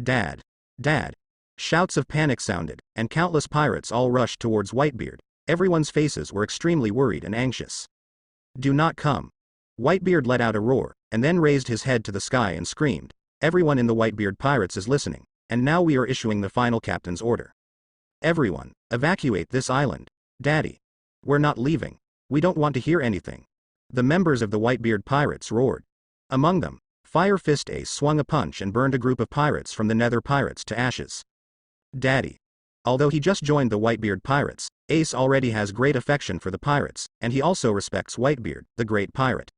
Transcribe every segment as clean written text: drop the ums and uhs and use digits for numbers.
Dad! Dad! Shouts of panic sounded, and countless pirates all rushed towards Whitebeard. Everyone's faces were extremely worried and anxious. Do not come. Whitebeard let out a roar, and then raised his head to the sky and screamed, everyone in the Whitebeard pirates is listening, and now we are issuing the final captain's order. Everyone, evacuate this island. Daddy. We're not leaving. We don't want to hear anything. The members of the Whitebeard pirates roared. Among them, Fire Fist Ace swung a punch and burned a group of pirates from the Nether pirates to ashes. Daddy. Although he just joined the Whitebeard pirates, Ace already has great affection for the pirates, and he also respects Whitebeard, the great pirate.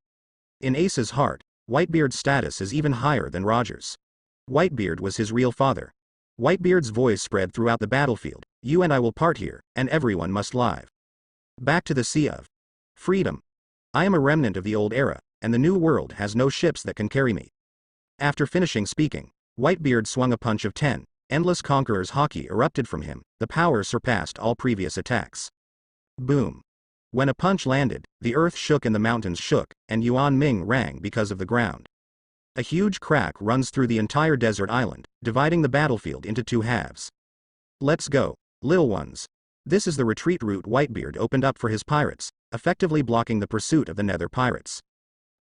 In Ace's heart, Whitebeard's status is even higher than Roger's. Whitebeard was his real father. Whitebeard's voice spread throughout the battlefield, you and I will part here, and everyone must live. Back to the Sea of Freedom. I am a remnant of the old era, and the new world has no ships that can carry me. After finishing speaking, Whitebeard swung a punch of 10. Endless Conqueror's hockey erupted from him, the power surpassed all previous attacks. Boom. When a punch landed, the earth shook and the mountains shook, and Yuan Ming rang because of the ground. A huge crack runs through the entire desert island, dividing the battlefield into two halves. Let's go, lil ones. This is the retreat route Whitebeard opened up for his pirates, effectively blocking the pursuit of the Nether pirates.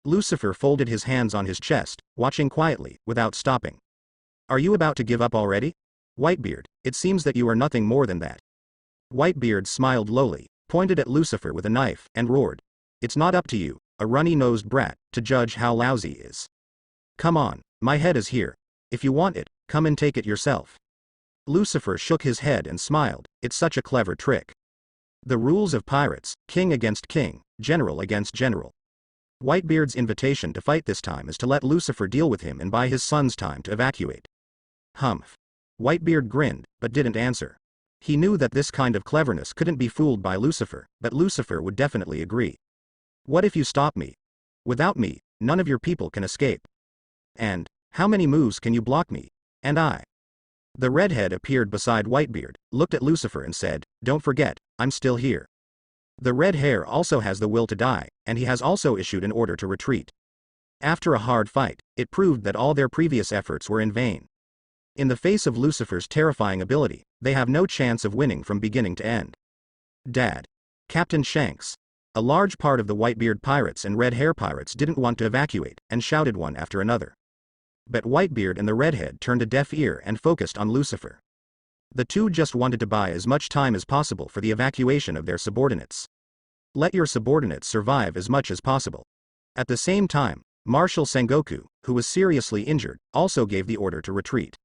Lucifer folded his hands on his chest, watching quietly, without stopping. Are you about to give up already? Whitebeard, it seems that you are nothing more than that. Whitebeard smiled lowly, pointed at Lucifer with a knife, and roared. It's not up to you, a runny-nosed brat, to judge how lousy he is. Come on, my head is here. If you want it, come and take it yourself. Lucifer shook his head and smiled, it's such a clever trick. The rules of pirates, king against king, general against general. Whitebeard's invitation to fight this time is to let Lucifer deal with him and buy his son's time to evacuate. Humph. Whitebeard grinned, but didn't answer. He knew that this kind of cleverness couldn't be fooled by Lucifer, but Lucifer would definitely agree. What if you stop me? Without me, none of your people can escape. And, how many moves can you block me? And I. The redhead appeared beside Whitebeard, looked at Lucifer and said, don't forget, I'm still here. The red hair also has the will to die, and he has also issued an order to retreat. After a hard fight, it proved that all their previous efforts were in vain. In the face of Lucifer's terrifying ability, they have no chance of winning from beginning to end. Dad. Captain Shanks. A large part of the Whitebeard pirates and red hair pirates didn't want to evacuate, and shouted one after another. But Whitebeard and the redhead turned a deaf ear and focused on Lucifer. The two just wanted to buy as much time as possible for the evacuation of their subordinates. Let your subordinates survive as much as possible. At the same time, Marshal Sengoku, who was seriously injured, also gave the order to retreat.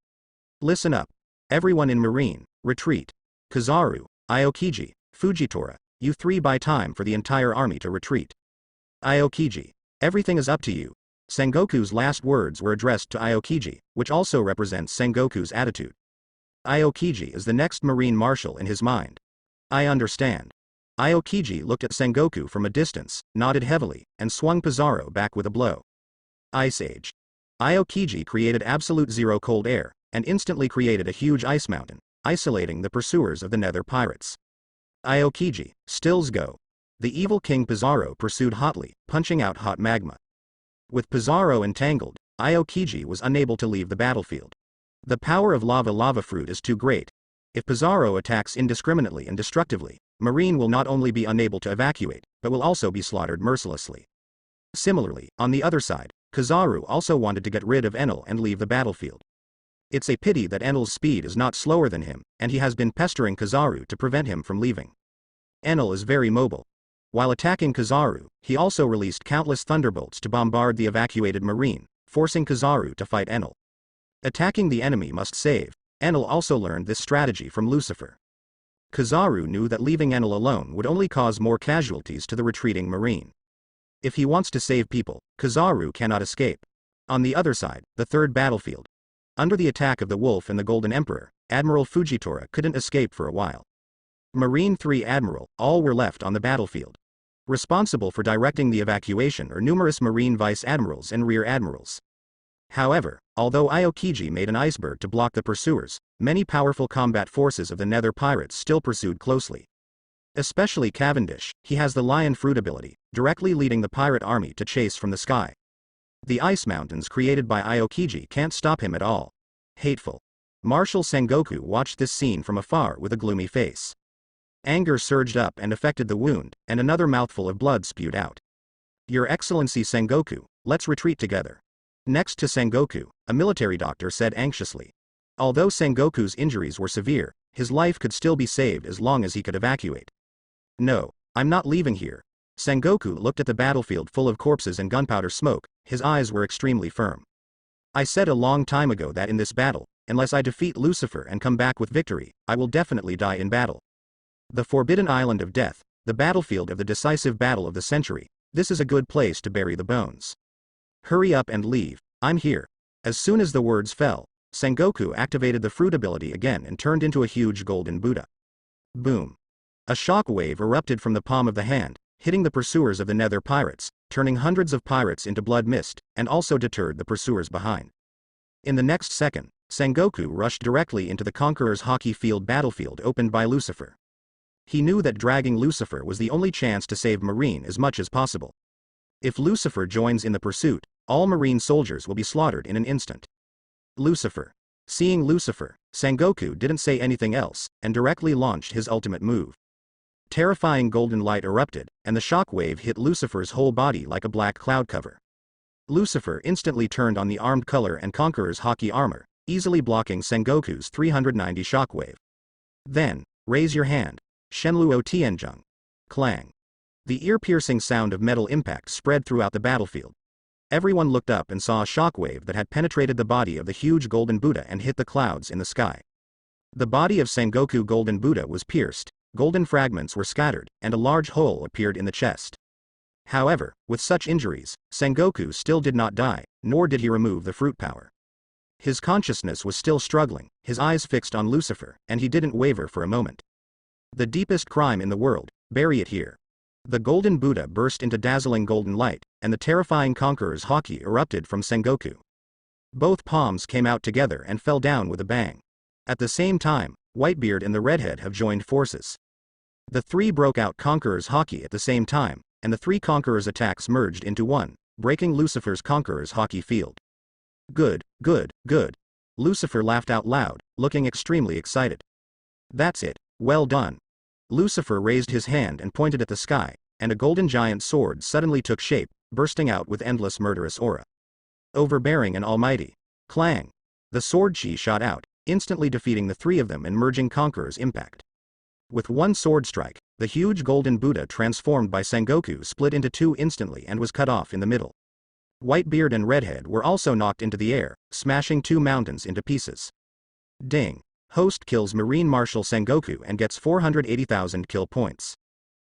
Listen up. Everyone in Marine, retreat. Kizaru, Aokiji, Fujitora, you three buy time for the entire army to retreat. Aokiji, everything is up to you. Sengoku's last words were addressed to Aokiji, which also represents Sengoku's attitude. Aokiji is the next Marine Marshal in his mind. I understand. Aokiji looked at Sengoku from a distance, nodded heavily, and swung Pizarro back with a blow. Ice Age. Aokiji created absolute zero cold air, and instantly created a huge ice mountain, isolating the pursuers of the Nether pirates. Aokiji, stills go. The evil King Pizarro pursued hotly, punching out hot magma. With Pizarro entangled, Aokiji was unable to leave the battlefield. The power of lava fruit is too great. If Pizarro attacks indiscriminately and destructively, Marine will not only be unable to evacuate, but will also be slaughtered mercilessly. Similarly, on the other side, Kizaru also wanted to get rid of Enel and leave the battlefield. It's a pity that Enel's speed is not slower than him, and he has been pestering Kizaru to prevent him from leaving. Enel is very mobile. While attacking Kizaru, he also released countless thunderbolts to bombard the evacuated Marine, forcing Kizaru to fight Enel. Attacking the enemy must save. Enel also learned this strategy from Lucifer. Kizaru knew that leaving Enel alone would only cause more casualties to the retreating Marine. If he wants to save people, Kizaru cannot escape. On the other side, the third battlefield. Under the attack of the Wolf and the Golden Emperor, Admiral Fujitora couldn't escape for a while. Marine 3 Admiral, all were left on the battlefield. Responsible for directing the evacuation are numerous Marine Vice Admirals and Rear Admirals. However, although Aokiji made an iceberg to block the pursuers, many powerful combat forces of the Nether pirates still pursued closely. Especially Cavendish, he has the Lion Fruit ability, directly leading the pirate army to chase from the sky. The ice mountains created by Aokiji can't stop him at all. Hateful. Marshal Sengoku watched this scene from afar with a gloomy face. Anger surged up and affected the wound, and another mouthful of blood spewed out. Your Excellency Sengoku, let's retreat together. Next to Sengoku, a military doctor said anxiously. Although Sengoku's injuries were severe, his life could still be saved as long as he could evacuate. No, I'm not leaving here. Sengoku looked at the battlefield full of corpses and gunpowder smoke, his eyes were extremely firm. I said a long time ago that in this battle, unless I defeat Lucifer and come back with victory, I will definitely die in battle. The Forbidden Island of Death, the battlefield of the decisive battle of the century, this is a good place to bury the bones. Hurry up and leave, I'm here. As soon as the words fell, Sengoku activated the fruit ability again and turned into a huge golden Buddha. Boom. A shock wave erupted from the palm of the hand, hitting the pursuers of the Nether pirates, turning hundreds of pirates into blood mist, and also deterred the pursuers behind. In the next second, Sengoku rushed directly into the Conqueror's hockey field battlefield opened by Lucifer. He knew that dragging Lucifer was the only chance to save Marine as much as possible. If Lucifer joins in the pursuit, all Marine soldiers will be slaughtered in an instant. Lucifer. Seeing Lucifer, Sengoku didn't say anything else, and directly launched his ultimate move. Terrifying golden light erupted, and the shock wave hit Lucifer's whole body like a black cloud cover. Lucifer instantly turned on the armed color and Conqueror's hockey armor, easily blocking Sengoku's 390 shockwave. Then, raise your hand. Shenluo Tianzheng. Clang. The ear-piercing sound of metal impact spread throughout the battlefield. Everyone looked up and saw a shockwave that had penetrated the body of the huge golden Buddha and hit the clouds in the sky. The body of Sengoku golden Buddha was pierced, golden fragments were scattered, and a large hole appeared in the chest. However, with such injuries, Sengoku still did not die, nor did he remove the fruit power. His consciousness was still struggling, his eyes fixed on Lucifer, and he didn't waver for a moment. The deepest crime in the world, bury it here. The golden Buddha burst into dazzling golden light, and the terrifying Conqueror's hockey erupted from Sengoku. Both palms came out together and fell down with a bang. At the same time, Whitebeard and the Redhead have joined forces. The three broke out Conqueror's hockey at the same time, and the three Conqueror's attacks merged into one, breaking Lucifer's Conqueror's hockey field. Good, good, good. Lucifer laughed out loud, looking extremely excited. That's it, well done. Lucifer raised his hand and pointed at the sky, and a golden giant sword suddenly took shape, bursting out with endless murderous aura. Overbearing and almighty. Clang. The sword chi shot out, instantly defeating the three of them and merging Conqueror's impact. With one sword strike, the huge golden Buddha transformed by Sengoku split into two instantly and was cut off in the middle. Whitebeard and Redhead were also knocked into the air, smashing two mountains into pieces. Ding. Host kills Marine Marshal Sengoku and gets 480,000 kill points.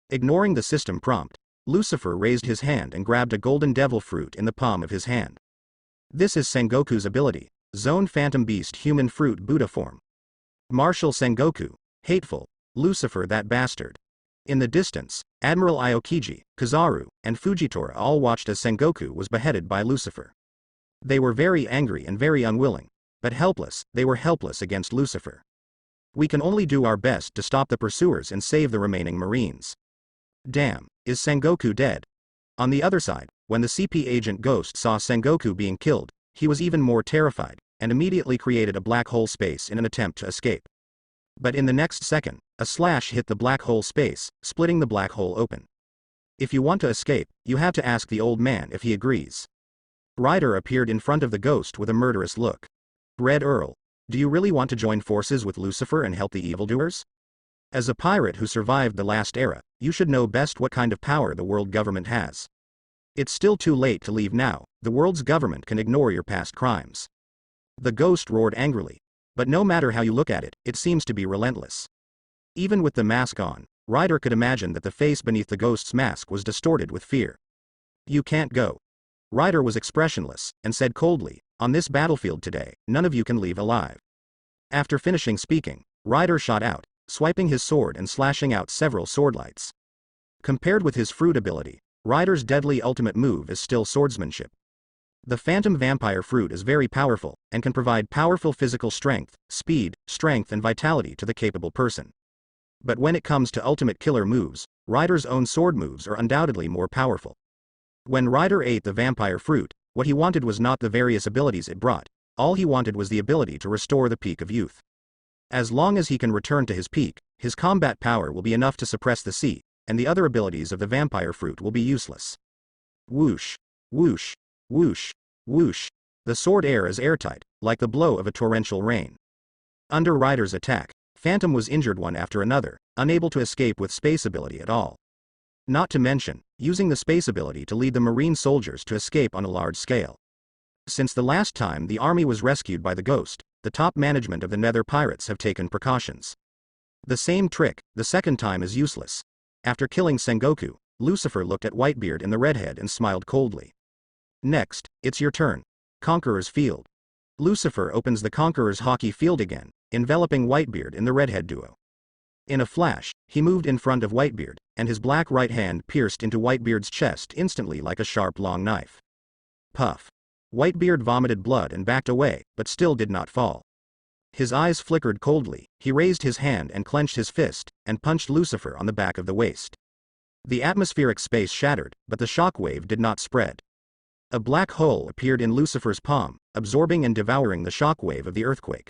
Ignoring the system prompt, Lucifer raised his hand and grabbed a golden devil fruit in the palm of his hand. This is Sengoku's ability, Zone Phantom Beast Human Fruit Buddha form. Marshal Sengoku, hateful, Lucifer that bastard. In the distance, Admiral Aokiji, Kizaru, and Fujitora all watched as Sengoku was beheaded by Lucifer. They were very angry and very unwilling. But helpless, they were helpless against Lucifer. We can only do our best to stop the pursuers and save the remaining Marines. Damn, is Sengoku dead? On the other side, when the CP agent Ghost saw Sengoku being killed, he was even more terrified, and immediately created a black hole space in an attempt to escape. But in the next second, a slash hit the black hole space, splitting the black hole open. If you want to escape, you have to ask the old man if he agrees. Ryder appeared in front of the Ghost with a murderous look. Red Earl, do you really want to join forces with Lucifer and help the evildoers? As a pirate who survived the last era, you should know best what kind of power the world government has. It's still too late to leave now, the world's government can ignore your past crimes. The Ghost roared angrily. But no matter how you look at it, it seems to be relentless. Even with the mask on, Ryder could imagine that the face beneath the Ghost's mask was distorted with fear. You can't go. Ryder was expressionless, and said coldly, on this battlefield today, none of you can leave alive. After finishing speaking, Ryder shot out, swiping his sword and slashing out several swordlights. Compared with his fruit ability, Ryder's deadly ultimate move is still swordsmanship. The Phantom Vampire fruit is very powerful, and can provide powerful physical strength, speed, strength and vitality to the capable person. But when it comes to ultimate killer moves, Ryder's own sword moves are undoubtedly more powerful. When Ryder ate the vampire fruit, what he wanted was not the various abilities it brought, all he wanted was the ability to restore the peak of youth. As long as he can return to his peak, his combat power will be enough to suppress the sea, and the other abilities of the vampire fruit will be useless. Whoosh, whoosh, whoosh, whoosh. The sword air is airtight, like the blow of a torrential rain. Under Ryder's attack, Phantom was injured one after another, unable to escape with space ability at all. Not to mention, using the space ability to lead the marine soldiers to escape on a large scale. Since the last time the army was rescued by the Ghost, the top management of the Nether Pirates have taken precautions. The same trick, the second time, is useless. After killing Sengoku, Lucifer looked at Whitebeard in the redhead and smiled coldly. Next, it's your turn. Conqueror's Field. Lucifer opens the Conqueror's hockey field again, enveloping Whitebeard in the redhead duo. In a flash, he moved in front of Whitebeard, and his black right hand pierced into Whitebeard's chest instantly like a sharp long knife. Puff. Whitebeard vomited blood and backed away, but still did not fall. His eyes flickered coldly, he raised his hand and clenched his fist, and punched Lucifer on the back of the waist. The atmospheric space shattered, but the shockwave did not spread. A black hole appeared in Lucifer's palm, absorbing and devouring the shockwave of the earthquake.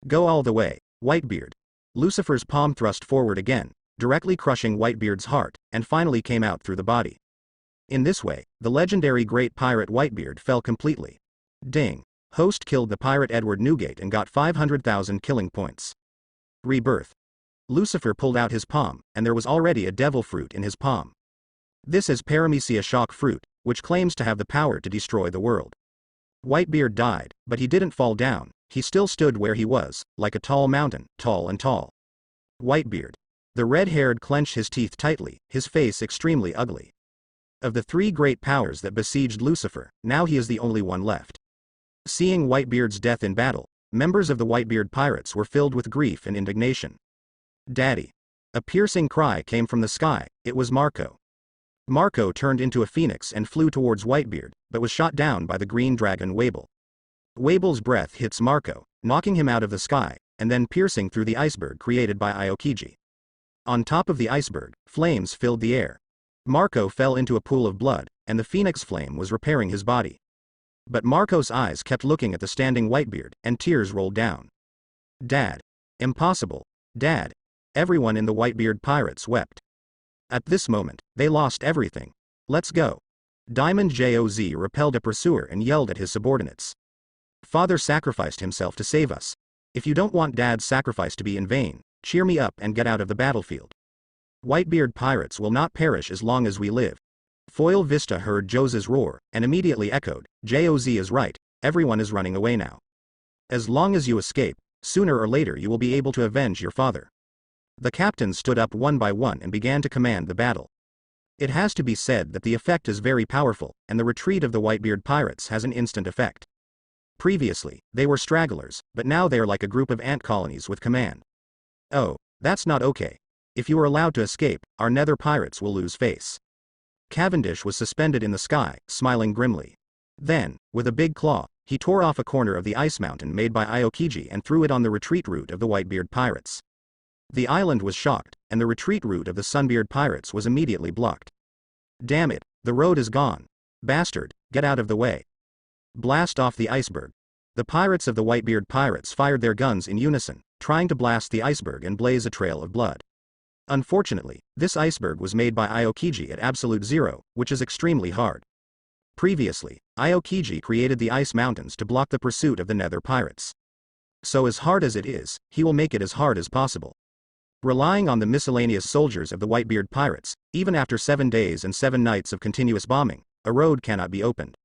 Go all the way, Whitebeard. Lucifer's palm thrust forward again, directly crushing Whitebeard's heart, and finally came out through the body. In this way, the legendary great pirate Whitebeard fell completely. Ding. Host killed the pirate Edward Newgate and got 500,000 killing points. Rebirth. Lucifer pulled out his palm, and there was already a devil fruit in his palm. This is Paramecia shock fruit, which claims to have the power to destroy the world. Whitebeard died, but he didn't fall down, he still stood where he was, like a tall mountain, tall and tall. Whitebeard. The red-haired clenched his teeth tightly, his face extremely ugly. Of the three great powers that besieged Lucifer, now he is the only one left. Seeing Whitebeard's death in battle, members of the Whitebeard pirates were filled with grief and indignation. Daddy. A piercing cry came from the sky, it was Marco. Marco turned into a phoenix and flew towards Whitebeard, but was shot down by the green dragon Wable. Wable's breath hits Marco, knocking him out of the sky, and then piercing through the iceberg created by Aokiji. On top of the iceberg, flames filled the air. Marco fell into a pool of blood, and the phoenix flame was repairing his body. But Marco's eyes kept looking at the standing Whitebeard, and tears rolled down. Dad. Impossible. Dad. Everyone in the Whitebeard pirates wept. At this moment, they lost everything. Let's go. Diamond Joz repelled a pursuer and yelled at his subordinates. Father sacrificed himself to save us. If you don't want Dad's sacrifice to be in vain, cheer me up and get out of the battlefield. Whitebeard pirates will not perish as long as we live. Foil Vista heard Joz's roar, and immediately echoed, Joz is right, everyone is running away now. As long as you escape, sooner or later you will be able to avenge your father. The captains stood up one by one and began to command the battle. It has to be said that the effect is very powerful, and the retreat of the Whitebeard pirates has an instant effect. Previously, they were stragglers, but now they are like a group of ant colonies with command. Oh, that's not okay. If you are allowed to escape, our nether pirates will lose face. Cavendish was suspended in the sky, smiling grimly. Then, with a big claw, he tore off a corner of the ice mountain made by Aokiji and threw it on the retreat route of the Whitebeard pirates. The island was shocked, and the retreat route of the Sunbeard pirates was immediately blocked. Damn it, the road is gone. Bastard, get out of the way. Blast off the iceberg. The pirates of the Whitebeard pirates fired their guns in unison, trying to blast the iceberg and blaze a trail of blood. Unfortunately, this iceberg was made by Aokiji at absolute zero, which is extremely hard. Previously, Aokiji created the ice mountains to block the pursuit of the nether pirates. So as hard as it is, he will make it as hard as possible. Relying on the miscellaneous soldiers of the Whitebeard pirates, even after 7 days and 7 nights of continuous bombing, a road cannot be opened.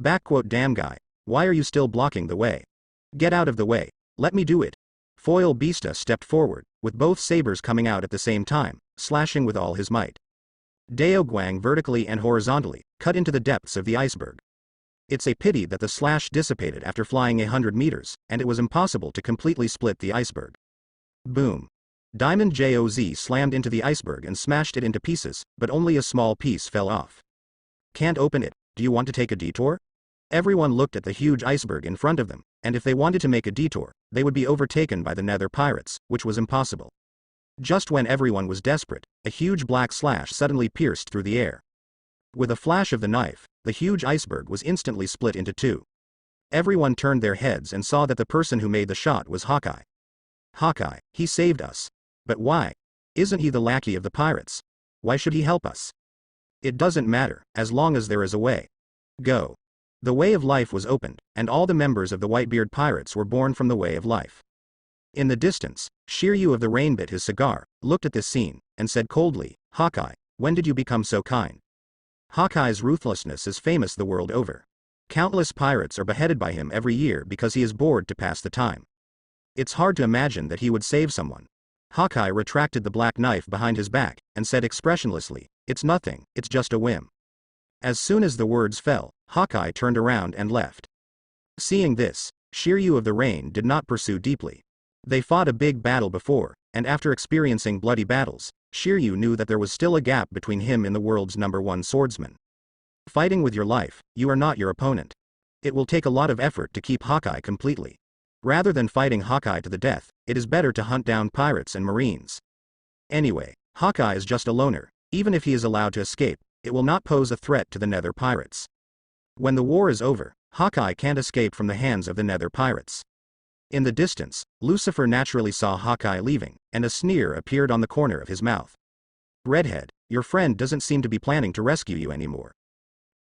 Damn guy, why are you still blocking the way? Get out of the way, let me do it. Foil Vista stepped forward, with both sabers coming out at the same time, slashing with all his might. Dao Guang vertically and horizontally, cut into the depths of the iceberg. It's a pity that the slash dissipated after flying 100 meters, and it was impossible to completely split the iceberg. Boom. Diamond Joz slammed into the iceberg and smashed it into pieces, but only a small piece fell off. Can't open it, do you want to take a detour? Everyone looked at the huge iceberg in front of them, and if they wanted to make a detour, they would be overtaken by the nether pirates, which was impossible. Just when everyone was desperate, a huge black slash suddenly pierced through the air. With a flash of the knife, the huge iceberg was instantly split into two. Everyone turned their heads and saw that the person who made the shot was Hawkeye. Hawkeye, he saved us. But why? Isn't he the lackey of the pirates? Why should he help us? It doesn't matter, as long as there is a way. Go. The way of life was opened, and all the members of the Whitebeard pirates were born from the way of life. In the distance, Shiryu of the Rain bit his cigar, looked at this scene, and said coldly, Hawkeye, when did you become so kind? Hawkeye's ruthlessness is famous the world over. Countless pirates are beheaded by him every year because he is bored to pass the time. It's hard to imagine that he would save someone. Hawkeye retracted the black knife behind his back, and said expressionlessly, it's nothing, it's just a whim. As soon as the words fell, Hawkeye turned around and left. Seeing this, Shiryu of the Rain did not pursue deeply. They fought a big battle before, and after experiencing bloody battles, Shiryu knew that there was still a gap between him and the world's #1 swordsman. Fighting with your life, you are not your opponent. It will take a lot of effort to keep Hawkeye completely. Rather than fighting Hawkeye to the death, it is better to hunt down pirates and marines. Anyway, Hawkeye is just a loner. Even if he is allowed to escape, it will not pose a threat to the Nether pirates. When the war is over, Hawkeye can't escape from the hands of the Nether pirates. In the distance, Lucifer naturally saw Hawkeye leaving, and a sneer appeared on the corner of his mouth. Redhead, your friend doesn't seem to be planning to rescue you anymore.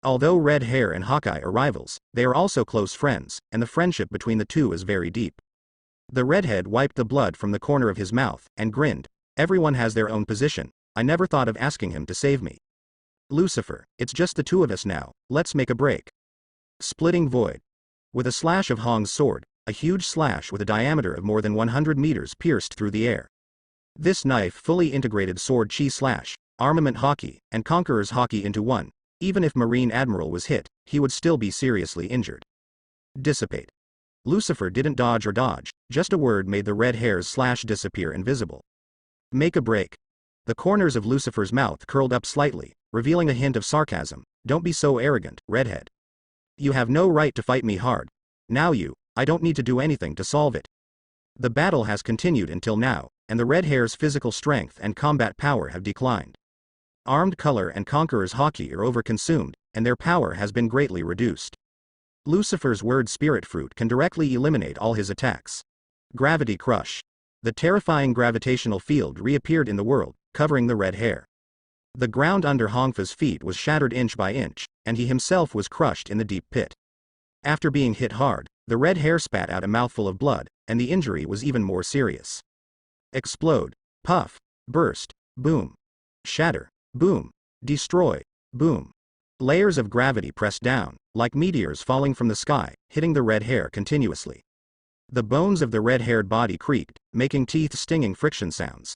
Although Red Hair and Hawkeye are rivals, they are also close friends, and the friendship between the two is very deep. The redhead wiped the blood from the corner of his mouth, and grinned. Everyone has their own position, I never thought of asking him to save me. Lucifer, it's just the two of us now, let's make a break. Splitting Void. With a slash of Hong's sword, a huge slash with a diameter of more than 100 meters pierced through the air. This knife fully integrated sword chi slash, armament hockey, and conqueror's hockey into one. Even if Marine Admiral was hit, he would still be seriously injured. Dissipate. Lucifer didn't dodge or dodge, just a word made the red hair's slash disappear invisible. Make a break. The corners of Lucifer's mouth curled up slightly, revealing a hint of sarcasm. Don't be so arrogant, redhead. You have no right to fight me hard. Now I don't need to do anything to solve it. The battle has continued until now, and the red hair's physical strength and combat power have declined. Armed Color and Conqueror's hockey are overconsumed, and their power has been greatly reduced. Lucifer's word Spirit Fruit can directly eliminate all his attacks. Gravity Crush. The terrifying gravitational field reappeared in the world, covering the red hair. The ground under Hongfa's feet was shattered inch by inch, and he himself was crushed in the deep pit. After being hit hard, the red hair spat out a mouthful of blood, and the injury was even more serious. Explode. Puff. Burst. Boom. Shatter. Boom. Destroy. Boom. Layers of gravity pressed down, like meteors falling from the sky, hitting the red hair continuously. The bones of the red-haired body creaked, making teeth-stinging friction sounds.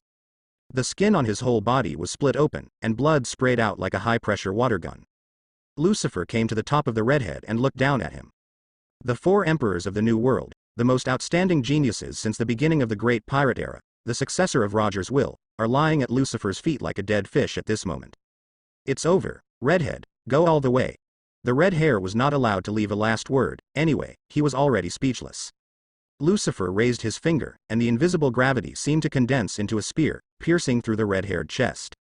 The skin on his whole body was split open, and blood sprayed out like a high-pressure water gun. Lucifer came to the top of the redhead and looked down at him. The 4 emperors of the New World, the most outstanding geniuses since the beginning of the Great Pirate Era, the successor of Roger's will, are lying at Lucifer's feet like a dead fish at this moment. It's over, redhead, go all the way. The red hair was not allowed to leave a last word, anyway, he was already speechless. Lucifer raised his finger, and the invisible gravity seemed to condense into a spear, piercing through the red-haired chest.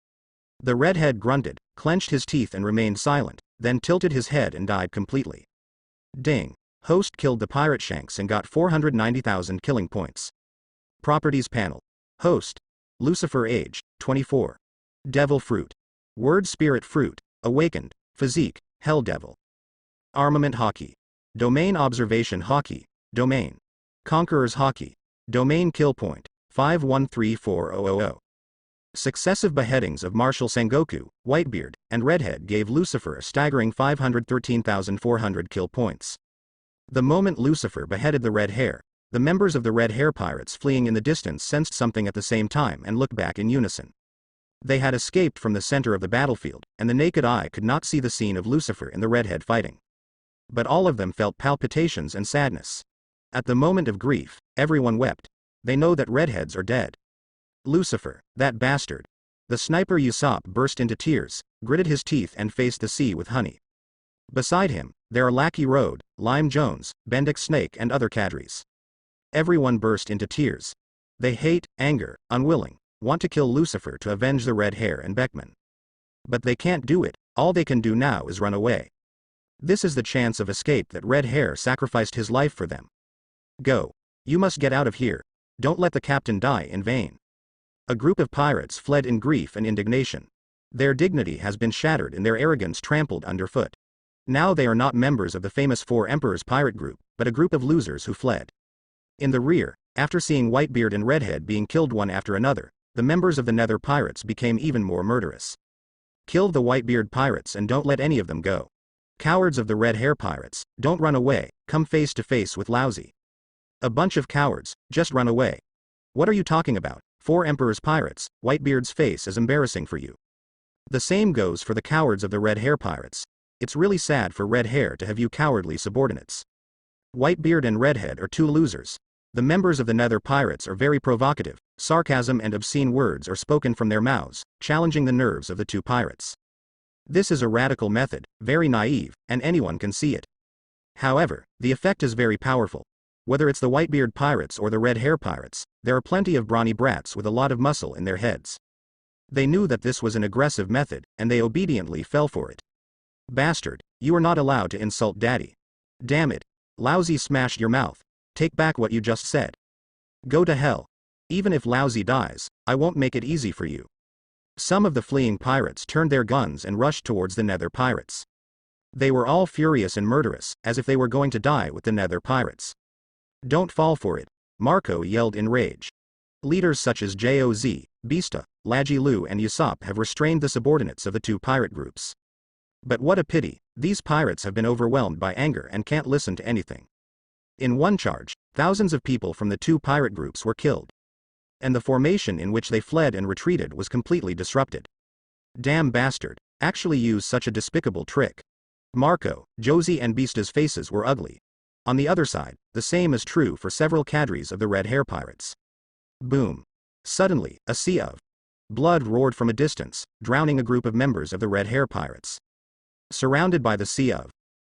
The redhead grunted, clenched his teeth and remained silent, then tilted his head and died completely. Ding. Host killed the pirate Shanks and got 490,000 killing points. Properties panel. Host. Lucifer age, 24. Devil fruit. Word Spirit Fruit, awakened, physique, Hell Devil. Armament hockey. Domain observation hockey, domain. Conqueror's hockey. Domain kill point, 5134,000. Successive beheadings of Marshal Sengoku, Whitebeard, and Redhead gave Lucifer a staggering 513,400 kill points. The moment Lucifer beheaded the red hair, the members of the red hair pirates fleeing in the distance sensed something at the same time and looked back in unison. They had escaped from the center of the battlefield, and the naked eye could not see the scene of Lucifer and the redhead fighting. But all of them felt palpitations and sadness. At the moment of grief, everyone wept. They know that redheads are dead. Lucifer, that bastard. The sniper Usopp burst into tears, gritted his teeth and faced the sea with honey. Beside him, there are Lackey Road, Lime Jones, Bendix Snake and other cadres. Everyone burst into tears. They hate, anger, unwilling, want to kill Lucifer to avenge the red hair and Beckman. But they can't do it, all they can do now is run away. This is the chance of escape that Red Hair sacrificed his life for them. Go. You must get out of here. Don't let the captain die in vain. A group of pirates fled in grief and indignation. Their dignity has been shattered and their arrogance trampled underfoot. Now they are not members of the famous Four Emperors pirate group, but a group of losers who fled. In the rear, after seeing Whitebeard and Redhead being killed one after another, the members of the Nether pirates became even more murderous. Kill the Whitebeard pirates and don't let any of them go. Cowards of the Red Hair pirates, don't run away, come face to face with Lousy. A bunch of cowards, just run away. What are you talking about? Four Emperors pirates, Whitebeard's face is embarrassing for you. The same goes for the cowards of the Red Hair pirates. It's really sad for Red Hair to have you cowardly subordinates. Whitebeard and Redhead are two losers. The members of the Nether pirates are very provocative, sarcasm and obscene words are spoken from their mouths, challenging the nerves of the two pirates. This is a radical method, very naive, and anyone can see it. However, the effect is very powerful. Whether it's the Whitebeard pirates or the Red Hair pirates, there are plenty of brawny brats with a lot of muscle in their heads. They knew that this was an aggressive method, and they obediently fell for it. Bastard, you are not allowed to insult Daddy. Damn it. Lousy smashed your mouth. Take back what you just said. Go to hell. Even if Lousy dies, I won't make it easy for you. Some of the fleeing pirates turned their guns and rushed towards the Nether pirates. They were all furious and murderous, as if they were going to die with the Nether pirates. Don't fall for it, Marco yelled in rage. Leaders such as Joz, Beasta, Lagilu and Usopp have restrained the subordinates of the two pirate groups. But what a pity, these pirates have been overwhelmed by anger and can't listen to anything. In one charge, thousands of people from the two pirate groups were killed. And the formation in which they fled and retreated was completely disrupted. Damn bastard, actually used such a despicable trick. Marco, Josie and Beasta's faces were ugly. On the other side, the same is true for several cadres of the Red Hair pirates. Boom. Suddenly, a sea of blood roared from a distance, drowning a group of members of the Red Hair pirates. Surrounded by the sea of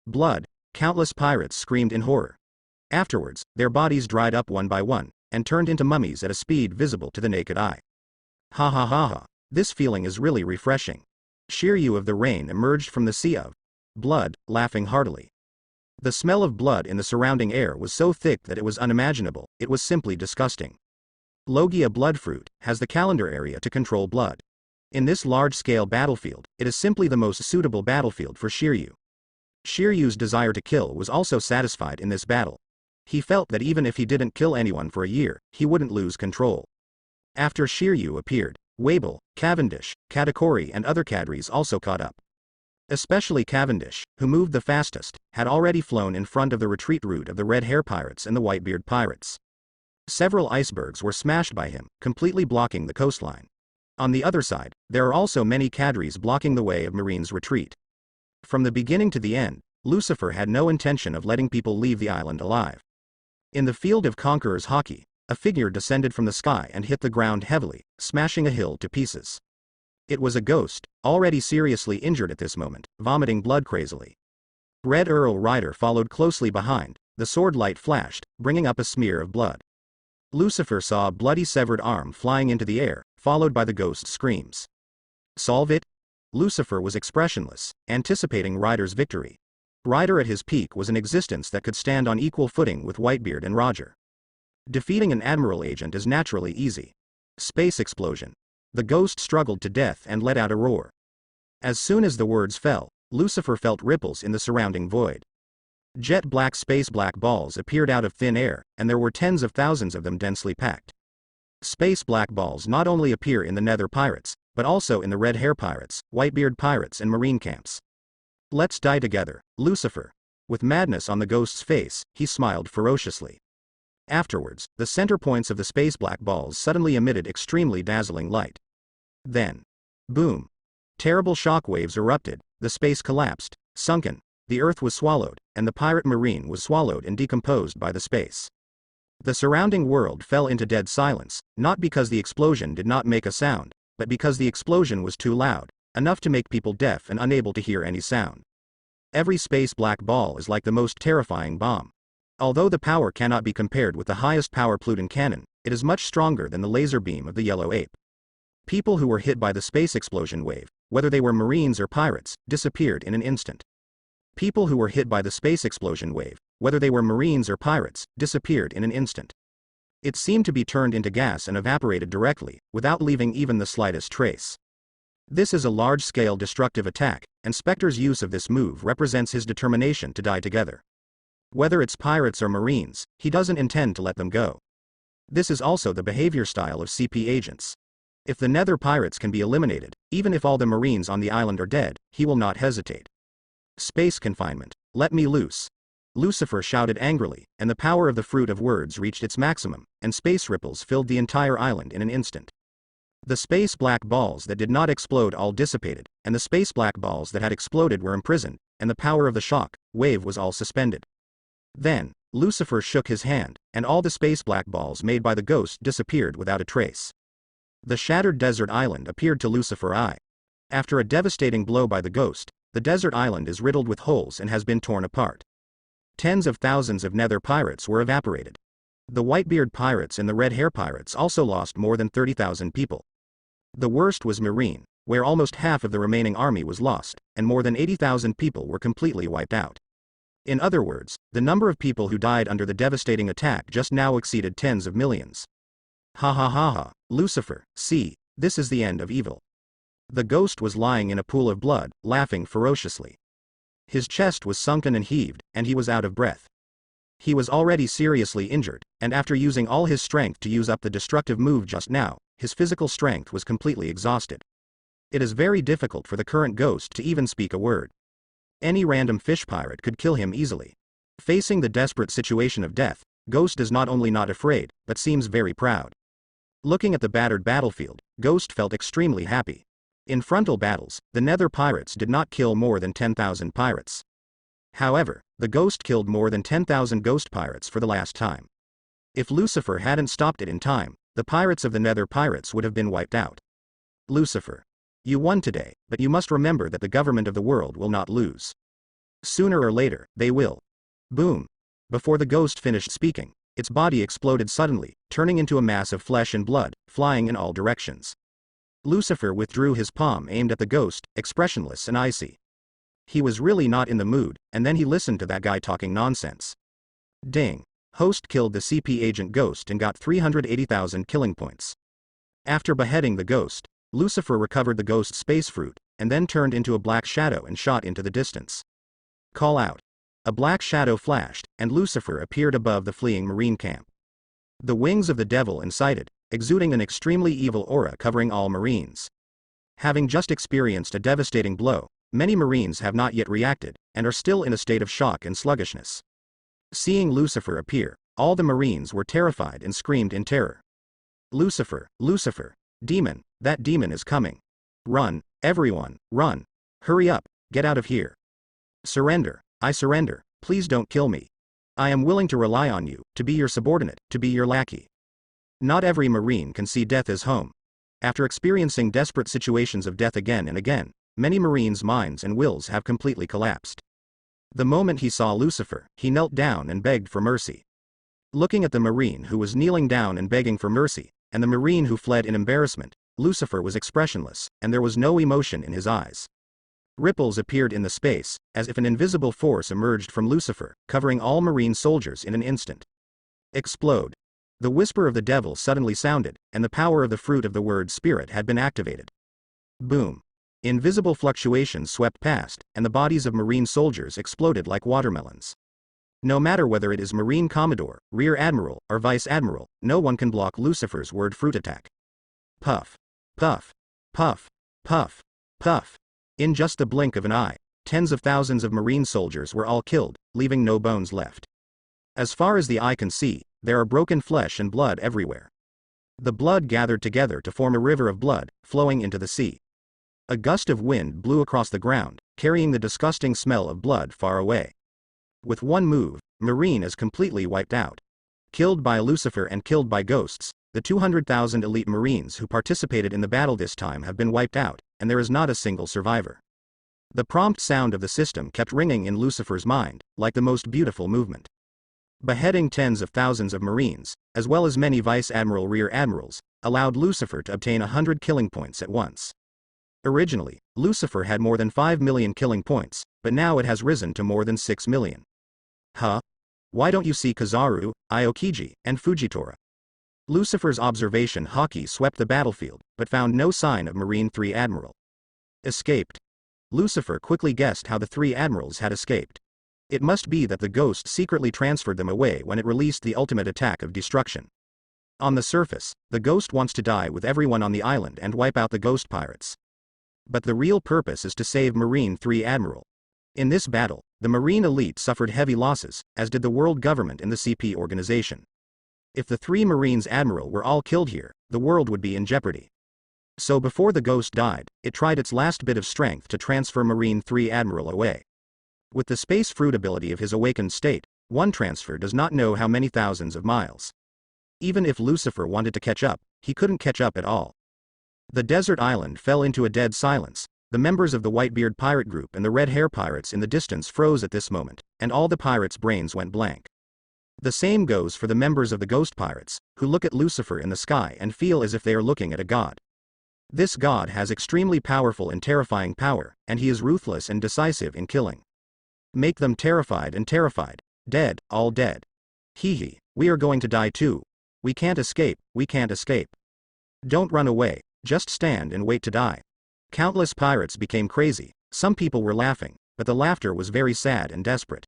blood, countless pirates screamed in horror. Afterwards, their bodies dried up one by one, and turned into mummies at a speed visible to the naked eye. Ha ha ha ha, this feeling is really refreshing. Shiryu of the Rain emerged from the sea of blood, laughing heartily. The smell of blood in the surrounding air was so thick that it was unimaginable, it was simply disgusting. Logia Bloodfruit has the calendar area to control blood. In this large-scale battlefield, it is simply the most suitable battlefield for Shiryu. Shiryu's desire to kill was also satisfied in this battle. He felt that even if he didn't kill anyone for a year, he wouldn't lose control. After Shiryu appeared, Wable, Cavendish, Katakuri and other cadres also caught up. Especially Cavendish, who moved the fastest, had already flown in front of the retreat route of the Red Hair pirates and the Whitebeard pirates. Several icebergs were smashed by him, completely blocking the coastline. On the other side, there are also many cadres blocking the way of Marine's retreat. From the beginning to the end, Lucifer had no intention of letting people leave the island alive. In the field of Conqueror's hockey, a figure descended from the sky and hit the ground heavily, smashing a hill to pieces. It was a ghost, already seriously injured at this moment, vomiting blood crazily. Red Earl Rider followed closely behind, the sword light flashed, bringing up a smear of blood. Lucifer saw a bloody severed arm flying into the air, followed by the ghost's screams. Solve it? Lucifer was expressionless, anticipating Ryder's victory. Ryder at his peak was an existence that could stand on equal footing with Whitebeard and Roger. Defeating an Admiral agent is naturally easy. Space explosion. The ghost struggled to death and let out a roar. As soon as the words fell, Lucifer felt ripples in the surrounding void. Jet black space black balls appeared out of thin air, and there were tens of thousands of them densely packed. Space black balls not only appear in the Nether pirates, but also in the Red Hair pirates, Whitebeard pirates and Marine camps. Let's die together, Lucifer. With madness on the ghost's face, he smiled ferociously. Afterwards, the center points of the space black balls suddenly emitted extremely dazzling light. Then, boom! Terrible shock waves erupted, the space collapsed, sunken, the earth was swallowed, and the pirate marine was swallowed and decomposed by the space. The surrounding world fell into dead silence, not because the explosion did not make a sound, but because the explosion was too loud, enough to make people deaf and unable to hear any sound. Every space black ball is like the most terrifying bomb. Although the power cannot be compared with the highest power Pluton cannon, it is much stronger than the laser beam of the yellow ape. People who were hit by the space explosion wave, whether they were marines or pirates, disappeared in an instant. People who were hit by the space explosion wave, whether they were Marines or pirates, disappeared in an instant. It seemed to be turned into gas and evaporated directly, without leaving even the slightest trace. This is a large-scale destructive attack, and Spectre's use of this move represents his determination to die together. Whether it's pirates or Marines, he doesn't intend to let them go. This is also the behavior style of CP agents. If the Nether pirates can be eliminated, even if all the Marines on the island are dead, he will not hesitate. Space confinement. Let me loose. Lucifer shouted angrily, and the power of the fruit of words reached its maximum, and space ripples filled the entire island in an instant. The space black balls that did not explode all dissipated, and the space black balls that had exploded were imprisoned, and the power of the shock wave was all suspended. Then, Lucifer shook his hand, and all the space black balls made by the ghost disappeared without a trace. The shattered desert island appeared to Lucifer's eye. After a devastating blow by the ghost, the desert island is riddled with holes and has been torn apart. Tens of thousands of Nether pirates were evaporated. The Whitebeard pirates and the Red Hair pirates also lost more than 30,000 people. The worst was Marine, where almost half of the remaining army was lost, and more than 80,000 people were completely wiped out. In other words, the number of people who died under the devastating attack just now exceeded tens of millions. Ha ha ha ha, Lucifer, see, this is the end of evil. The ghost was lying in a pool of blood, laughing ferociously. His chest was sunken and heaved, and he was out of breath. He was already seriously injured, and after using all his strength to use up the destructive move just now, his physical strength was completely exhausted. It is very difficult for the current ghost to even speak a word. Any random fish pirate could kill him easily. Facing the desperate situation of death, Ghost is not only not afraid, but seems very proud. Looking at the battered battlefield, Ghost felt extremely happy. In frontal battles, the Nether pirates did not kill more than 10,000 pirates. However, the ghost killed more than 10,000 ghost pirates for the last time. If Lucifer hadn't stopped it in time, the pirates of the Nether pirates would have been wiped out. Lucifer. You won today, but you must remember that the government of the world will not lose. Sooner or later, they will. Boom. Before the ghost finished speaking, its body exploded suddenly, turning into a mass of flesh and blood, flying in all directions. Lucifer withdrew his palm aimed at the ghost, expressionless and icy. He was really not in the mood, and then he listened to that guy talking nonsense. Ding. Host killed the CP agent ghost and got 380,000 killing points. After beheading the ghost, Lucifer recovered the ghost's space fruit, and then turned into a black shadow and shot into the distance. Call out. A black shadow flashed, and Lucifer appeared above the fleeing Marine camp. The wings of the devil incited, exuding an extremely evil aura covering all Marines. Having just experienced a devastating blow, many Marines have not yet reacted, and are still in a state of shock and sluggishness. Seeing Lucifer appear, all the Marines were terrified and screamed in terror. Lucifer, Lucifer, demon, that demon is coming. Run, everyone, run. Hurry up, get out of here. Surrender, I surrender, please don't kill me. I am willing to rely on you, to be your subordinate, to be your lackey. Not every Marine can see death as home. After experiencing desperate situations of death again and again, many Marines' minds and wills have completely collapsed. The moment he saw Lucifer, he knelt down and begged for mercy. Looking at the Marine who was kneeling down and begging for mercy, and the Marine who fled in embarrassment, Lucifer was expressionless, and there was no emotion in his eyes. Ripples appeared in the space, as if an invisible force emerged from Lucifer, covering all Marine soldiers in an instant. Explode. The whisper of the devil suddenly sounded, and the power of the fruit of the word spirit had been activated. Boom. Invisible fluctuations swept past, and the bodies of Marine soldiers exploded like watermelons. No matter whether it is Marine Commodore, Rear Admiral, or Vice Admiral, no one can block Lucifer's word fruit attack. Puff. Puff. Puff. Puff. Puff. In just the blink of an eye, tens of thousands of Marine soldiers were all killed, leaving no bones left. As far as the eye can see, there are broken flesh and blood everywhere. The blood gathered together to form a river of blood, flowing into the sea. A gust of wind blew across the ground, carrying the disgusting smell of blood far away. With one move, Marine is completely wiped out. Killed by Lucifer and killed by ghosts, the 200,000 elite Marines who participated in the battle this time have been wiped out, and there is not a single survivor. The prompt sound of the system kept ringing in Lucifer's mind, like the most beautiful movement. Beheading tens of thousands of Marines, as well as many Vice Admiral Rear Admirals, allowed Lucifer to obtain 100 killing points at once. Originally, Lucifer had more than 5 million killing points, but now it has risen to more than 6 million. Huh? Why don't you see Kizaru, Aokiji, and Fujitora? Lucifer's observation haki swept the battlefield, but found no sign of Marine 3 Admiral. Escaped. Lucifer quickly guessed how the 3 admirals had escaped. It must be that the ghost secretly transferred them away when it released the ultimate attack of destruction. On the surface, the ghost wants to die with everyone on the island and wipe out the ghost pirates. But the real purpose is to save Marine 3 Admiral. In this battle, the Marine elite suffered heavy losses, as did the world government and the CP organization. If the 3 Marines Admiral were all killed here, the world would be in jeopardy. So before the ghost died, it tried its last bit of strength to transfer Marine 3 Admiral away. With the space fruit ability of his awakened state, one transfer does not know how many thousands of miles. Even if Lucifer wanted to catch up, he couldn't catch up at all. The desert island fell into a dead silence. The members of the Whitebeard pirate group and the red hair pirates in the distance froze at this moment, and all the pirates' brains went blank. The same goes for the members of the ghost pirates, who look at Lucifer in the sky and feel as if they are looking at a god. This god has extremely powerful and terrifying power, and he is ruthless and decisive in killing. Make them terrified and terrified. Dead, all dead. Hee, we are going to die too. We can't escape, we can't escape. Don't run away, just stand and wait to die. Countless pirates became crazy. Some people were laughing, but the laughter was very sad and desperate.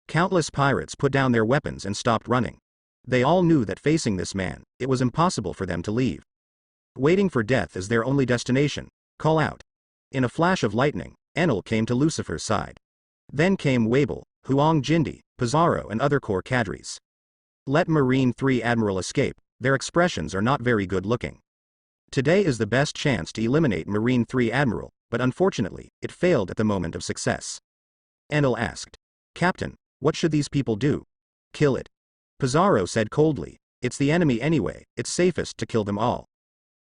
Countless pirates put down their weapons and stopped running. They all knew that facing this man, it was impossible for them to leave. Waiting for death is their only destination. Call out. In a flash of lightning, Enel came to Lucifer's side. Then came Wabel, Huang Jindi, Pizarro and other core cadres. Let Marine 3 Admiral escape, their expressions are not very good looking. Today is the best chance to eliminate Marine 3 Admiral, but unfortunately, it failed at the moment of success. Enel asked. Captain, what should these people do? Kill it. Pizarro said coldly, it's the enemy anyway, it's safest to kill them all.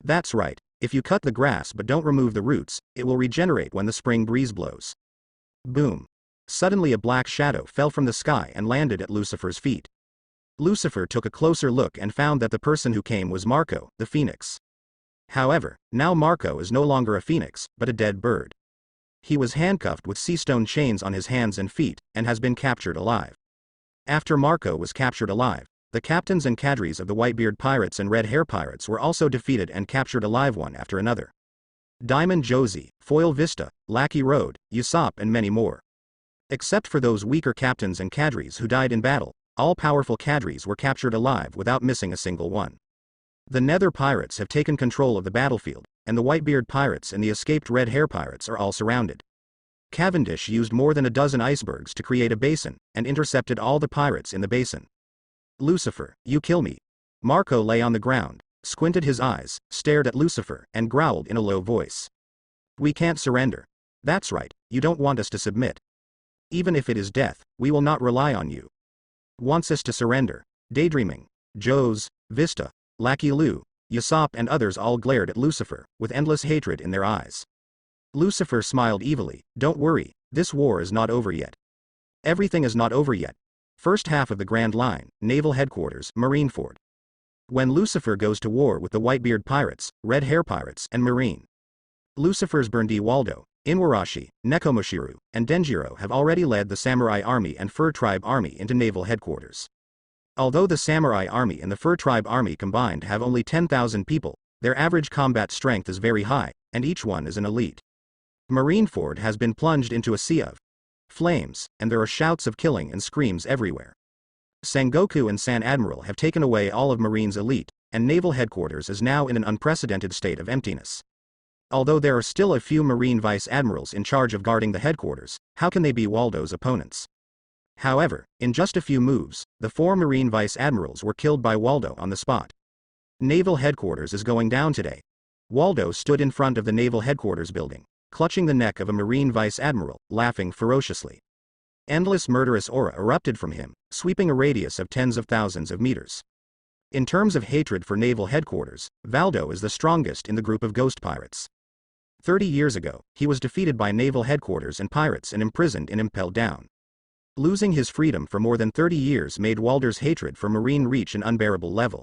That's right, if you cut the grass but don't remove the roots, it will regenerate when the spring breeze blows. Boom. Suddenly a black shadow fell from the sky and landed at Lucifer's feet. Lucifer took a closer look and found that the person who came was Marco, the phoenix. However, now Marco is no longer a phoenix, but a dead bird. He was handcuffed with sea stone chains on his hands and feet, and has been captured alive. After Marco was captured alive, the captains and cadres of the Whitebeard pirates and Red Hair pirates were also defeated and captured alive one after another. Diamond Josie, Foil Vista, Lackey Road, Usopp and many more. Except for those weaker captains and cadres who died in battle, all powerful cadres were captured alive without missing a single one. The Nether pirates have taken control of the battlefield, and the Whitebeard pirates and the escaped Red Hair pirates are all surrounded. Cavendish used more than a dozen icebergs to create a basin, and intercepted all the pirates in the basin. Lucifer, you kill me. Marco lay on the ground, squinted his eyes, stared at Lucifer, and growled in a low voice. We can't surrender. That's right, you don't want us to submit. Even if it is death, we will not rely on you. Wants us to surrender. Daydreaming. Joes, Vista, Lackey Lu, Usopp and others all glared at Lucifer, with endless hatred in their eyes. Lucifer smiled evilly, don't worry, this war is not over yet. Everything is not over yet. First half of the Grand Line, Naval Headquarters, Marineford. When Lucifer goes to war with the Whitebeard pirates, Red Hair pirates and Marine. Lucifer's Burndi Waldo, Inuarashi, Nekomushiru, and Denjiro have already led the Samurai Army and Fur Tribe Army into Naval Headquarters. Although the Samurai Army and the Fur Tribe Army combined have only 10,000 people, their average combat strength is very high, and each one is an elite. Marineford has been plunged into a sea of flames, and there are shouts of killing and screams everywhere. Sangoku and San Admiral have taken away all of Marine's elite, and Naval Headquarters is now in an unprecedented state of emptiness. Although there are still a few Marine Vice Admirals in charge of guarding the headquarters, how can they be Waldo's opponents? However, in just a few moves, the 4 Marine Vice Admirals were killed by Waldo on the spot. Naval Headquarters is going down today. Waldo stood in front of the Naval Headquarters building, clutching the neck of a Marine Vice Admiral, laughing ferociously. Endless murderous aura erupted from him, sweeping a radius of tens of thousands of meters. In terms of hatred for Naval Headquarters, Valdo is the strongest in the group of ghost pirates. 30 years ago, he was defeated by Naval Headquarters and pirates and imprisoned in Impelled Down. Losing his freedom for more than 30 years made Walder's hatred for Marine reach an unbearable level.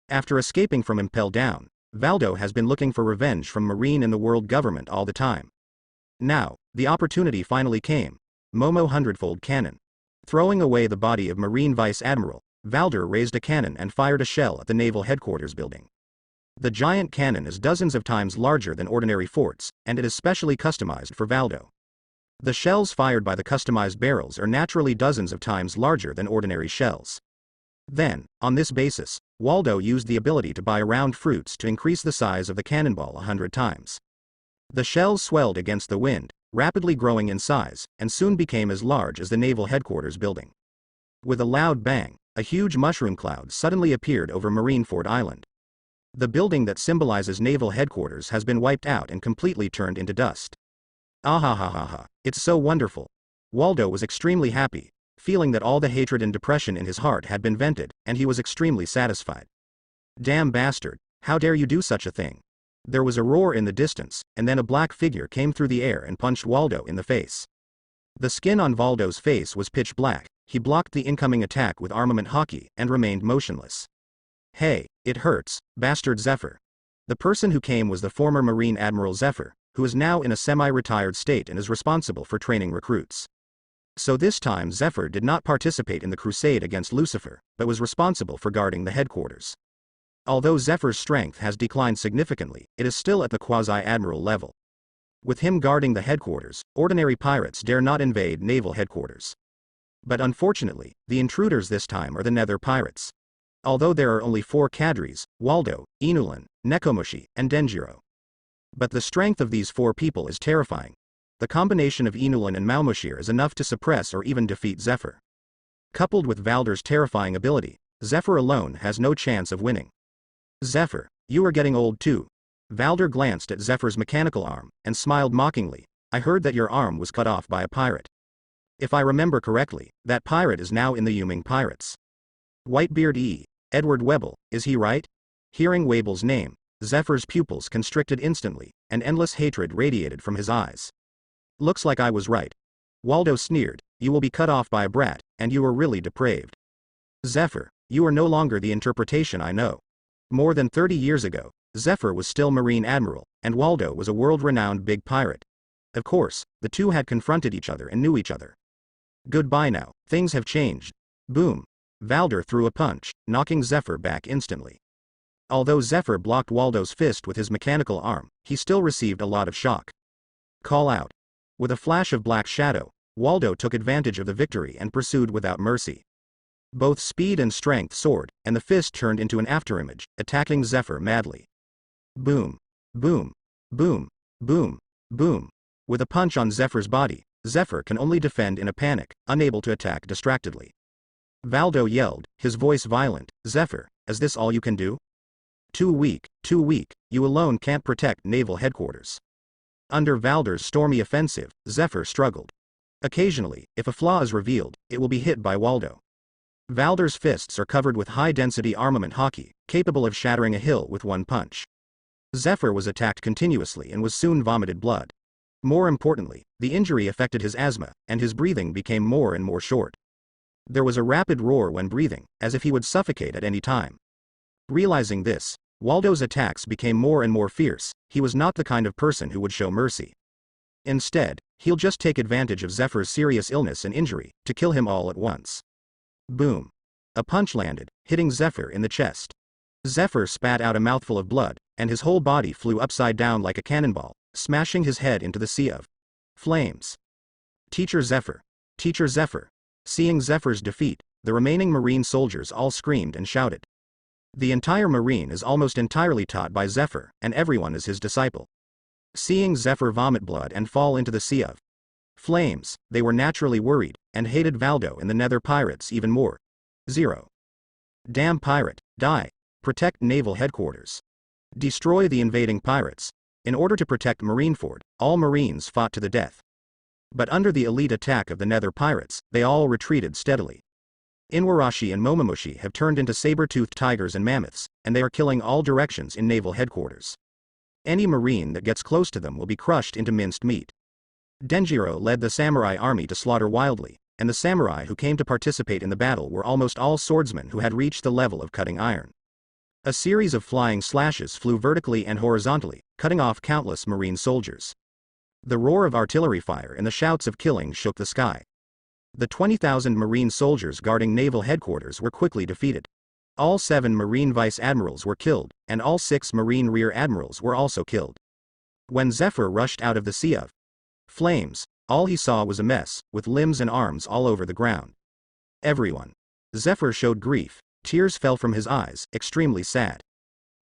After escaping from Impelled Down, Valdo has been looking for revenge from Marine and the world government all the time. Now, the opportunity finally came. Momo hundredfold cannon. Throwing away the body of Marine Vice Admiral, Valder raised a cannon and fired a shell at the naval headquarters building. The giant cannon is dozens of times larger than ordinary forts, and it is specially customized for Valdo. The shells fired by the customized barrels are naturally dozens of times larger than ordinary shells. Then, on this basis, Waldo used the ability to buy round fruits to increase the size of the cannonball 100 times. The shells swelled against the wind, rapidly growing in size, and soon became as large as the naval headquarters building. With a loud bang, a huge mushroom cloud suddenly appeared over Marineford Island. The building that symbolizes naval headquarters has been wiped out and completely turned into dust. Ahahaha, it's so wonderful. Waldo was extremely happy, feeling that all the hatred and depression in his heart had been vented, and he was extremely satisfied. Damn bastard, how dare you do such a thing? There was a roar in the distance, and then a black figure came through the air and punched Waldo in the face. The skin on Waldo's face was pitch black. He blocked the incoming attack with armament hockey and remained motionless. Hey, it hurts, bastard Zephyr. The person who came was the former Marine Admiral Zephyr, who is now in a semi-retired state and is responsible for training recruits. So this time Zephyr did not participate in the crusade against Lucifer, but was responsible for guarding the headquarters. Although Zephyr's strength has declined significantly, it is still at the quasi-admiral level. With him guarding the headquarters, ordinary pirates dare not invade naval headquarters. But unfortunately, the intruders this time are the Nether pirates. Although there are only 4 cadres, Waldo, Inulan, Nekomushi, and Denjiro. But the strength of these 4 people is terrifying. The combination of Inulan and Malmushir is enough to suppress or even defeat Zephyr. Coupled with Valder's terrifying ability, Zephyr alone has no chance of winning. Zephyr, you are getting old too. Valder glanced at Zephyr's mechanical arm, and smiled mockingly. I heard that your arm was cut off by a pirate. If I remember correctly, that pirate is now in the Yuming Pirates. Whitebeard Edward Webble, is he right? Hearing Webble's name, Zephyr's pupils constricted instantly, and endless hatred radiated from his eyes. Looks like I was right. Waldo sneered, you will be cut off by a brat, and you are really depraved. Zephyr, you are no longer the interpretation I know. More than 30 years ago, Zephyr was still Marine Admiral, and Waldo was a world-renowned big pirate. Of course, the two had confronted each other and knew each other. Goodbye now, things have changed. Boom. Valder threw a punch, knocking Zephyr back instantly. Although Zephyr blocked Waldo's fist with his mechanical arm, he still received a lot of shock. Call out. With a flash of black shadow, Waldo took advantage of the victory and pursued without mercy. Both speed and strength soared, and the fist turned into an afterimage, attacking Zephyr madly. Boom. Boom. Boom. Boom. Boom. With a punch on Zephyr's body, Zephyr can only defend in a panic, unable to attack distractedly. Valdo yelled, his voice violent, Zephyr, is this all you can do? Too weak, you alone can't protect naval headquarters. Under Valder's stormy offensive, Zephyr struggled. Occasionally, if a flaw is revealed, it will be hit by Waldo. Valder's fists are covered with high-density armament hockey, capable of shattering a hill with one punch. Zephyr was attacked continuously and was soon vomited blood. More importantly, the injury affected his asthma, and his breathing became more and more short. There was a rapid roar when breathing, as if he would suffocate at any time. Realizing this, Waldo's attacks became more and more fierce. He was not the kind of person who would show mercy. Instead, he'll just take advantage of Zephyr's serious illness and injury, to kill him all at once. Boom. A punch landed, hitting Zephyr in the chest. Zephyr spat out a mouthful of blood, and his whole body flew upside down like a cannonball, smashing his head into the sea of flames. Teacher Zephyr. Teacher Zephyr. Seeing Zephyr's defeat, the remaining Marine soldiers all screamed and shouted. The entire Marine is almost entirely taught by Zephyr, and everyone is his disciple. Seeing Zephyr vomit blood and fall into the sea of flames, they were naturally worried, and hated Valdo and the Nether pirates even more. 0. Damn pirate, die. Protect naval headquarters. Destroy the invading pirates. In order to protect Marineford, all Marines fought to the death. But under the elite attack of the Nether pirates, they all retreated steadily. Inuarashi and Momomushi have turned into saber-toothed tigers and mammoths, and they are killing all directions in naval headquarters. Any Marine that gets close to them will be crushed into minced meat. Denjiro led the samurai army to slaughter wildly, and the samurai who came to participate in the battle were almost all swordsmen who had reached the level of cutting iron. A series of flying slashes flew vertically and horizontally, cutting off countless marine soldiers. The roar of artillery fire and the shouts of killing shook the sky. The 20,000 marine soldiers guarding naval headquarters were quickly defeated. All 7 marine vice admirals were killed, and all 6 marine rear admirals were also killed. When Zephyr rushed out of the sea of flames, all he saw was a mess, with limbs and arms all over the ground. Everyone. Zephyr showed grief, tears fell from his eyes, extremely sad.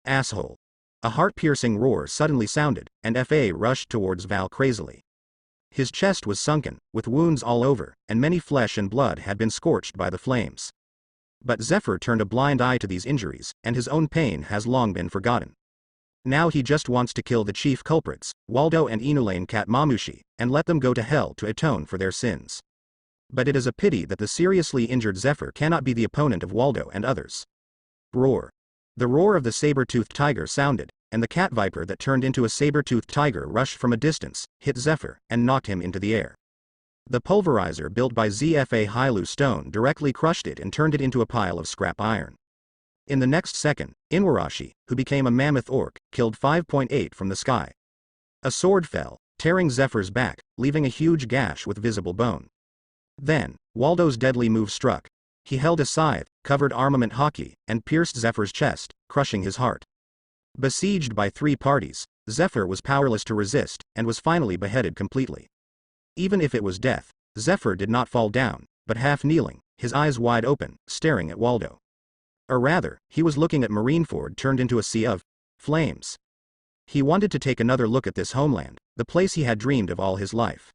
Asshole. A heart-piercing roar suddenly sounded, and Fa rushed towards Val crazily. His chest was sunken, with wounds all over, and many flesh and blood had been scorched by the flames. But Zephyr turned a blind eye to these injuries, and his own pain has long been forgotten. Now he just wants to kill the chief culprits, Waldo and Inulane Kat Mamushi, and let them go to hell to atone for their sins. But it is a pity that the seriously injured Zephyr cannot be the opponent of Waldo and others. Roar. The roar of the saber-toothed tiger sounded, and the cat viper that turned into a saber-toothed tiger rushed from a distance, hit Zephyr, and knocked him into the air. The pulverizer built by Zfa Hylu Stone directly crushed it and turned it into a pile of scrap iron. In the next second, Inuarashi, who became a mammoth orc, killed 5.8 from the sky. A sword fell, tearing Zephyr's back, leaving a huge gash with visible bone. Then, Waldo's deadly move struck. He held a scythe, covered armament hockey, and pierced Zephyr's chest, crushing his heart. Besieged by 3 parties, Zephyr was powerless to resist, and was finally beheaded completely. Even if it was death, Zephyr did not fall down, but half kneeling, his eyes wide open, staring at Waldo. Or rather, he was looking at Marineford turned into a sea of flames. He wanted to take another look at this homeland, the place he had dreamed of all his life.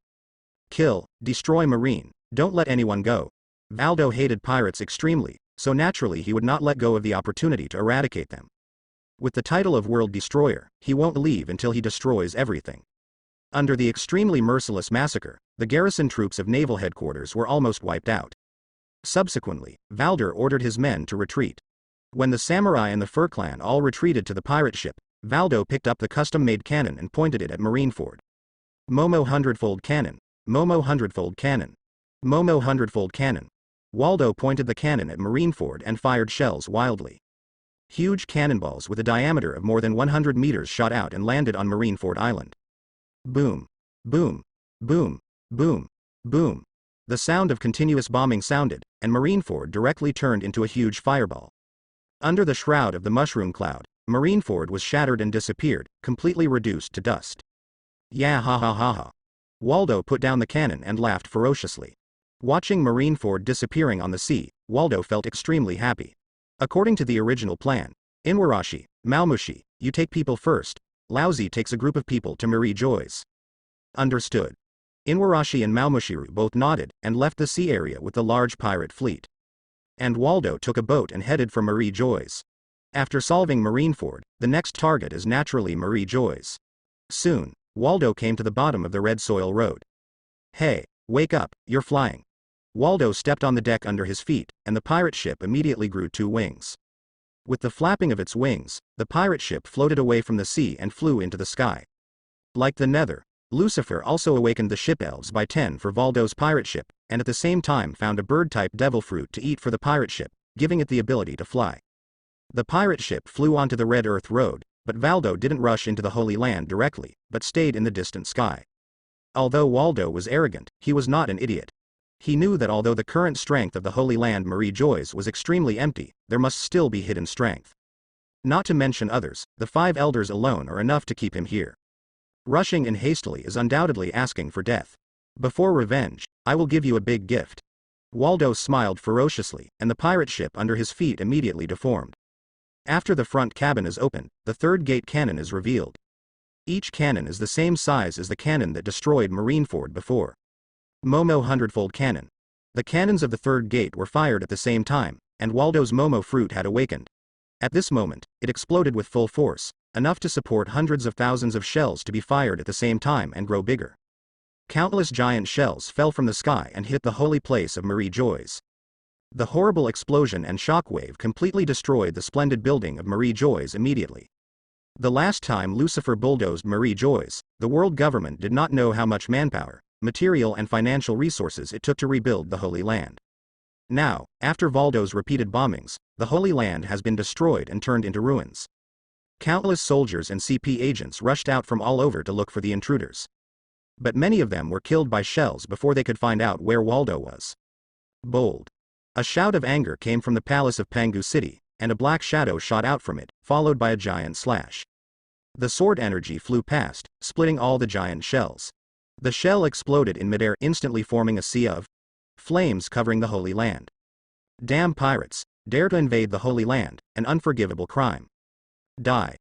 Kill, destroy Marine, don't let anyone go. Waldo hated pirates extremely, so naturally he would not let go of the opportunity to eradicate them. With the title of World Destroyer, he won't leave until he destroys everything. Under the extremely merciless massacre, the garrison troops of naval headquarters were almost wiped out. Subsequently, Valder ordered his men to retreat. When the samurai and the Fur clan all retreated to the pirate ship, Valdo picked up the custom-made cannon and pointed it at Marineford. Momo hundredfold cannon. Momo hundredfold cannon. Momo hundredfold cannon. Waldo pointed the cannon at Marineford and fired shells wildly. Huge cannonballs with a diameter of more than 100 meters shot out and landed on Marineford Island. Boom. Boom. Boom. Boom. Boom. The sound of continuous bombing sounded, and Marineford directly turned into a huge fireball. Under the shroud of the mushroom cloud, Marineford was shattered and disappeared, completely reduced to dust. Yeah, ha ha ha ha. Waldo put down the cannon and laughed ferociously. Watching Marineford disappearing on the sea, Waldo felt extremely happy. According to the original plan, Inuarashi, Mamushi, you take people first, Lousy takes a group of people to Marie Joy's. Understood. Inuarashi and Mamushiru both nodded and left the sea area with the large pirate fleet. And Waldo took a boat and headed for Marie Joy's. After solving Marineford, the next target is naturally Marie Joy's. Soon, Waldo came to the bottom of the red soil road. Hey, wake up, you're flying. Waldo stepped on the deck under his feet, and the pirate ship immediately grew 2 wings. With the flapping of its wings, the pirate ship floated away from the sea and flew into the sky. Like the Nether, Lucifer also awakened the ship elves by 10 for Waldo's pirate ship, and at the same time found a bird-type devil fruit to eat for the pirate ship, giving it the ability to fly. The pirate ship flew onto the Red Earth Road, but Waldo didn't rush into the Holy Land directly, but stayed in the distant sky. Although Waldo was arrogant, he was not an idiot. He knew that although the current strength of the Holy Land Marie Joy's was extremely empty, there must still be hidden strength. Not to mention others, the 5 elders alone are enough to keep him here. Rushing in hastily is undoubtedly asking for death. Before revenge, I will give you a big gift. Waldo smiled ferociously, and the pirate ship under his feet immediately deformed. After the front cabin is opened, the 3rd gate cannon is revealed. Each cannon is the same size as the cannon that destroyed Marineford before. Momo hundredfold cannon. The cannons of the 3rd gate were fired at the same time, and Waldo's Momo fruit had awakened. At this moment, it exploded with full force, enough to support hundreds of thousands of shells to be fired at the same time and grow bigger. Countless giant shells fell from the sky and hit the holy place of Marie Joy's. The horrible explosion and shockwave completely destroyed the splendid building of Marie Joy's immediately. The last time Lucifer bulldozed Marie Joy's, the world government did not know how much manpower, material and financial resources it took to rebuild the Holy Land. Now, after Valdo's repeated bombings, the Holy Land has been destroyed and turned into ruins. Countless soldiers and CP agents rushed out from all over to look for the intruders. But many of them were killed by shells before they could find out where Waldo was. Bold. A shout of anger came from the palace of Pangu City, and a black shadow shot out from it, followed by a giant slash. The sword energy flew past, splitting all the giant shells. The shell exploded in midair, instantly forming a sea of flames covering the Holy Land. Damn pirates, dare to invade the Holy Land, an unforgivable crime. Die.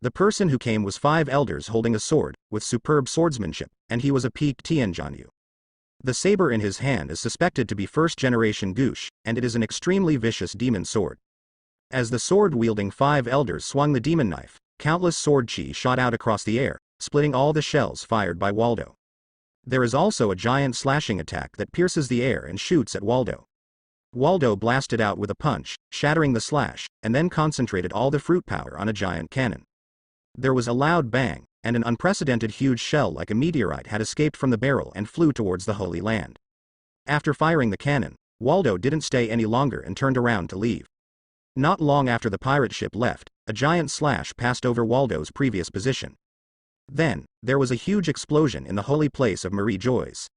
The person who came was 5 elders holding a sword, with superb swordsmanship, and he was a peaked Tianjanyu. The saber in his hand is suspected to be first-generation Goosh, and it is an extremely vicious demon sword. As the sword-wielding 5 elders swung the demon knife, countless sword chi shot out across the air, splitting all the shells fired by Waldo. There is also a giant slashing attack that pierces the air and shoots at Waldo. Waldo blasted out with a punch, shattering the slash, and then concentrated all the fruit power on a giant cannon. There was a loud bang, and an unprecedented huge shell like a meteorite had escaped from the barrel and flew towards the Holy Land. After firing the cannon, Waldo didn't stay any longer and turned around to leave. Not long after the pirate ship left, a giant slash passed over Waldo's previous position. Then, there was a huge explosion in the holy place of Marie Joyce.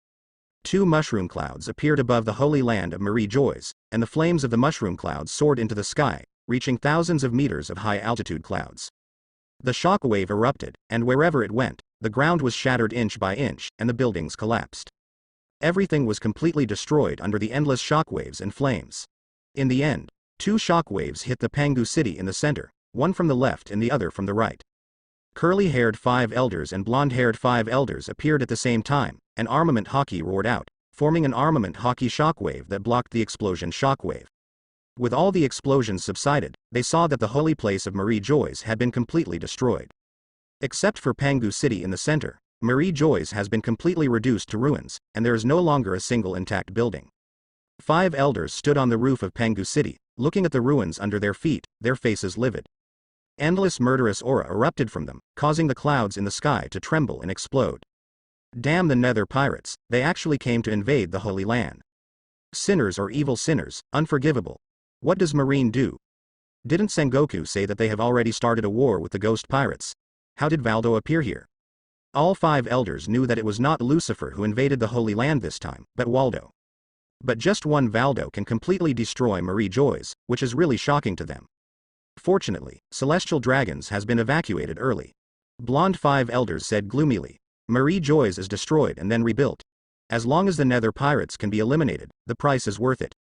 2 mushroom clouds appeared above the Holy Land of Marie Joyce, and the flames of the mushroom clouds soared into the sky, reaching thousands of meters of high-altitude clouds. The shock wave erupted, and wherever it went, the ground was shattered inch by inch, and the buildings collapsed. Everything was completely destroyed under the endless shock waves and flames. In the end, 2 shock waves hit the Pangu City in the center, one from the left and the other from the right. Curly-haired 5 elders and blonde-haired 5 elders appeared at the same time, and armament hockey roared out, forming an armament hockey shockwave that blocked the explosion shockwave. With all the explosions subsided, they saw that the holy place of Marie Joyce had been completely destroyed. Except for Pangu City in the center, Marie Joyce has been completely reduced to ruins, and there is no longer a single intact building. 5 elders stood on the roof of Pangu City, looking at the ruins under their feet, their faces livid. Endless murderous aura erupted from them, causing the clouds in the sky to tremble and explode. Damn the Nether pirates, they actually came to invade the Holy Land. Sinners or evil sinners, unforgivable. What does Marine do? Didn't Sengoku say that they have already started a war with the ghost pirates? How did Valdo appear here? All 5 elders knew that it was not Lucifer who invaded the Holy Land this time, but Waldo. But just one Valdo can completely destroy Marie Joyce, which is really shocking to them. Fortunately, Celestial Dragons has been evacuated early. Blonde 5 elders said gloomily, Marie Joyce is destroyed and then rebuilt. As long as the Nether pirates can be eliminated, the price is worth it.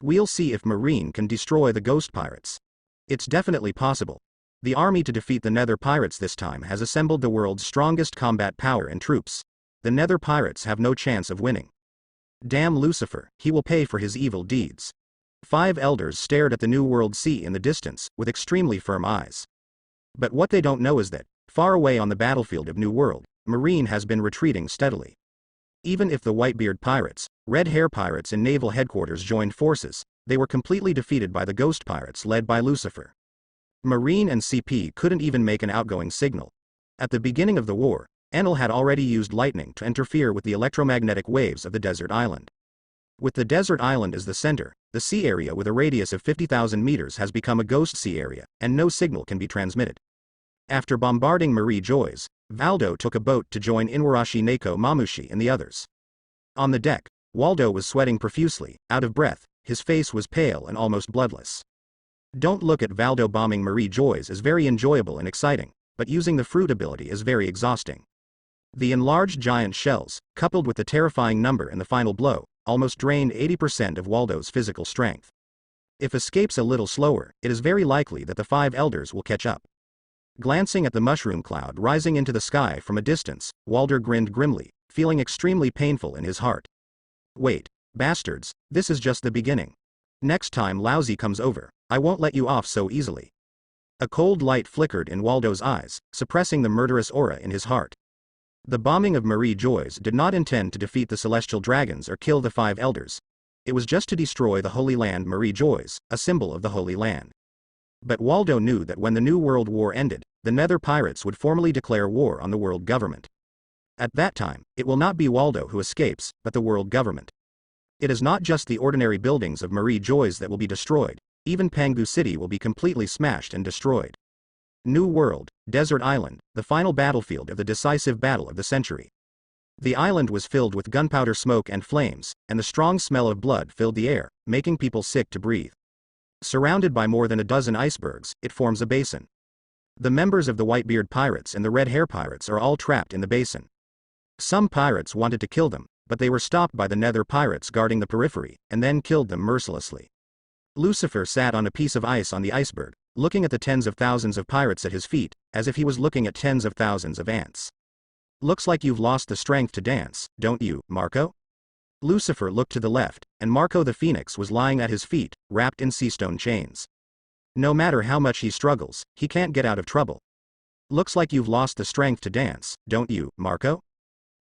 We'll see if Marine can destroy the ghost pirates. It's definitely possible. The army to defeat the Nether pirates this time has assembled the world's strongest combat power and troops. The Nether pirates have no chance of winning. Damn Lucifer, he will pay for his evil deeds. 5 elders stared at the New World Sea in the distance, with extremely firm eyes. But what they don't know is that, far away on the battlefield of New World, Marine has been retreating steadily. Even if the Whitebeard pirates, Red Hair pirates and naval headquarters joined forces, they were completely defeated by the ghost pirates led by Lucifer. Marine and CP couldn't even make an outgoing signal. At the beginning of the war, Enel had already used lightning to interfere with the electromagnetic waves of the desert island. With the desert island as the center, the sea area with a radius of 50,000 meters has become a ghost sea area, and no signal can be transmitted. After bombarding Marie Joyce, Valdo took a boat to join Inuarashi Neko Mamushi and the others. On the deck, Waldo was sweating profusely, out of breath, his face was pale and almost bloodless. Don't look at Valdo bombing Marie Joyce as very enjoyable and exciting, but using the fruit ability is very exhausting. The enlarged giant shells, coupled with the terrifying number in the final blow, almost drained 80% of Waldo's physical strength. If escapes a little slower, it is very likely that the 5 elders will catch up. Glancing at the mushroom cloud rising into the sky from a distance, Waldo grinned grimly, feeling extremely painful in his heart. Wait, bastards, this is just the beginning. Next time Lousy comes over, I won't let you off so easily. A cold light flickered in Waldo's eyes, suppressing the murderous aura in his heart. The bombing of Marie Joyce did not intend to defeat the Celestial Dragons or kill the 5 elders. It was just to destroy the Holy Land Marie Joyce, a symbol of the Holy Land. But Waldo knew that when the New World War ended, the Nether Pirates would formally declare war on the world government. At that time, it will not be Waldo who escapes, but the world government. It is not just the ordinary buildings of Marie Joy's that will be destroyed, even Pangu City will be completely smashed and destroyed. New World, Desert Island, the final battlefield of the decisive battle of the century. The island was filled with gunpowder smoke and flames, and the strong smell of blood filled the air, making people sick to breathe. Surrounded by more than a dozen icebergs, it forms a basin. The members of the Whitebeard pirates and the Red Hair pirates are all trapped in the basin. Some pirates wanted to kill them, but they were stopped by the Nether pirates guarding the periphery, and then killed them mercilessly. Lucifer sat on a piece of ice on the iceberg, looking at the tens of thousands of pirates at his feet, as if he was looking at tens of thousands of ants. Looks like you've lost the strength to dance, don't you, Marco? Lucifer looked to the left, and Marco the Phoenix was lying at his feet, wrapped in seastone chains. No matter how much he struggles, he can't get out of trouble. Looks like you've lost the strength to dance, don't you, Marco?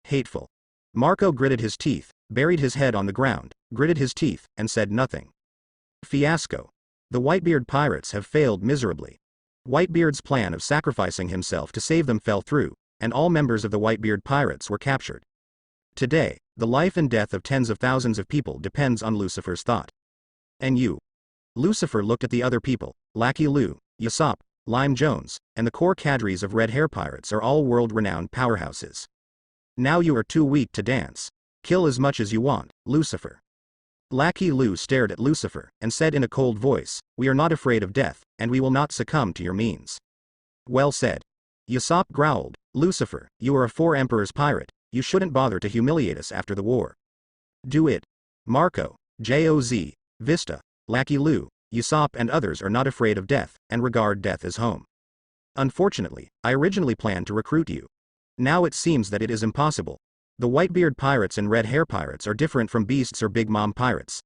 Hateful. Marco gritted his teeth, buried his head on the ground, gritted his teeth, and said nothing. Fiasco. The Whitebeard pirates have failed miserably. Whitebeard's plan of sacrificing himself to save them fell through, and all members of the Whitebeard pirates were captured. Today, the life and death of tens of thousands of people depends on Lucifer's thought. And you? Lucifer looked at the other people. Lackey Lou, Yasop, Lime Jones, and the core cadres of Red Hair pirates are all world-renowned powerhouses. Now you are too weak to dance. Kill as much as you want, Lucifer. Lackey Lou stared at Lucifer, and said in a cold voice, "We are not afraid of death, and we will not succumb to your means." Well said. Yasop growled, "Lucifer, you are a Four Emperors pirate, you shouldn't bother to humiliate us after the war. Do it." Marco, Joz, Vista, Lackey Lou, Yasop and others are not afraid of death, and regard death as home. Unfortunately, I originally planned to recruit you. Now it seems that it is impossible. The Whitebeard pirates and Red Hair pirates are different from Beasts or Big Mom pirates.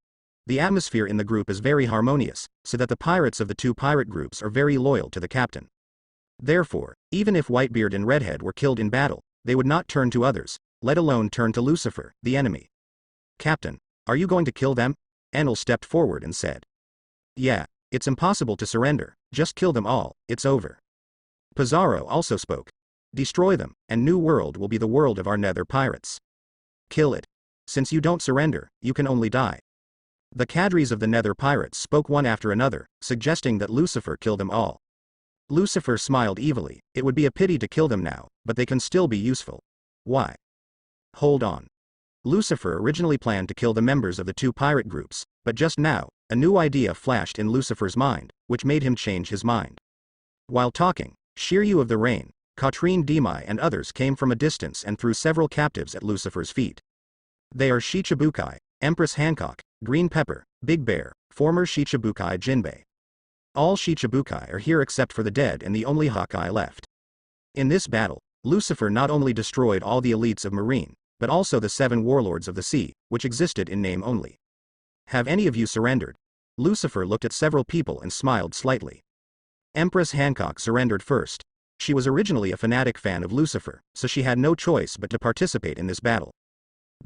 The atmosphere in the group is very harmonious, so that the pirates of the two pirate groups are very loyal to the captain. Therefore, even if Whitebeard and Redhead were killed in battle, they would not turn to others, let alone turn to Lucifer, the enemy. "Captain, are you going to kill them?" Enel stepped forward and said. "Yeah, it's impossible to surrender, just kill them all, it's over." Pizarro also spoke. "Destroy them, and New World will be the world of our Nether pirates. Kill it. Since you don't surrender, you can only die." The cadres of the Nether pirates spoke one after another, suggesting that Lucifer kill them all. Lucifer smiled evilly. "It would be a pity to kill them now, but they can still be useful." "Why?" "Hold on." Lucifer originally planned to kill the members of the two pirate groups, but just now, a new idea flashed in Lucifer's mind, which made him change his mind. While talking, Shiryu of the Rain, Katrine Demai and others came from a distance and threw several captives at Lucifer's feet. They are Shichibukai, Empress Hancock, Green Pepper, Big Bear, former Shichibukai Jinbei. All Shichibukai are here except for the dead and the only Hawkeye left. In this battle, Lucifer not only destroyed all the elites of Marine, but also the 7 warlords of the sea, which existed in name only. "Have any of you surrendered?" Lucifer looked at several people and smiled slightly. Empress Hancock surrendered first. She was originally a fanatic fan of Lucifer, so she had no choice but to participate in this battle.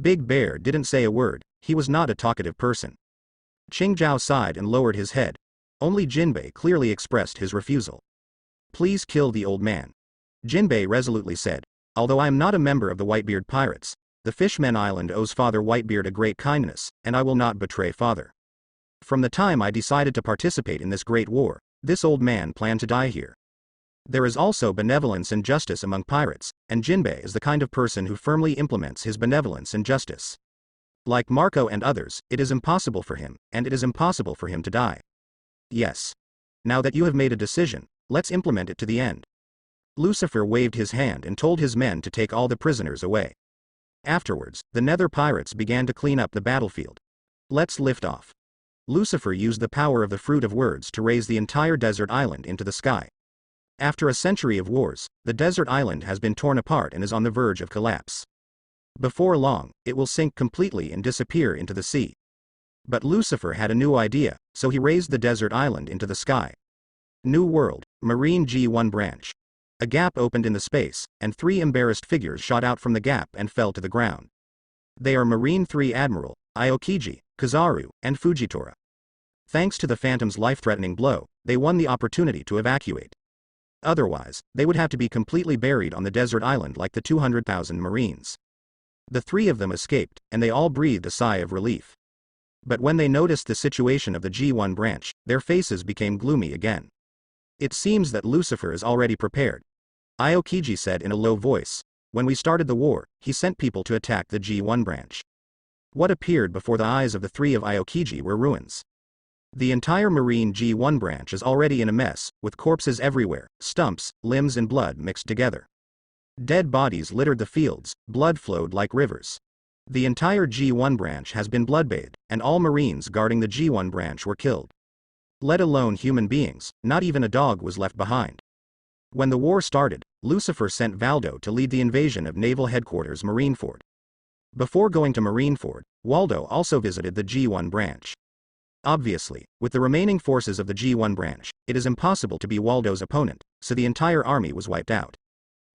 Big Bear didn't say a word, he was not a talkative person. Qingzhao sighed and lowered his head. Only Jinbei clearly expressed his refusal. "Please kill the old man." Jinbei resolutely said, "Although I am not a member of the Whitebeard pirates, the Fishmen Island owes Father Whitebeard a great kindness, and I will not betray Father. From the time I decided to participate in this great war, this old man planned to die here. There is also benevolence and justice among pirates, and Jinbei is the kind of person who firmly implements his benevolence and justice. Like Marco and others, it is impossible for him, and it is impossible for him to die. Yes. Now that you have made a decision, let's implement it to the end." Lucifer waved his hand and told his men to take all the prisoners away. Afterwards, the Nether pirates began to clean up the battlefield. "Let's lift off." Lucifer used the power of the Fruit of Words to raise the entire desert island into the sky. After a century of wars, the desert island has been torn apart and is on the verge of collapse. Before long, it will sink completely and disappear into the sea. But Lucifer had a new idea, so he raised the desert island into the sky. New World, Marine G1 branch. A gap opened in the space, and 3 embarrassed figures shot out from the gap and fell to the ground. They are Marine 3 Admiral, Aokiji, Kizaru, and Fujitora. Thanks to the Phantom's life-threatening blow, they won the opportunity to evacuate. Otherwise, they would have to be completely buried on the desert island like the 200,000 Marines. The 3 of them escaped, and they all breathed a sigh of relief. But when they noticed the situation of the G1 branch, their faces became gloomy again. It seems that Lucifer is already prepared, Aokiji said in a low voice. When we started the war, he sent people to attack the G1 branch. What appeared before the eyes of the three of Aokiji were ruins. The entire marine G1 branch is already in a mess, with corpses everywhere, stumps, limbs and blood mixed together. Dead bodies littered the fields, blood flowed like rivers. The entire G1 branch has been bloodbathed, and all marines guarding the G1 branch were killed. Let alone human beings, not even a dog was left behind. When the war started, Lucifer sent Valdo to lead the invasion of Naval Headquarters Marineford. Before going to Marineford, Waldo also visited the G1 branch. Obviously, with the remaining forces of the G1 branch, it is impossible to be Waldo's opponent, so the entire army was wiped out.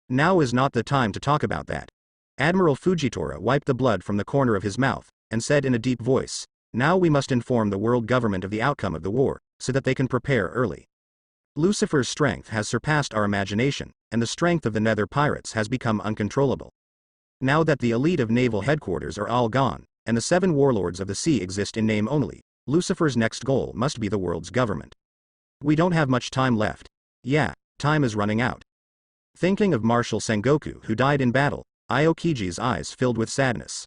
Now is not the time to talk about that. Admiral Fujitora wiped the blood from the corner of his mouth, and said in a deep voice, "Now we must inform the world government of the outcome of the war, so that they can prepare early. Lucifer's strength has surpassed our imagination, and the strength of the Nether pirates has become uncontrollable. Now that the elite of naval headquarters are all gone, and the 7 warlords of the sea exist in name only, Lucifer's next goal must be the world's government. We don't have much time left. Yeah, time is running out." Thinking of Marshal Sengoku who died in battle, Aokiji's eyes filled with sadness.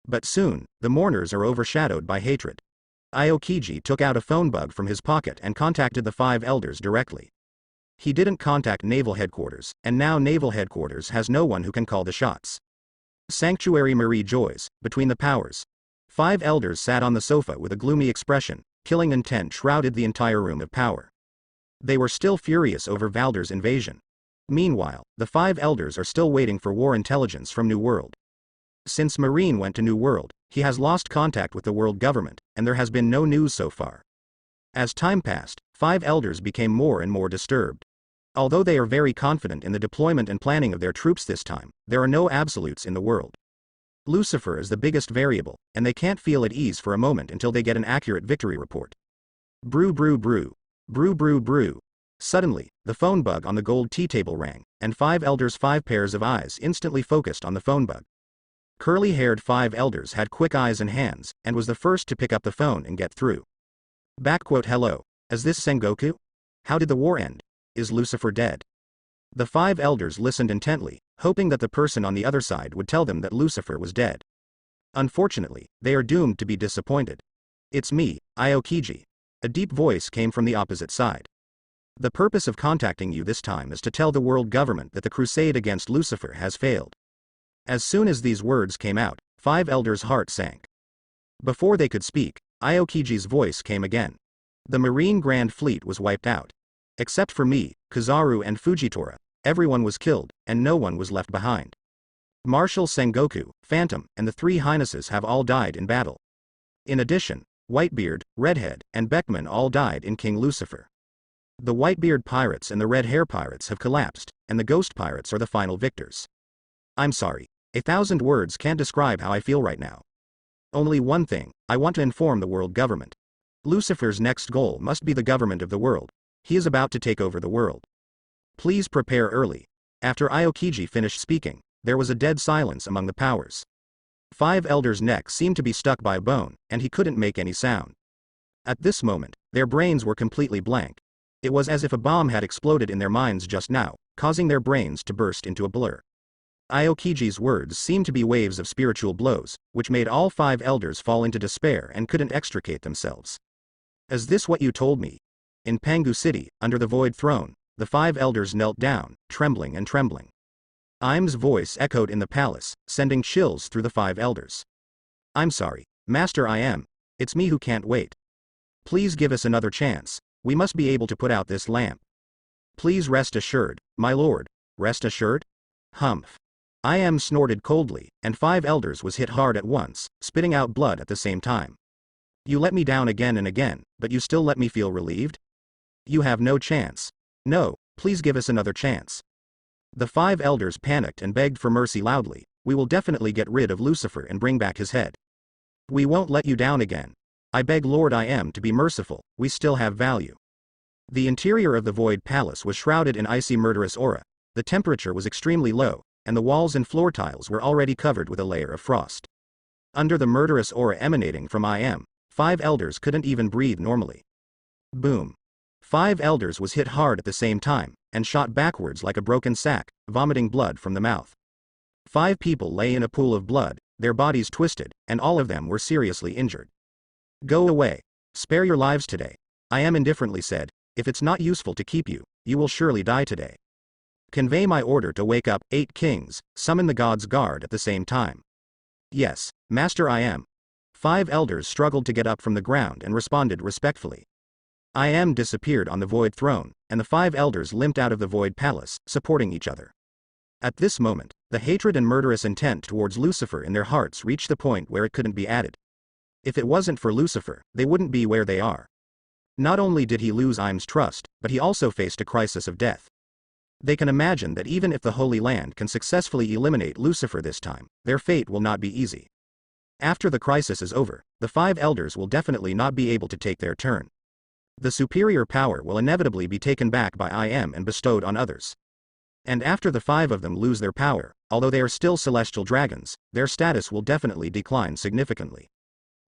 But soon, the mourners are overshadowed by hatred. Aokiji took out a phone bug from his pocket and contacted the 5 elders directly. He didn't contact Naval Headquarters, and now Naval Headquarters has no one who can call the shots. Sanctuary Marie joys, between the powers. 5 elders sat on the sofa with a gloomy expression, killing intent shrouded the entire room of power. They were still furious over Valder's invasion. Meanwhile, the 5 elders are still waiting for war intelligence from New World. Since Marine went to New World, he has lost contact with the world government, and there has been no news so far. As time passed, 5 elders became more and more disturbed. Although they are very confident in the deployment and planning of their troops this time, there are no absolutes in the world. Lucifer is the biggest variable, and they can't feel at ease for a moment until they get an accurate victory report. Brew brew brew. Brew brew brew. Suddenly, the phone bug on the gold tea table rang, and 5 elders' 5 pairs of eyes instantly focused on the phone bug. Curly-haired 5 elders had quick eyes and hands, and was the first to pick up the phone and get through. Hello, is this Sengoku? How did the war end? Is Lucifer dead? The 5 elders listened intently, hoping that the person on the other side would tell them that Lucifer was dead. Unfortunately, they are doomed to be disappointed. It's me, Aokiji. A deep voice came from the opposite side. The purpose of contacting you this time is to tell the world government that the crusade against Lucifer has failed. As soon as these words came out, 5 elders' heart sank. Before they could speak, Aokiji's voice came again. The Marine Grand Fleet was wiped out. Except for me, Kizaru and Fujitora, everyone was killed, and no one was left behind. Marshal Sengoku, Phantom, and the 3 Highnesses have all died in battle. In addition, Whitebeard, Redhead, and Beckman all died in King Lucifer. The Whitebeard pirates and the Red Hair pirates have collapsed, and the Ghost pirates are the final victors. I'm sorry, 1,000 words can't describe how I feel right now. Only one thing, I want to inform the world government. Lucifer's next goal must be the government of the world. He is about to take over the world. Please prepare early. After Aokiji finished speaking, there was a dead silence among the powers. 5 elders' necks seemed to be stuck by a bone, and he couldn't make any sound. At this moment, their brains were completely blank. It was as if a bomb had exploded in their minds just now, causing their brains to burst into a blur. Aokiji's words seemed to be waves of spiritual blows, which made all 5 elders fall into despair and couldn't extricate themselves. Is this what you told me? In Pangu City, under the Void Throne, the 5 elders knelt down, trembling and trembling. Im's voice echoed in the palace, sending chills through the 5 elders. I'm sorry, Master Im. It's me who can't wait. Please give us another chance. We must be able to put out this lamp. Please rest assured, my lord. Rest assured? Humph. Im snorted coldly, and 5 elders was hit hard at once, spitting out blood at the same time. You let me down again and again, but you still let me feel relieved? You have no chance. No, please give us another chance. The 5 elders panicked and begged for mercy loudly. We will definitely get rid of Lucifer and bring back his head. We won't let you down again. I beg Lord Im to be merciful, we still have value. The interior of the Void Palace was shrouded in icy murderous aura. The temperature was extremely low, and the walls and floor tiles were already covered with a layer of frost. Under the murderous aura emanating from Im, 5 elders couldn't even breathe normally. Boom. 5 elders was hit hard at the same time, and shot backwards like a broken sack, vomiting blood from the mouth. 5 people lay in a pool of blood, their bodies twisted, and all of them were seriously injured. Go away. Spare your lives today. I am indifferently said, if it's not useful to keep you, you will surely die today. Convey my order to wake up 8 kings, summon the gods' guard at the same time. Yes, Master I am. 5 elders struggled to get up from the ground and responded respectfully. I am disappeared on the void throne, and the 5 elders limped out of the void palace, supporting each other. At this moment, the hatred and murderous intent towards Lucifer in their hearts reached the point where it couldn't be added. If it wasn't for Lucifer, they wouldn't be where they are. Not only did he lose Im's trust, but he also faced a crisis of death. They can imagine that even if the Holy Land can successfully eliminate Lucifer this time, their fate will not be easy. After the crisis is over, the 5 elders will definitely not be able to take their turn. The superior power will inevitably be taken back by Im and bestowed on others. And after the 5 of them lose their power, although they are still celestial dragons, their status will definitely decline significantly.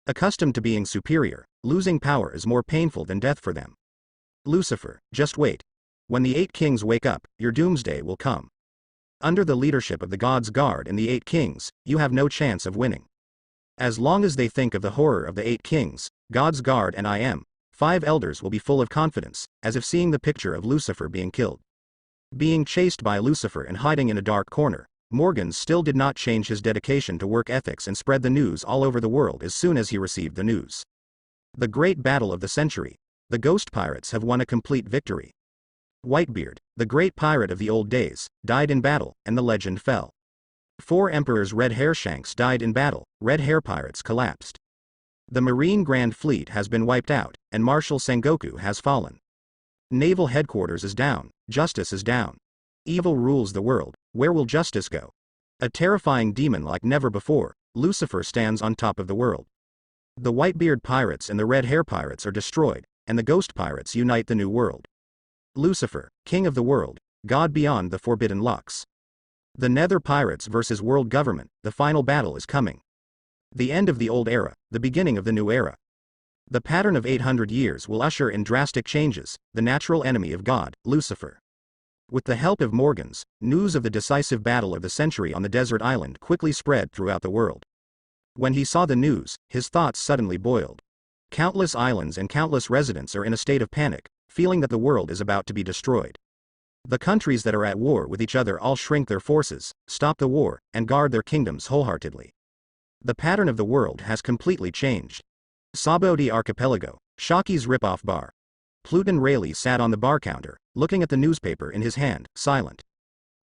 Accustomed to being superior, losing power is more painful than death for them. Lucifer, just wait. When the 8 kings wake up, your doomsday will come. Under the leadership of the gods' guard and the 8 kings, you have no chance of winning. As long as they think of the horror of the 8 kings, gods' guard and Im, 5 elders will be full of confidence, as if seeing the picture of Lucifer being killed. Being chased by Lucifer and hiding in a dark corner, Morgan still did not change his dedication to work ethics and spread the news all over the world as soon as he received the news. The great battle of the century. The ghost pirates have won a complete victory. Whitebeard, the great pirate of the old days, died in battle, and the legend fell. 4 emperors red hair Shanks died in battle, red hair pirates collapsed. The Marine Grand Fleet has been wiped out, and Marshal Sengoku has fallen. Naval headquarters is down, justice is down. Evil rules the world, where will justice go? A terrifying demon like never before, Lucifer stands on top of the world. The Whitebeard pirates and the red hair pirates are destroyed, and the ghost pirates unite the new world. Lucifer, king of the world, god beyond the forbidden locks. The Nether pirates versus world government, the final battle is coming. The end of the old era, the beginning of the new era. The pattern of 800 years will usher in drastic changes, the natural enemy of God, Lucifer. With the help of Morgans, news of the decisive battle of the century on the desert island quickly spread throughout the world. When he saw the news, his thoughts suddenly boiled. Countless islands and countless residents are in a state of panic, feeling that the world is about to be destroyed. The countries that are at war with each other all shrink their forces, stop the war, and guard their kingdoms wholeheartedly. The pattern of the world has completely changed. Sabodi Archipelago, Shaki's rip-off bar. Pluton Raighley sat on the bar counter, looking at the newspaper in his hand, silent.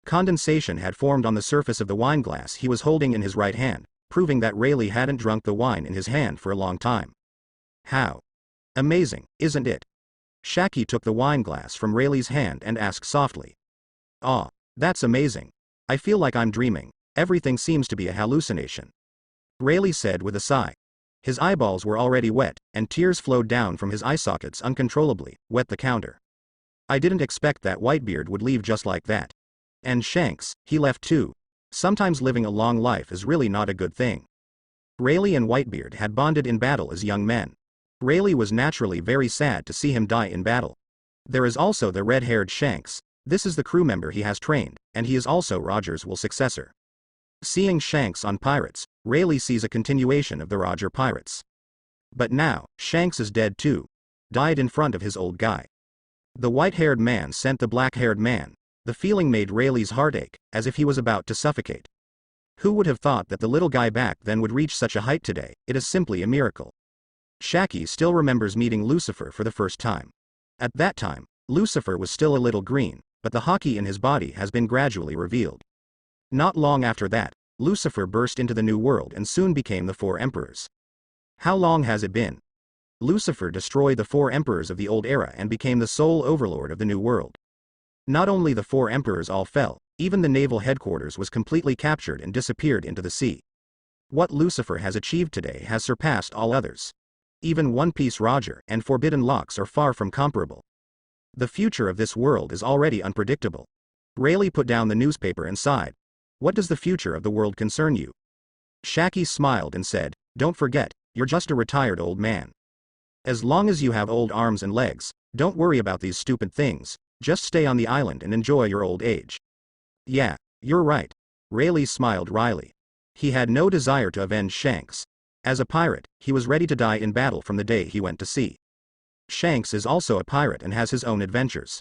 Condensation had formed on the surface of the wine glass he was holding in his right hand, proving that Raighley hadn't drunk the wine in his hand for a long time. How amazing, isn't it? Shaki took the wine glass from Raighley's hand and asked softly. "Ah, that's amazing. I feel like I'm dreaming. Everything seems to be a hallucination." Raighley said with a sigh. His eyeballs were already wet, and tears flowed down from his eye sockets uncontrollably, wet the counter. "I didn't expect that Whitebeard would leave just like that. And Shanks, he left too. Sometimes living a long life is really not a good thing." Raighley and Whitebeard had bonded in battle as young men. Raighley was naturally very sad to see him die in battle. There is also the red-haired Shanks. This is the crew member he has trained, and he is also Roger's successor. Seeing Shanks on pirates, Raighley sees a continuation of the Roger pirates. But now, Shanks is dead too. Died in front of his old guy. The white-haired man sent the black-haired man. The feeling made Raighley's heart ache, as if he was about to suffocate. Who would have thought that the little guy back then would reach such a height today? It is simply a miracle. Shaki still remembers meeting Lucifer for the first time. At that time, Lucifer was still a little green, but the hockey in his body has been gradually revealed. Not long after that, Lucifer burst into the new world and soon became the 4 emperors. How long has it been? Lucifer destroyed the 4 emperors of the old era and became the sole overlord of the new world. Not only the 4 emperors all fell, even the naval headquarters was completely captured and disappeared into the sea. What Lucifer has achieved today has surpassed all others. Even One Piece Roger and Forbidden Locks are far from comparable. The future of this world is already unpredictable. Raighley put down the newspaper and sighed. What does the future of the world concern you? Shaki smiled and said, "Don't forget, you're just a retired old man. As long as you have old arms and legs, don't worry about these stupid things, just stay on the island and enjoy your old age. Yeah, you're right. Raighley smiled wryly. He had no desire to avenge Shanks. As a pirate, he was ready to die in battle from the day he went to sea. Shanks is also a pirate and has his own adventures.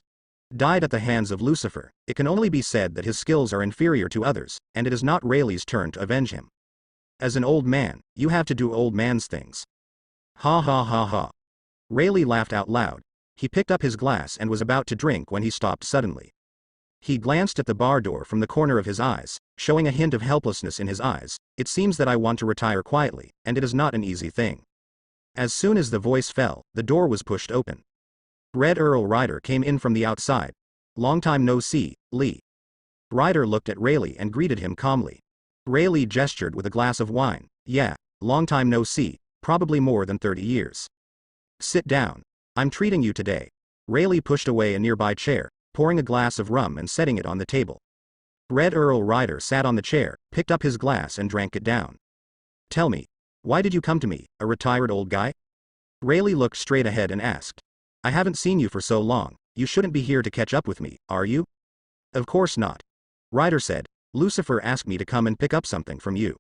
Died at the hands of Lucifer, it can only be said that his skills are inferior to others, and it is not Raighley's turn to avenge him. As an old man, you have to do old man's things. Ha ha ha ha. Raighley laughed out loud. He picked up his glass and was about to drink when he stopped suddenly. He glanced at the bar door from the corner of his eyes, showing a hint of helplessness in his eyes. It seems that I want to retire quietly, and it is not an easy thing. As soon as the voice fell, the door was pushed open. Red Earl Ryder came in from the outside. Long time no see, Lee. Ryder looked at Raighley and greeted him calmly. Raighley gestured with a glass of wine. Yeah, long time no see, probably more than 30 years. Sit down. I'm treating you today. Raighley pushed away a nearby chair, pouring a glass of rum and setting it on the table. Red Earl Ryder sat on the chair, picked up his glass and drank it down. Tell me, why did you come to me, a retired old guy? Raighley looked straight ahead and asked. I haven't seen you for so long, you shouldn't be here to catch up with me, are you? Of course not. Ryder said, Lucifer asked me to come and pick up something from you.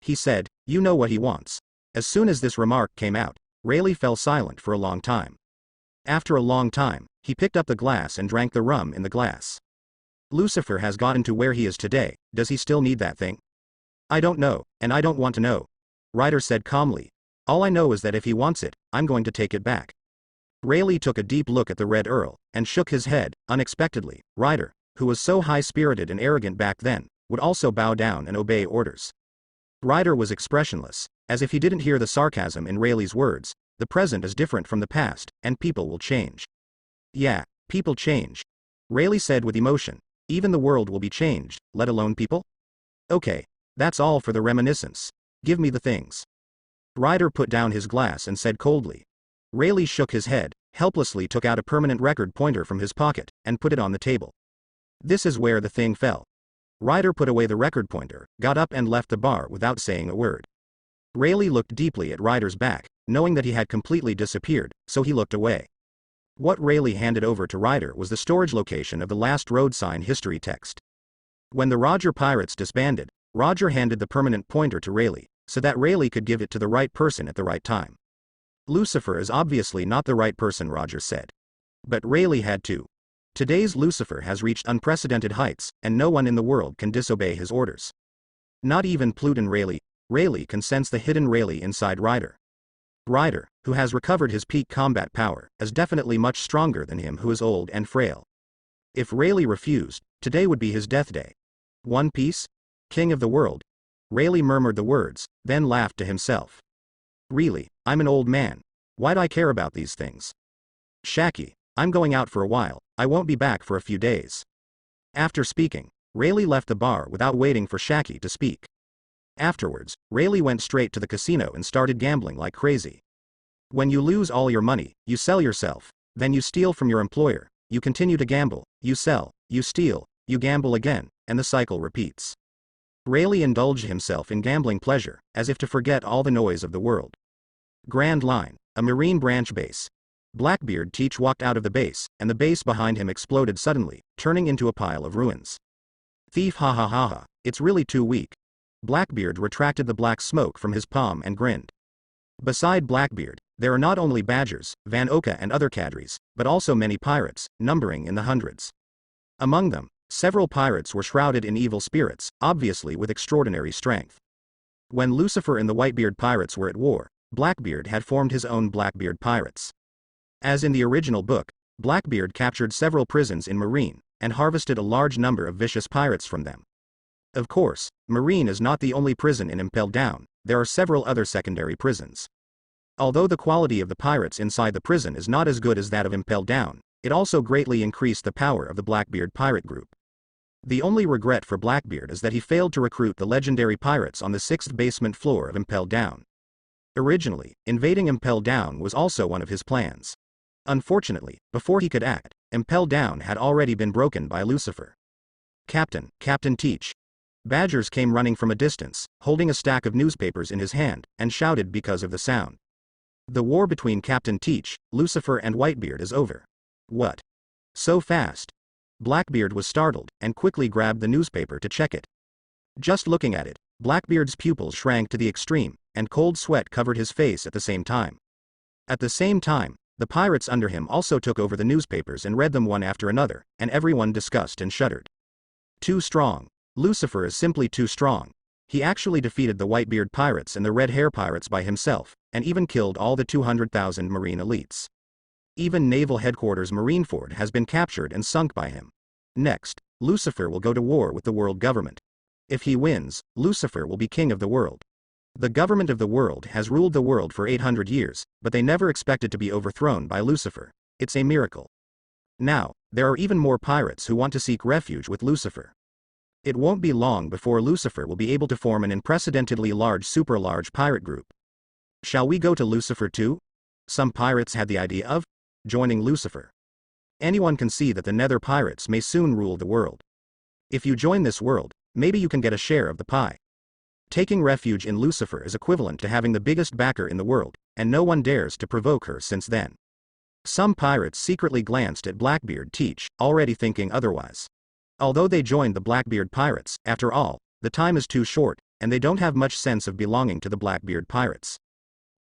He said, you know what he wants. As soon as this remark came out, Raighley fell silent for a long time. After a long time, he picked up the glass and drank the rum in the glass. Lucifer has gotten to where he is today, does he still need that thing? I don't know, and I don't want to know. Ryder said calmly. All I know is that if he wants it, I'm going to take it back. Raighley took a deep look at the Red Earl, and shook his head. Unexpectedly, Ryder, who was so high-spirited and arrogant back then, would also bow down and obey orders. Ryder was expressionless, as if he didn't hear the sarcasm in Raighley's words. The present is different from the past, and people will change. Yeah, people change. Raighley said with emotion. Even the world will be changed, let alone people? Okay, that's all for the reminiscence. Give me the things. Ryder put down his glass and said coldly. Raighley shook his head, helplessly took out a permanent record pointer from his pocket, and put it on the table. This is where the thing fell. Ryder put away the record pointer, got up and left the bar without saying a word. Raighley looked deeply at Ryder's back, knowing that he had completely disappeared, so he looked away. What Raighley handed over to Ryder was the storage location of the last road sign history text. When the Roger Pirates disbanded, Roger handed the permanent pointer to Raighley, so that Raighley could give it to the right person at the right time. Lucifer is obviously not the right person, Roger said. But Raighley had to. Today's Lucifer has reached unprecedented heights, and no one in the world can disobey his orders. Not even Pluton Raighley. Raighley can sense the hidden Raighley inside Ryder. Ryder, who has recovered his peak combat power, is definitely much stronger than him who is old and frail. If Raighley refused, today would be his death day. One Piece? King of the world? Raighley murmured the words, then laughed to himself. Really, I'm an old man. Why'd I care about these things? Shacky, I'm going out for a while, I won't be back for a few days. After speaking, Raighley left the bar without waiting for Shacky to speak. Afterwards, Raighley went straight to the casino and started gambling like crazy. When you lose all your money, you sell yourself, then you steal from your employer, you continue to gamble, you sell, you steal, you gamble again, and the cycle repeats. Raighley indulged himself in gambling pleasure, as if to forget all the noise of the world. Grand Line, a marine branch base. Blackbeard Teach walked out of the base, and the base behind him exploded suddenly, turning into a pile of ruins. Thief, ha ha ha ha, it's really too weak. Blackbeard retracted the black smoke from his palm and grinned. Beside Blackbeard, there are not only badgers, Van Oka and other cadres, but also many pirates, numbering in the hundreds. Among them, several pirates were shrouded in evil spirits, obviously with extraordinary strength. When Lucifer and the Whitebeard pirates were at war, Blackbeard had formed his own Blackbeard pirates. As in the original book, Blackbeard captured several prisons in Marine, and harvested a large number of vicious pirates from them. Of course, Marine is not the only prison in Impel Down, there are several other secondary prisons. Although the quality of the pirates inside the prison is not as good as that of Impel Down, it also greatly increased the power of the Blackbeard pirate group. The only regret for Blackbeard is that he failed to recruit the legendary pirates on the 6th basement floor of Impel Down. Originally, invading Impel Down was also one of his plans. Unfortunately, before he could act, Impel Down had already been broken by Lucifer. Captain Teach. Badgers came running from a distance, holding a stack of newspapers in his hand, and shouted because of the sound. The war between Captain Teach, Lucifer and Whitebeard is over. What? So fast? Blackbeard was startled, and quickly grabbed the newspaper to check it. Just looking at it, Blackbeard's pupils shrank to the extreme, and cold sweat covered his face at the same time. At the same time, the pirates under him also took over the newspapers and read them one after another, and everyone discussed and shuddered. Too strong. Lucifer is simply too strong. He actually defeated the Whitebeard pirates and the Red Hair pirates by himself, and even killed all the 200,000 marine elites. Even naval headquarters Marineford has been captured and sunk by him. Next, Lucifer will go to war with the world government. If he wins, Lucifer will be king of the world. The government of the world has ruled the world for 800 years, but they never expected to be overthrown by Lucifer. It's a miracle. Now, there are even more pirates who want to seek refuge with Lucifer. It won't be long before Lucifer will be able to form an unprecedentedly large super-large pirate group. Shall we go to Lucifer too? Some pirates had the idea of joining Lucifer. Anyone can see that the Nether pirates may soon rule the world. If you join this world, maybe you can get a share of the pie. Taking refuge in Lucifer is equivalent to having the biggest backer in the world, and no one dares to provoke her since then. Some pirates secretly glanced at Blackbeard Teach, already thinking otherwise. Although they joined the Blackbeard pirates, after all, the time is too short, and they don't have much sense of belonging to the Blackbeard pirates.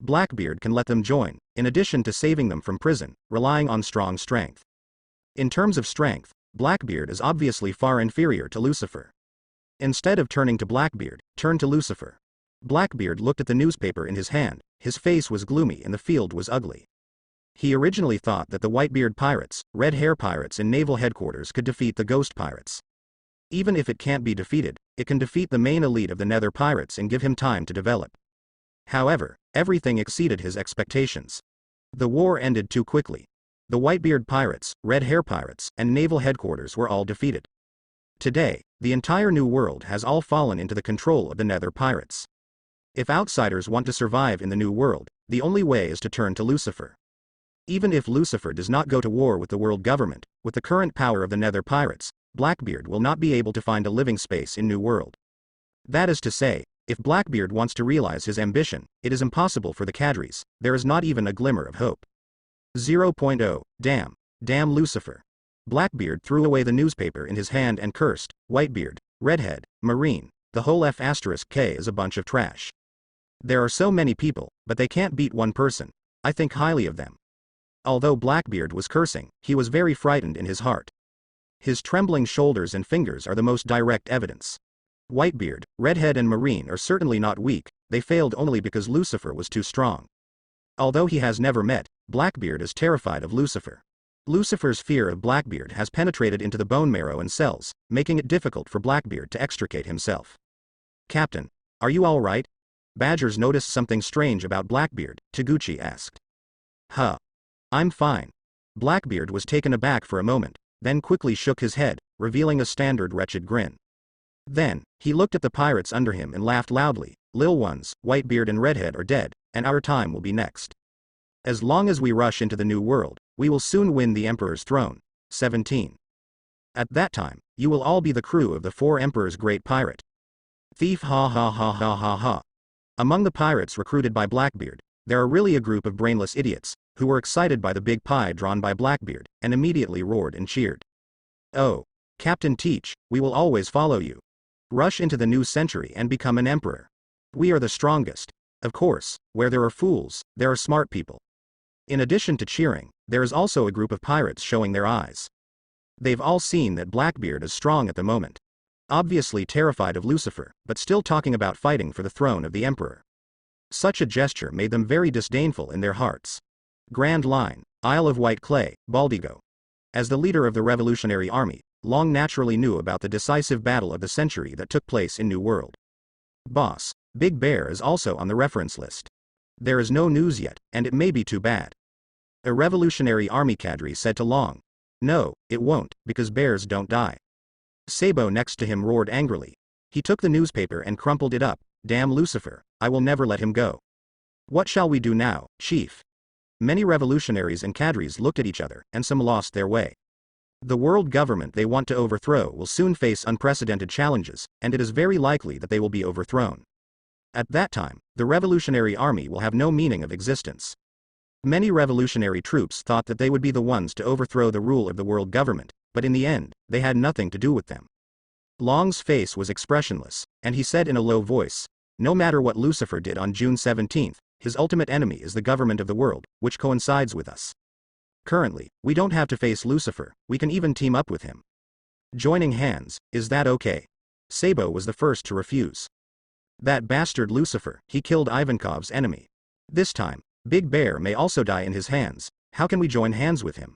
Blackbeard can let them join, in addition to saving them from prison, relying on strong strength. In terms of strength, Blackbeard is obviously far inferior to Lucifer. Instead of turning to Blackbeard, turn to Lucifer. Blackbeard looked at the newspaper in his hand, his face was gloomy and the field was ugly. He originally thought that the Whitebeard pirates, Red Hair pirates in naval headquarters could defeat the Ghost pirates. Even if it can't be defeated, it can defeat the main elite of the Nether pirates and give him time to develop. However, everything exceeded his expectations. The war ended too quickly. The Whitebeard pirates, Red Hair pirates, and naval headquarters were all defeated. Today, the entire new world has all fallen into the control of the Nether pirates. If outsiders want to survive in the new world, the only way is to turn to Lucifer. Even if Lucifer does not go to war with the world government, with the current power of the Nether pirates, Blackbeard will not be able to find a living space in New World. That is to say, if Blackbeard wants to realize his ambition, it is impossible for the cadres, there is not even a glimmer of hope. 0.0, damn Lucifer. Blackbeard threw away the newspaper in his hand and cursed, Whitebeard, Redhead, Marine, the whole F*K is a bunch of trash. There are so many people, but they can't beat one person. I think highly of them. Although Blackbeard was cursing, he was very frightened in his heart. His trembling shoulders and fingers are the most direct evidence. Whitebeard, Redhead and Marine are certainly not weak, they failed only because Lucifer was too strong. Although he has never met, Blackbeard is terrified of Lucifer. Lucifer's fear of Blackbeard has penetrated into the bone marrow and cells, making it difficult for Blackbeard to extricate himself. Captain, are you all right? Badgers noticed something strange about Blackbeard, Taguchi asked. Huh. I'm fine. Blackbeard was taken aback for a moment, then quickly shook his head, revealing a standard wretched grin. Then, he looked at the pirates under him and laughed loudly. Lil ones, Whitebeard and Redhead are dead, and our time will be next. As long as we rush into the new world, we will soon win the Emperor's throne. 17. At that time, you will all be the crew of the 4 Emperor's great pirate. Thief ha ha ha ha ha ha. Among the pirates recruited by Blackbeard, there are really a group of brainless idiots, who were excited by the big pie drawn by Blackbeard, and immediately roared and cheered. Oh, Captain Teach, we will always follow you. Rush into the new century and become an emperor. We are the strongest. Of course, where there are fools, there are smart people. In addition to cheering, there is also a group of pirates showing their eyes. They've all seen that Blackbeard is strong at the moment. Obviously terrified of Lucifer, but still talking about fighting for the throne of the Emperor. Such a gesture made them very disdainful in their hearts. Grand Line, Isle of White Clay, Baldigo. As the leader of the Revolutionary Army, Long naturally knew about the decisive battle of the century that took place in New World. Boss, Big Bear is also on the reference list. There is no news yet, and it may be too bad. A Revolutionary Army cadre said to Long. No, it won't, because bears don't die. Sabo next to him roared angrily. He took the newspaper and crumpled it up. Damn Lucifer, I will never let him go. What shall we do now, Chief? Many revolutionaries and cadres looked at each other, and some lost their way. The world government they want to overthrow will soon face unprecedented challenges, and it is very likely that they will be overthrown. At that time, the Revolutionary Army will have no meaning of existence. Many revolutionary troops thought that they would be the ones to overthrow the rule of the world government, but in the end, they had nothing to do with them. Long's face was expressionless, and he said in a low voice, "No matter what Lucifer did on June 17th, his ultimate enemy is the government of the world, which coincides with us. Currently, we don't have to face Lucifer, we can even team up with him. Joining hands, is that okay?" Sabo was the first to refuse. "That bastard Lucifer, he killed Ivankov's enemy. This time, Big Bear may also die in his hands, how can we join hands with him?"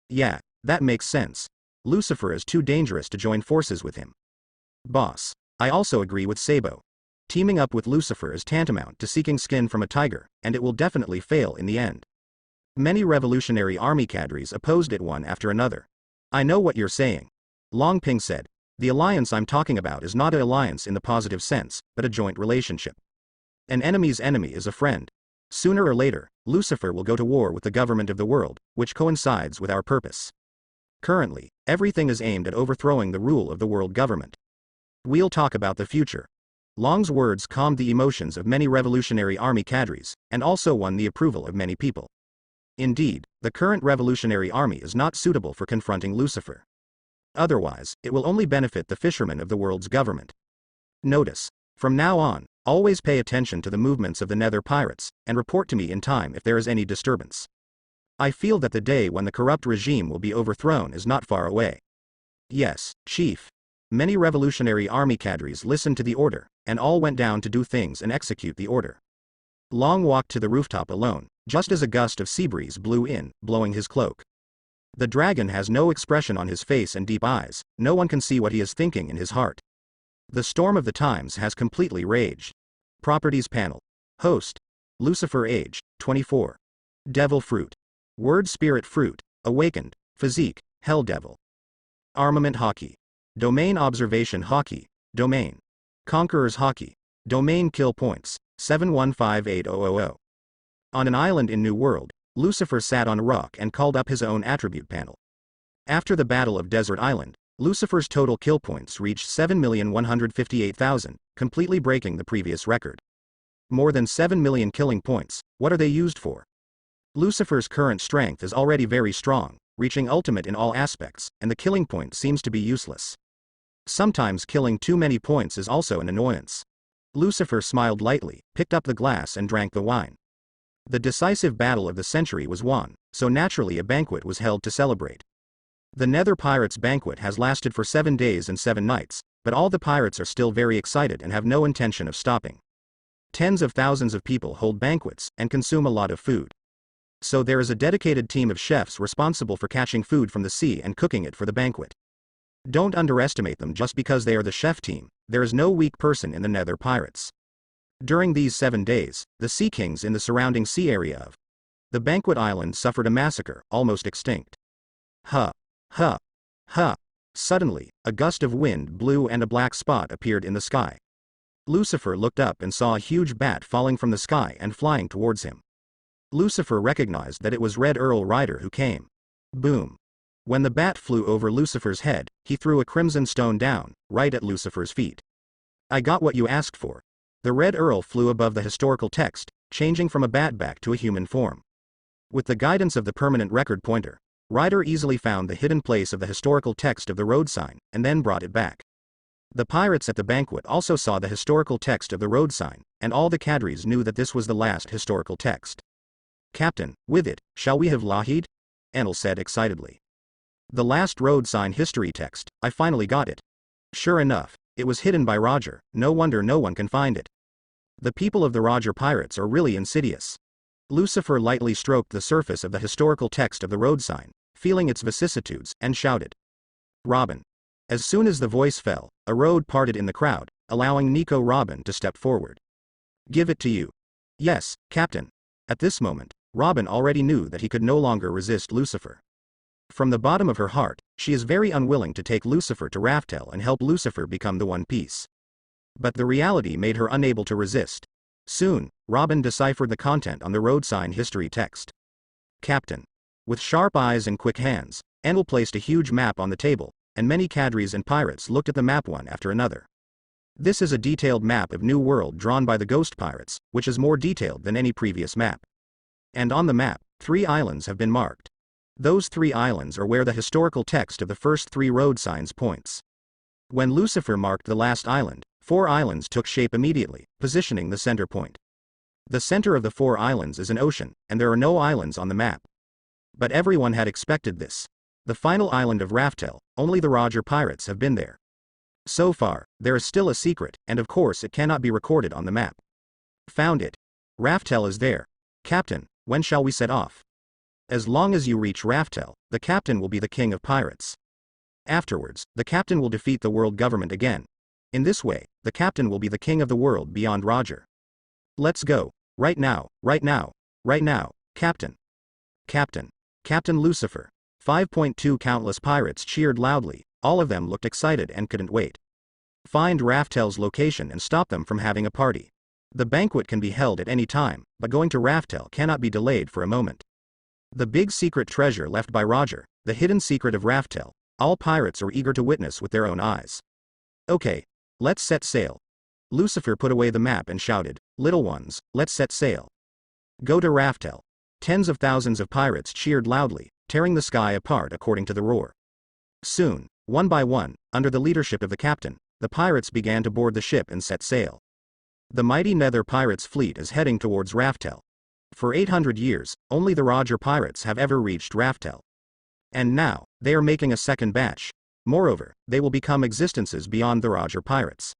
"Yeah, that makes sense. Lucifer is too dangerous to join forces with him." "Boss, I also agree with Sabo. Teaming up with Lucifer is tantamount to seeking skin from a tiger, and it will definitely fail in the end." Many Revolutionary Army cadres opposed it one after another. "I know what you're saying," Longping said. "The alliance I'm talking about is not an alliance in the positive sense, but a joint relationship. An enemy's enemy is a friend. Sooner or later, Lucifer will go to war with the government of the world, which coincides with our purpose. Currently, everything is aimed at overthrowing the rule of the world government. We'll talk about the future." Long's words calmed the emotions of many Revolutionary Army cadres, and also won the approval of many people. Indeed, the current Revolutionary Army is not suitable for confronting Lucifer. Otherwise, it will only benefit the fishermen of the world's government. Notice, from now on, always pay attention to the movements of the Nether pirates, and report to me in time if there is any disturbance. I feel that the day when the corrupt regime will be overthrown is not far away. "Yes, Chief." Many Revolutionary Army cadres listened to the order, and all went down to do things and execute the order. Long walked to the rooftop alone, just as a gust of sea breeze blew in, blowing his cloak. The dragon has no expression on his face and deep eyes, no one can see what he is thinking in his heart. The storm of the times has completely raged. Properties panel. Host. Lucifer age, 24. Devil fruit. Word spirit fruit, awakened, physique, hell devil. Armament hockey. Domain observation hockey, domain. Conqueror's hockey. Domain kill points, 7158000. On an island in New World, Lucifer sat on a rock and called up his own attribute panel. After the Battle of Desert Island, Lucifer's total kill points reached 7,158,000, completely breaking the previous record. More than 7 million killing points, what are they used for? Lucifer's current strength is already very strong, reaching ultimate in all aspects, and the killing point seems to be useless. Sometimes killing too many points is also an annoyance. Lucifer smiled lightly, picked up the glass and drank the wine. The decisive battle of the century was won, so naturally a banquet was held to celebrate. The Nether Pirates' banquet has lasted for 7 days and 7 nights, but all the pirates are still very excited and have no intention of stopping. Tens of thousands of people hold banquets and consume a lot of food. So there is a dedicated team of chefs responsible for catching food from the sea and cooking it for the banquet. Don't underestimate them just because they are the chef team, there is no weak person in the Nether Pirates. During these 7 days, the Sea Kings in the surrounding sea area of the Banquet Island suffered a massacre, almost extinct. Huh. Huh. Huh. Suddenly, a gust of wind blew and a black spot appeared in the sky. Lucifer looked up and saw a huge bat falling from the sky and flying towards him. Lucifer recognized that it was Red Earl Rider who came. Boom. When the bat flew over Lucifer's head, he threw a crimson stone down, right at Lucifer's feet. "I got what you asked for." The Red Earl flew above the historical text, changing from a bat back to a human form. With the guidance of the permanent record pointer, Ryder easily found the hidden place of the historical text of the road sign, and then brought it back. The pirates at the banquet also saw the historical text of the road sign, and all the cadres knew that this was the last historical text. "Captain, with it, shall we have Lahid?" Enel said excitedly. "The last road sign history text, I finally got it." Sure enough, it was hidden by Roger, no wonder no one can find it. The people of the Roger pirates are really insidious. Lucifer lightly stroked the surface of the historical text of the road sign, feeling its vicissitudes, and shouted, "Robin." As soon as the voice fell, a road parted in the crowd, allowing Nico Robin to step forward. "Give it to you." "Yes, Captain." At this moment, Robin already knew that he could no longer resist Lucifer. From the bottom of her heart, she is very unwilling to take Lucifer to Raftel and help Lucifer become the One Piece. But the reality made her unable to resist. Soon, Robin deciphered the content on the road sign history text. "Captain." With sharp eyes and quick hands, Enel placed a huge map on the table, and many cadres and pirates looked at the map one after another. This is a detailed map of New World drawn by the Ghost Pirates, which is more detailed than any previous map. And on the map, 3 islands have been marked. Those 3 islands are where the historical text of the first 3 road signs points. When Lucifer marked the last island, 4 islands took shape immediately, positioning the center point. The center of the 4 islands is an ocean, and there are no islands on the map. But everyone had expected this. The final island of Raftel, only the Roger pirates have been there. So far, there is still a secret, and of course it cannot be recorded on the map. Found it. Raftel is there. Captain, when shall we set off? As long as you reach Raftel, the captain will be the king of pirates. Afterwards, the captain will defeat the world government again. In this way, the captain will be the king of the world beyond Roger. Let's go. Right now, right now, right now, Captain. Captain. Captain Lucifer. 5.2 Countless pirates cheered loudly, all of them looked excited and couldn't wait. Find Raftel's location and stop them from having a party. The banquet can be held at any time, but going to Raftel cannot be delayed for a moment. The big secret treasure left by Roger, the hidden secret of Raftel, all pirates are eager to witness with their own eyes. Okay, let's set sail. Lucifer put away the map and shouted, "Little ones, let's set sail. Go to Raftel." Tens of thousands of pirates cheered loudly, tearing the sky apart according to the roar. Soon, one by one, under the leadership of the captain, the pirates began to board the ship and set sail. The mighty Nether Pirates fleet is heading towards Raftel. For 800 years, only the Roger pirates have ever reached Raftel. And now, they are making a second batch. Moreover, they will become existences beyond the Roger pirates.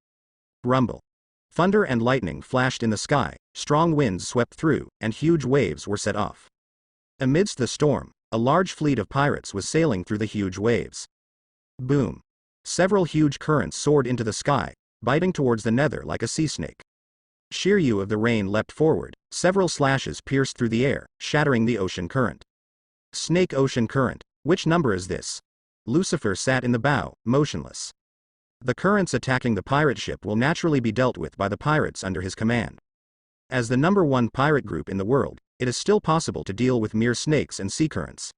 Rumble. Thunder and lightning flashed in the sky, strong winds swept through, and huge waves were set off. Amidst the storm, a large fleet of pirates was sailing through the huge waves. Boom. Several huge currents soared into the sky, biting towards the nether like a sea snake. Shiryu of the rain leapt forward, several slashes pierced through the air, shattering the ocean current. Snake ocean current, which number is this? Lucifer sat in the bow, motionless. The currents attacking the pirate ship will naturally be dealt with by the pirates under his command. As the number 1 pirate group in the world, it is still possible to deal with mere snakes and sea currents.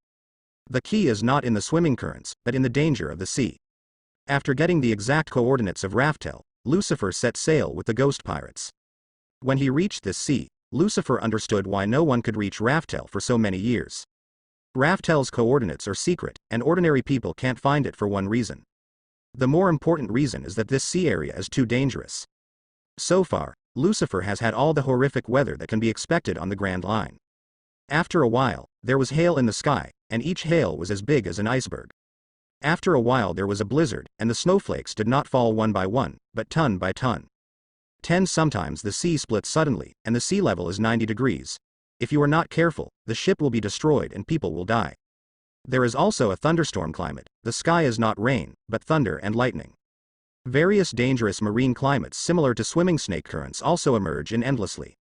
The key is not in the swimming currents, but in the danger of the sea. After getting the exact coordinates of Raftel, Lucifer set sail with the ghost pirates. When he reached this sea, Lucifer understood why no one could reach Raftel for so many years. Raftel's coordinates are secret, and ordinary people can't find it for one reason. The more important reason is that this sea area is too dangerous. So far, Lucifer has had all the horrific weather that can be expected on the Grand Line. After a while, there was hail in the sky, and each hail was as big as an iceberg. After a while there was a blizzard, and the snowflakes did not fall one by one, but ton by ton. Sometimes the sea splits suddenly, and the sea level is 90 degrees. If you are not careful, the ship will be destroyed and people will die. There is also a thunderstorm climate. The sky is not rain, but thunder and lightning. Various dangerous marine climates similar to swimming snake currents also emerge in endlessly.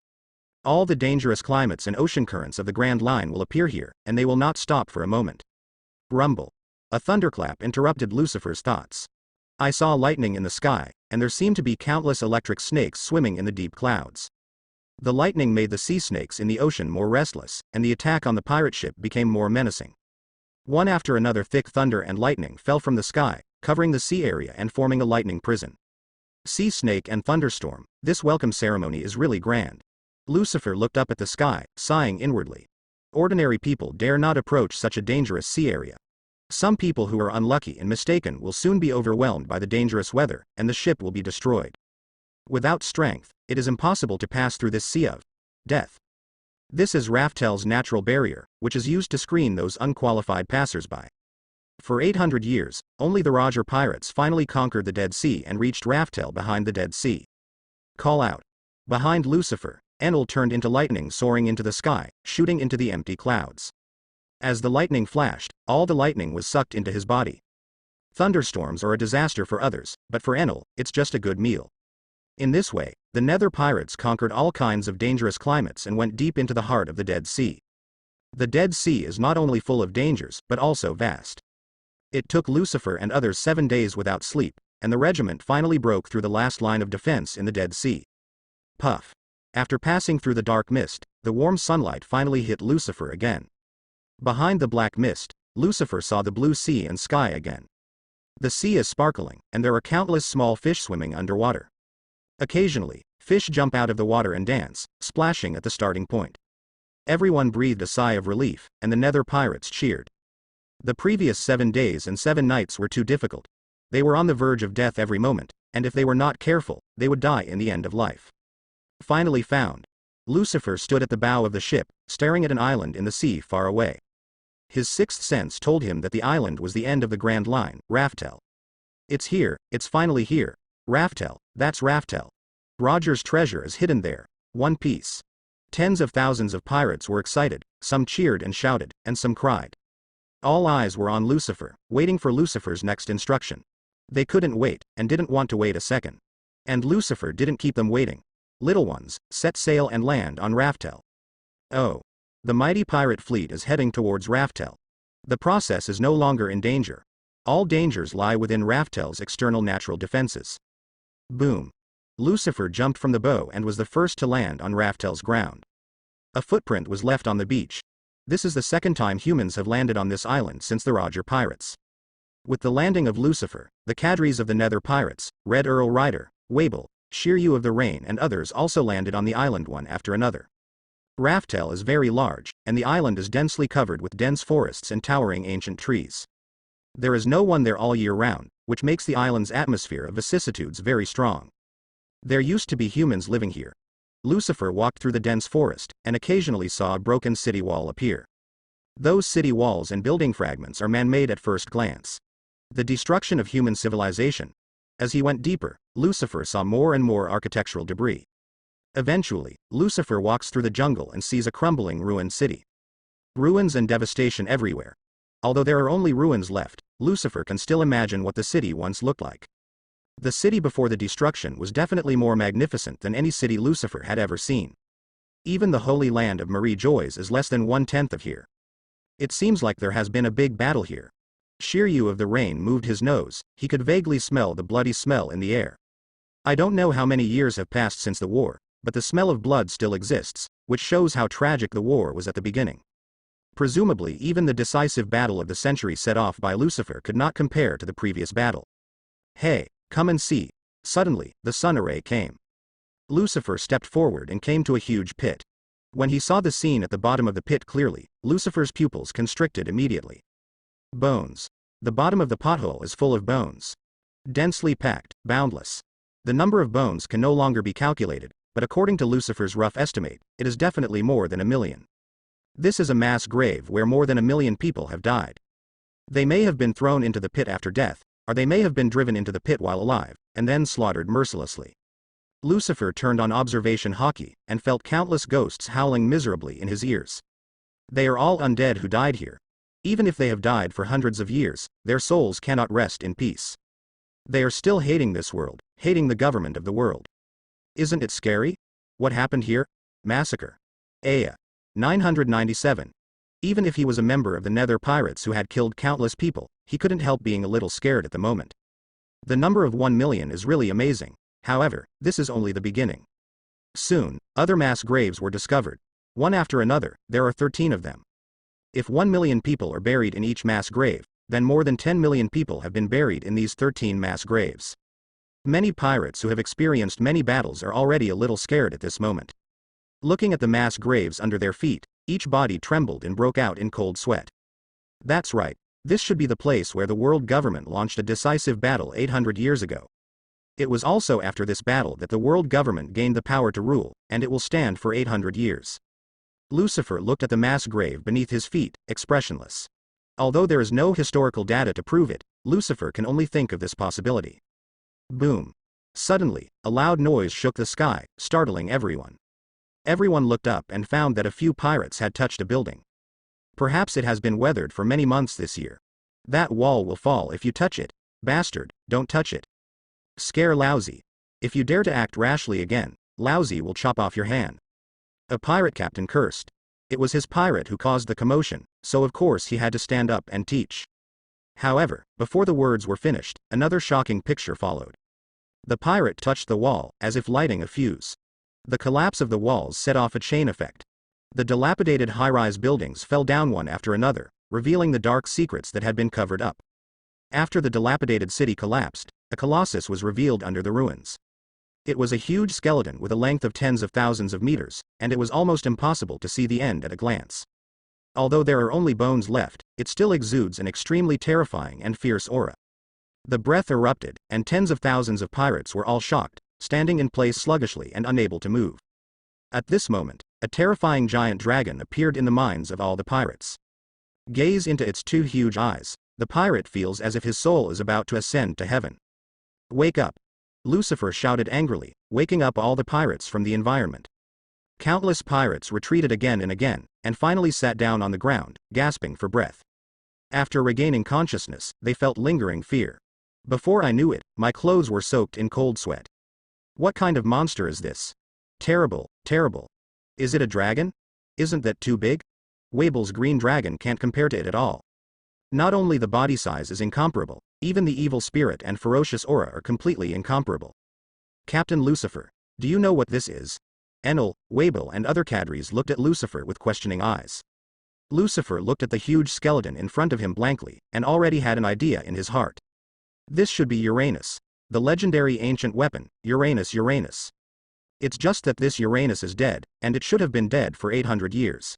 All the dangerous climates and ocean currents of the Grand Line will appear here, and they will not stop for a moment. Rumble. A thunderclap interrupted Lucifer's thoughts. I saw lightning in the sky, and there seemed to be countless electric snakes swimming in the deep clouds. The lightning made the sea snakes in the ocean more restless, and the attack on the pirate ship became more menacing. One after another thick thunder and lightning fell from the sky, covering the sea area and forming a lightning prison. Sea snake and thunderstorm, this welcome ceremony is really grand. Lucifer looked up at the sky, sighing inwardly. Ordinary people dare not approach such a dangerous sea area. Some people who are unlucky and mistaken will soon be overwhelmed by the dangerous weather, and the ship will be destroyed. Without strength, it is impossible to pass through this sea of death. This is Raftel's natural barrier, which is used to screen those unqualified passers-by. For 800 years, only the Roger pirates finally conquered the Dead Sea and reached Raftel behind the Dead Sea. Call out. Behind Lucifer, Enel turned into lightning soaring into the sky, shooting into the empty clouds. As the lightning flashed, all the lightning was sucked into his body. Thunderstorms are a disaster for others, but for Enel, it's just a good meal. In this way, the Nether pirates conquered all kinds of dangerous climates and went deep into the heart of the Dead Sea. The Dead Sea is not only full of dangers, but also vast. It took Lucifer and others 7 days without sleep, and the regiment finally broke through the last line of defense in the Dead Sea. Puff. After passing through the dark mist, the warm sunlight finally hit Lucifer again. Behind the black mist, Lucifer saw the blue sea and sky again. The sea is sparkling, and there are countless small fish swimming underwater. Occasionally, fish jump out of the water and dance, splashing at the starting point. Everyone breathed a sigh of relief, and the Nether pirates cheered. The previous 7 days and 7 nights were too difficult. They were on the verge of death every moment, and if they were not careful, they would die in the end of life. Finally found. Lucifer stood at the bow of the ship, staring at an island in the sea far away. His sixth sense told him that the island was the end of the Grand Line, Raftel. It's here, it's finally here. Raftel, that's Raftel. Roger's treasure is hidden there. One Piece. Tens of thousands of pirates were excited, some cheered and shouted, and some cried. All eyes were on Lucifer, waiting for Lucifer's next instruction. They couldn't wait, and didn't want to wait a second. And Lucifer didn't keep them waiting. Little ones, set sail and land on Raftel. Oh. The mighty pirate fleet is heading towards Raftel. The process is no longer in danger. All dangers lie within Raftel's external natural defenses. Boom. Lucifer jumped from the bow and was the first to land on Raftel's ground. A footprint was left on the beach. This is the second time humans have landed on this island since the Roger pirates. With the landing of Lucifer, the cadres of the Nether pirates, Red Earl Rider, Wable, Shiryu of the Rain and others also landed on the island one after another. Raftel is very large, and the island is densely covered with dense forests and towering ancient trees. There is no one there all year round, which makes the island's atmosphere of vicissitudes very strong. There used to be humans living here. Lucifer walked through the dense forest, and occasionally saw a broken city wall appear. Those city walls and building fragments are man-made at first glance. The destruction of human civilization. As he went deeper, Lucifer saw more and more architectural debris. Eventually, Lucifer walks through the jungle and sees a crumbling ruined city. Ruins and devastation everywhere. Although there are only ruins left, Lucifer can still imagine what the city once looked like. The city before the destruction was definitely more magnificent than any city Lucifer had ever seen. Even the holy land of Marie Joy's is less than 1/10 of here. It seems like there has been a big battle here. Shiryu of the Rain moved his nose, he could vaguely smell the bloody smell in the air. I don't know how many years have passed since the war, but the smell of blood still exists, which shows how tragic the war was at the beginning. Presumably even the decisive battle of the century set off by Lucifer could not compare to the previous battle. Hey, come and see. Suddenly, the sun array came. Lucifer stepped forward and came to a huge pit. When he saw the scene at the bottom of the pit clearly, Lucifer's pupils constricted immediately. Bones. The bottom of the pothole is full of bones. Densely packed, boundless. The number of bones can no longer be calculated, but according to Lucifer's rough estimate, it is definitely more than 1,000,000. This is a mass grave where more than 1,000,000 people have died. They may have been thrown into the pit after death, or they may have been driven into the pit while alive, and then slaughtered mercilessly. Lucifer turned on observation hockey, and felt countless ghosts howling miserably in his ears. They are all undead who died here. Even if they have died for hundreds of years, their souls cannot rest in peace. They are still hating this world, hating the government of the world. Isn't it scary? What happened here? Massacre. Aya. 997. Even if he was a member of the Nether pirates who had killed countless people, he couldn't help being a little scared at the moment. The number of 1,000,000 is really amazing. However, this is only the beginning. Soon, other mass graves were discovered. One after another, there are 13 of them. If 1,000,000 people are buried in each mass grave, then more than 10 million people have been buried in these 13 mass graves. Many pirates who have experienced many battles are already a little scared at this moment. Looking at the mass graves under their feet, each body trembled and broke out in cold sweat. That's right, this should be the place where the world government launched a decisive battle 800 years ago. It was also after this battle that the world government gained the power to rule, and it will stand for 800 years. Lucifer looked at the mass grave beneath his feet, expressionless. Although there is no historical data to prove it, Lucifer can only think of this possibility. Boom. Suddenly, a loud noise shook the sky, startling everyone. Everyone looked up and found that a few pirates had touched a building. Perhaps it has been weathered for many months this year. That wall will fall if you touch it. Bastard, don't touch it. Scare Lousy. If you dare to act rashly again, Lousy will chop off your hand. A pirate captain cursed. It was his pirate who caused the commotion, so of course he had to stand up and teach. However, before the words were finished, another shocking picture followed. The pirate touched the wall, as if lighting a fuse. The collapse of the walls set off a chain effect. The dilapidated high-rise buildings fell down one after another, revealing the dark secrets that had been covered up. After the dilapidated city collapsed, a colossus was revealed under the ruins. It was a huge skeleton with a length of tens of thousands of meters, and it was almost impossible to see the end at a glance. Although there are only bones left, it still exudes an extremely terrifying and fierce aura. The breath erupted, and tens of thousands of pirates were all shocked, standing in place sluggishly and unable to move. At this moment, a terrifying giant dragon appeared in the minds of all the pirates. Gaze into its two huge eyes. The pirate feels as if his soul is about to ascend to heaven. Wake up! Lucifer shouted angrily, waking up all the pirates from the environment. Countless pirates retreated again and again, and finally sat down on the ground, gasping for breath. After regaining consciousness, they felt lingering fear. Before I knew it, my clothes were soaked in cold sweat. What kind of monster is this? Terrible, terrible. Is it a dragon? Isn't that too big? Weibel's green dragon can't compare to it at all. Not only the body size is incomparable, even the evil spirit and ferocious aura are completely incomparable. Captain Lucifer, do you know what this is? Enel, Weibel and other cadres looked at Lucifer with questioning eyes. Lucifer looked at the huge skeleton in front of him blankly, and already had an idea in his heart. This should be Uranus. The legendary ancient weapon, Uranus. It's just that this Uranus is dead, and it should have been dead for 800 years.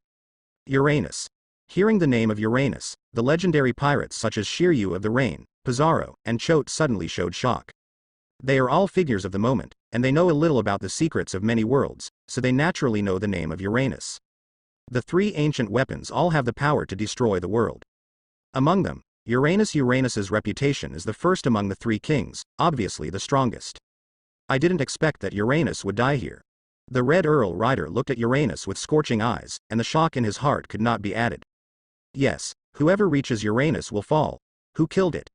Uranus. Hearing the name of Uranus, the legendary pirates such as Shiryu of the Rain, Pizarro, and Choate suddenly showed shock. They are all figures of the moment, and they know a little about the secrets of many worlds, so they naturally know the name of Uranus. The three ancient weapons all have the power to destroy the world. Among them, Uranus's reputation is the first among the three kings, obviously the strongest. I didn't expect that Uranus would die here. The Red Earl Rider looked at Uranus with scorching eyes, and the shock in his heart could not be added. Yes, whoever reaches Uranus will fall. Who killed it?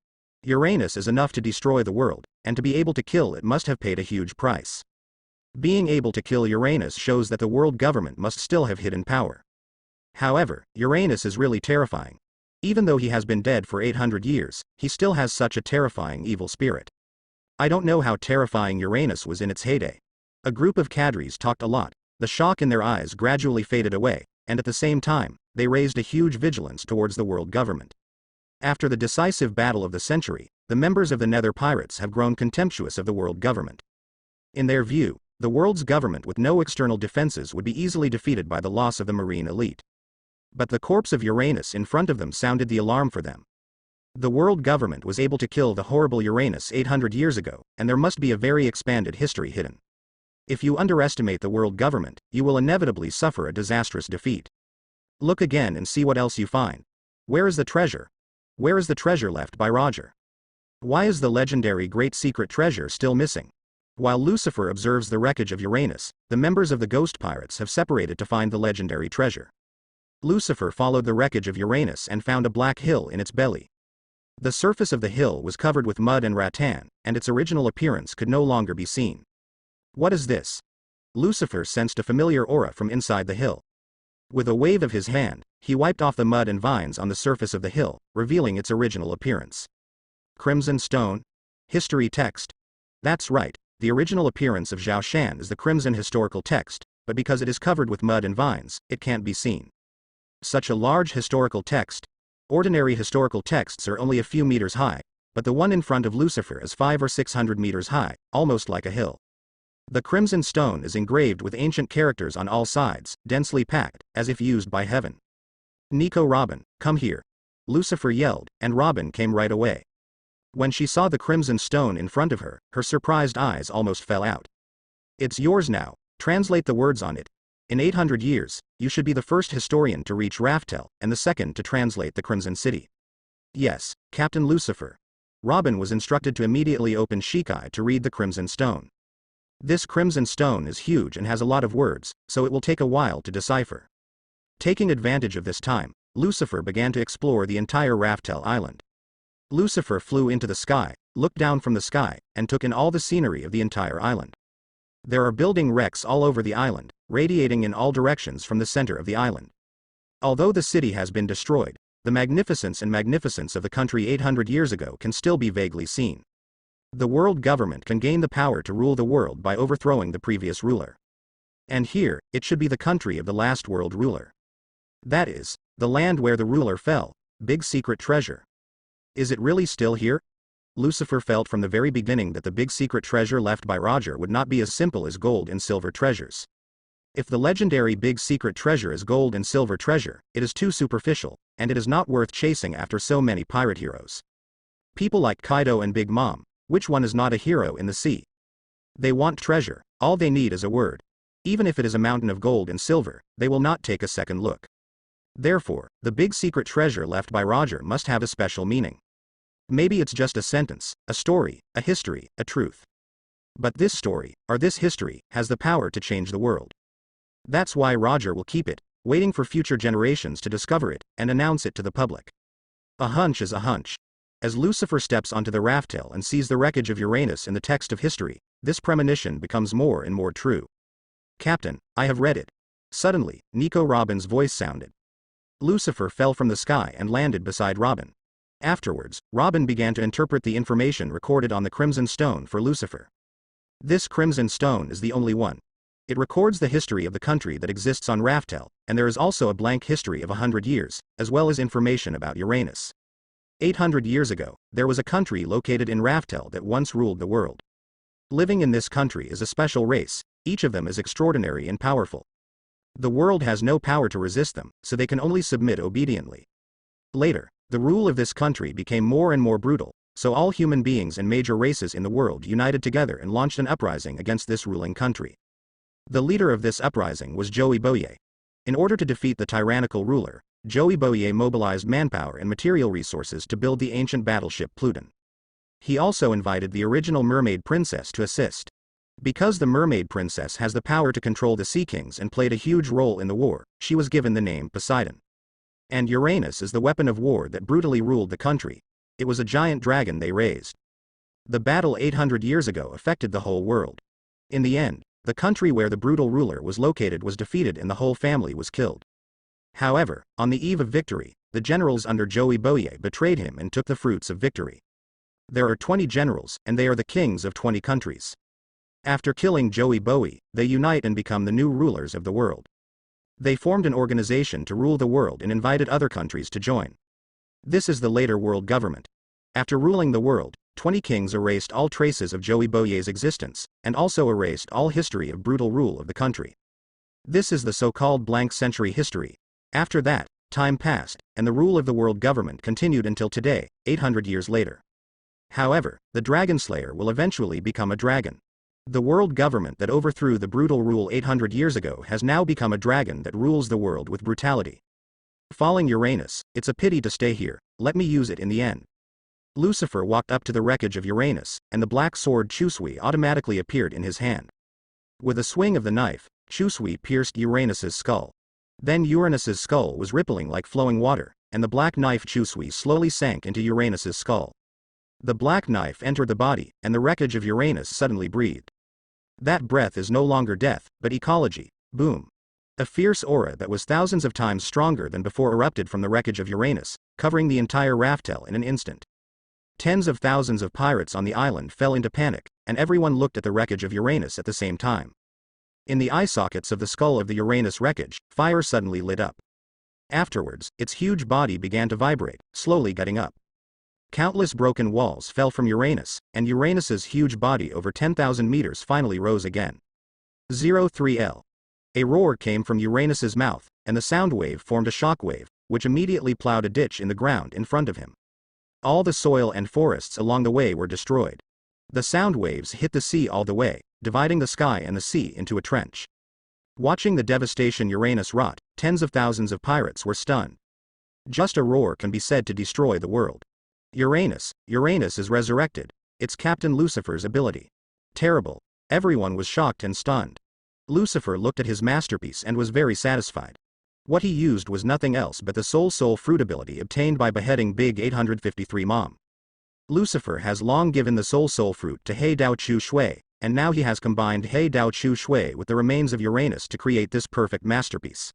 Uranus is enough to destroy the world, and to be able to kill it must have paid a huge price. Being able to kill Uranus shows that the world government must still have hidden power. However, Uranus is really terrifying. Even though he has been dead for 800 years, he still has such a terrifying evil spirit. I don't know how terrifying Uranus was in its heyday. A group of cadres talked a lot, the shock in their eyes gradually faded away, and at the same time, they raised a huge vigilance towards the world government. After the decisive battle of the century, the members of the Nether Pirates have grown contemptuous of the world government. In their view, the world's government with no external defenses would be easily defeated by the loss of the marine elite. But the corpse of Uranus in front of them sounded the alarm for them. The world government was able to kill the horrible Uranus 800 years ago, and there must be a very expanded history hidden. If you underestimate the world government, you will inevitably suffer a disastrous defeat. Look again and see what else you find. Where is the treasure? Where is the treasure left by Roger? Why is the legendary Great Secret Treasure still missing? While Lucifer observes the wreckage of Uranus, the members of the Ghost Pirates have separated to find the legendary treasure. Lucifer followed the wreckage of Uranus and found a black hill in its belly. The surface of the hill was covered with mud and rattan, and its original appearance could no longer be seen. What is this? Lucifer sensed a familiar aura from inside the hill. With a wave of his hand, he wiped off the mud and vines on the surface of the hill, revealing its original appearance. Crimson Stone? History text. That's right, the original appearance of Zhao Shan is the crimson historical text, but because it is covered with mud and vines, it can't be seen. Such a large historical text. Ordinary historical texts are only a few meters high, but the one in front of Lucifer is 500 or 600 meters high, almost like a hill. The crimson stone is engraved with ancient characters on all sides, densely packed, as if used by heaven. Nico Robin, come here. Lucifer yelled, and Robin came right away. When she saw the crimson stone in front of her, her surprised eyes almost fell out. It's yours now, translate the words on it. In 800 years, you should be the first historian to reach Raftel, and the second to translate the Crimson City. Yes, Captain Lucifer. Robin was instructed to immediately open Shikai to read the Crimson Stone. This Crimson Stone is huge and has a lot of words, so it will take a while to decipher. Taking advantage of this time, Lucifer began to explore the entire Raftel Island. Lucifer flew into the sky, looked down from the sky, and took in all the scenery of the entire island. There are building wrecks all over the island, radiating in all directions from the center of the island. Although the city has been destroyed, the magnificence of the country 800 years ago can still be vaguely seen. The world government can gain the power to rule the world by overthrowing the previous ruler. And here, it should be the country of the last world ruler. That is, the land where the ruler fell, Big secret treasure. Is it really still here? Lucifer felt from the very beginning that the big secret treasure left by Roger would not be as simple as gold and silver treasures. If the legendary big secret treasure is gold and silver treasure, it is too superficial, and it is not worth chasing after so many pirate heroes. People like Kaido and Big Mom, which one is not a hero in the sea? They want treasure, all they need is a word. Even if it is a mountain of gold and silver, they will not take a second look. Therefore, the big secret treasure left by Roger must have a special meaning. Maybe it's just a sentence, a story, a history, a truth. But this story, or this history, has the power to change the world. That's why Roger will keep it, waiting for future generations to discover it, and announce it to the public. A hunch is a hunch. As Lucifer steps onto the Raftel and sees the wreckage of Uranus in the text of history, this premonition becomes more and more true. Captain, I have read it. Suddenly, Nico Robin's voice sounded. Lucifer fell from the sky and landed beside Robin. Afterwards, Robin began to interpret the information recorded on the Crimson Stone for Lucifer. This Crimson Stone is the only one. It records the history of the country that exists on Raftel, and there is also a blank history of 100 years, as well as information about Uranus. 800 years ago, there was a country located in Raftel that once ruled the world. Living in this country is a special race, each of them is extraordinary and powerful. The world has no power to resist them, so they can only submit obediently. Later, the rule of this country became more and more brutal, so all human beings and major races in the world united together and launched an uprising against this ruling country. The leader of this uprising was Joey Boye. In order to defeat the tyrannical ruler, Joey Boye mobilized manpower and material resources to build the ancient battleship Pluton. He also invited the original mermaid princess to assist. Because the mermaid princess has the power to control the sea kings and played a huge role in the war, she was given the name Poseidon. And Uranus is the weapon of war that brutally ruled the country. It was a giant dragon they raised. The battle 800 years ago affected the whole world. In the end, the country where the brutal ruler was located was defeated and the whole family was killed. However, on the eve of victory, the generals under Joey Boye betrayed him and took the fruits of victory. There are 20 generals, and they are the kings of 20 countries. After killing Joey Boye, they unite and become the new rulers of the world. They formed an organization to rule the world and invited other countries to join. This is the later world government. After ruling the world, 20 kings erased all traces of Joey Boye's existence, and also erased all history of brutal rule of the country. This is the so-called blank century history. After that, time passed, and the rule of the world government continued until today, 800 years later. However, the Dragon Slayer will eventually become a dragon. The world government that overthrew the brutal rule 800 years ago has now become a dragon that rules the world with brutality. Falling Uranus, it's a pity to stay here, let me use it in the end. Lucifer walked up to the wreckage of Uranus, and the black sword Chusui automatically appeared in his hand. With a swing of the knife, Chusui pierced Uranus's skull. Then Uranus's skull was rippling like flowing water, and the black knife Chusui slowly sank into Uranus's skull. The black knife entered the body, and the wreckage of Uranus suddenly breathed. That breath is no longer death, but ecology. Boom. A fierce aura that was thousands of times stronger than before erupted from the wreckage of Uranus, covering the entire Raftel in an instant. Tens of thousands of pirates on the island fell into panic, and everyone looked at the wreckage of Uranus at the same time. In the eye sockets of the skull of the Uranus wreckage, fire suddenly lit up. Afterwards, its huge body began to vibrate, slowly getting up. Countless broken walls fell from Uranus, and Uranus's huge body over 10,000 meters finally rose again. 03L. A roar came from Uranus's mouth, and the sound wave formed a shock wave, which immediately plowed a ditch in the ground in front of him. All the soil and forests along the way were destroyed. The sound waves hit the sea all the way, dividing the sky and the sea into a trench. Watching the devastation Uranus wrought, tens of thousands of pirates were stunned. Just a roar can be said to destroy the world. Uranus is resurrected. It's Captain Lucifer's ability. Terrible. Everyone was shocked and stunned. Lucifer looked at his masterpiece and was very satisfied. What he used was nothing else but the soul fruit ability obtained by beheading Big 853 Mom. Lucifer has long given the soul fruit to He Dao Chu Shui, and now he has combined He Dao Chu Shui with the remains of Uranus to create this perfect masterpiece.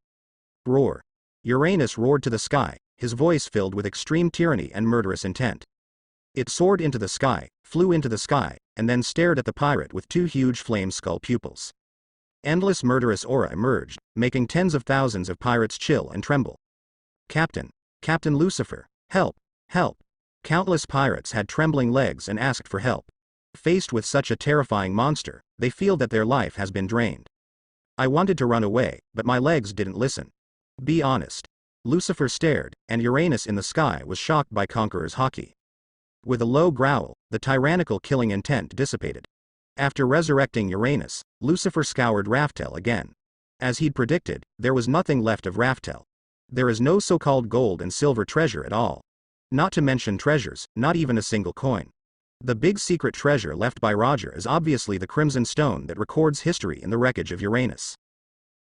Roar. Uranus roared to the sky, his voice filled with extreme tyranny and murderous intent. It soared into the sky, flew into the sky, and then stared at the pirate with two huge flame skull pupils. Endless murderous aura emerged, making tens of thousands of pirates chill and tremble. Captain Lucifer, Help! Help! Countless pirates had trembling legs and asked for help. Faced with such a terrifying monster, they feel that their life has been drained. I wanted to run away, but my legs didn't listen. Be honest. Lucifer stared, and Uranus in the sky was shocked by Conqueror's hockey. With a low growl, the tyrannical killing intent dissipated. After resurrecting Uranus, Lucifer scoured Raftel again. As he'd predicted, there was nothing left of Raftel. There is no so-called gold and silver treasure at all. Not to mention treasures, not even a single coin. The big secret treasure left by Roger is obviously the Crimson Stone that records history in the wreckage of Uranus.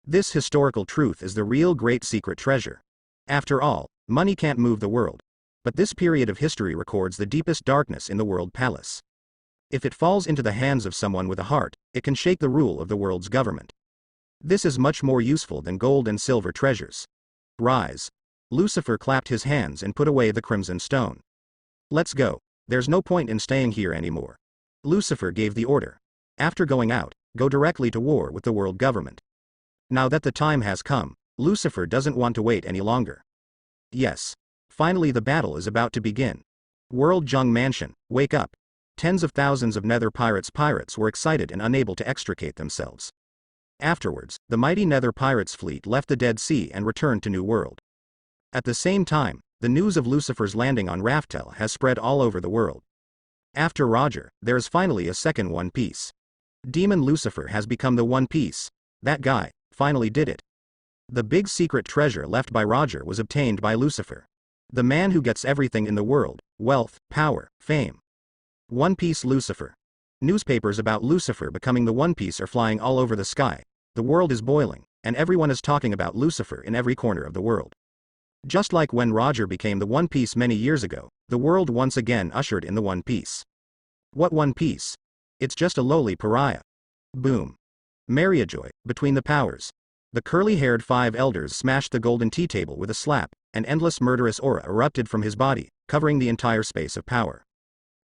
This historical truth is the real great secret treasure. After all, money can't move the world. But this period of history records the deepest darkness in the world palace. If it falls into the hands of someone with a heart, it can shake the rule of the world's government. This is much more useful than gold and silver treasures. Rise. Lucifer clapped his hands and put away the Crimson Stone. Let's go. There's no point in staying here anymore. Lucifer gave the order. After going out, go directly to war with the world government. Now that the time has come, Lucifer doesn't want to wait any longer. Yes. Finally the battle is about to begin. World Jung Mansion, wake up. Tens of thousands of Nether pirates were excited and unable to extricate themselves. Afterwards, the mighty Nether pirates fleet left the Dead Sea and returned to New World. At the same time, the news of Lucifer's landing on Raftel has spread all over the world. After Roger, there is finally a second One Piece. Demon Lucifer has become the One Piece. That guy finally did it. The big secret treasure left by Roger was obtained by Lucifer. The man who gets everything in the world, wealth, power, fame. One Piece Lucifer. Newspapers about Lucifer becoming the One Piece are flying all over the sky. The world is boiling, and everyone is talking about Lucifer in every corner of the world. Just like when Roger became the One Piece many years ago, the world once again ushered in the One Piece. What One Piece? It's just a lowly pariah. Boom. Mariajoy, between the powers. The curly-haired five elders smashed the golden tea table with a slap, and endless murderous aura erupted from his body, covering the entire space of power.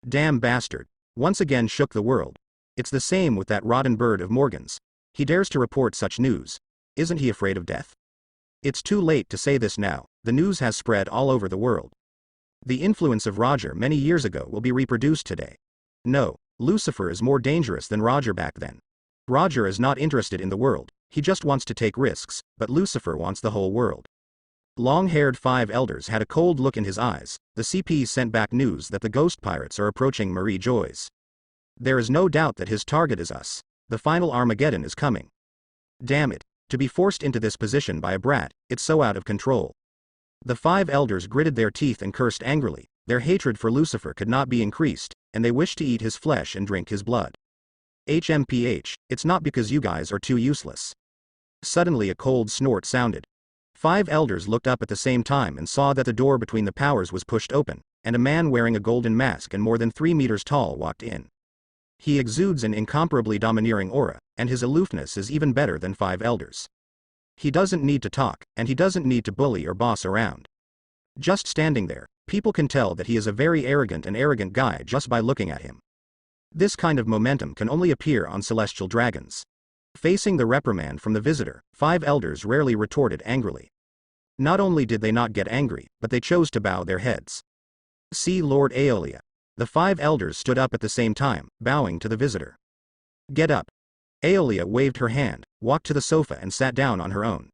Damn bastard. Once again shook the world. It's the same with that rotten bird of Morgan's. He dares to report such news. Isn't he afraid of death? It's too late to say this now, the news has spread all over the world. The influence of Roger many years ago will be reproduced today. No, Lucifer is more dangerous than Roger back then. Roger is not interested in the world, he just wants to take risks, but Lucifer wants the whole world. Long-haired five elders had a cold look in his eyes. The CPs sent back news that the ghost pirates are approaching Marie Joyce. There is no doubt that his target is us. The final Armageddon is coming. Damn it, to be forced into this position by a brat, it's so out of control. The five elders gritted their teeth and cursed angrily. Their hatred for Lucifer could not be increased, and they wished to eat his flesh and drink his blood. HMPH, it's not because you guys are too useless. Suddenly a cold snort sounded. Five elders looked up at the same time and saw that the door between the powers was pushed open, and a man wearing a golden mask and more than 3 meters tall walked in. He exudes an incomparably domineering aura, and his aloofness is even better than five elders. He doesn't need to talk, and he doesn't need to bully or boss around. Just standing there, people can tell that he is a very arrogant guy just by looking at him. This kind of momentum can only appear on celestial dragons. Facing the reprimand from the visitor, five elders rarely retorted angrily. Not only did they not get angry, but they chose to bow their heads. See Lord Aeolia. The five elders stood up at the same time, bowing to the visitor. Get up. Aeolia waved her hand, walked to the sofa and sat down on her own.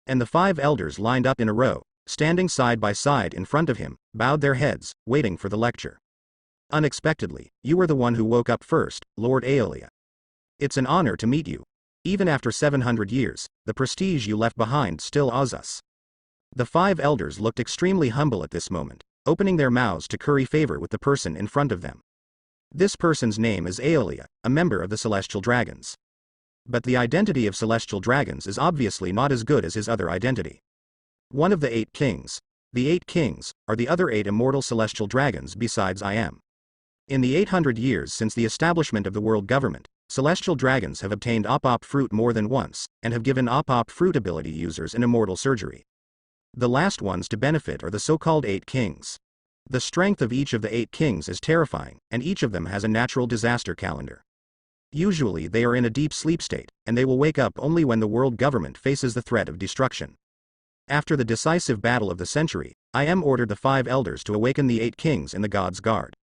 And the five elders lined up in a row, standing side by side in front of him, bowed their heads, waiting for the lecture. Unexpectedly, you were the one who woke up first, Lord Aeolia. It's an honor to meet you. Even after 700 years, the prestige you left behind still awes us. The five elders looked extremely humble at this moment, opening their mouths to curry favor with the person in front of them. This person's name is Aeolia, a member of the Celestial Dragons. But the identity of Celestial Dragons is obviously not as good as his other identity. One of the 8 kings. The 8 kings are the other 8 immortal Celestial Dragons besides I am. In the 800 years since the establishment of the world government, Celestial Dragons have obtained op fruit more than once, and have given op fruit ability users an immortal surgery. The last ones to benefit are the so-called 8 kings. The strength of each of the 8 kings is terrifying, and each of them has a natural disaster calendar. Usually they are in a deep sleep state, and they will wake up only when the world government faces the threat of destruction. After the decisive battle of the century, I am ordered the 5 elders to awaken the 8 kings in the God's Guard.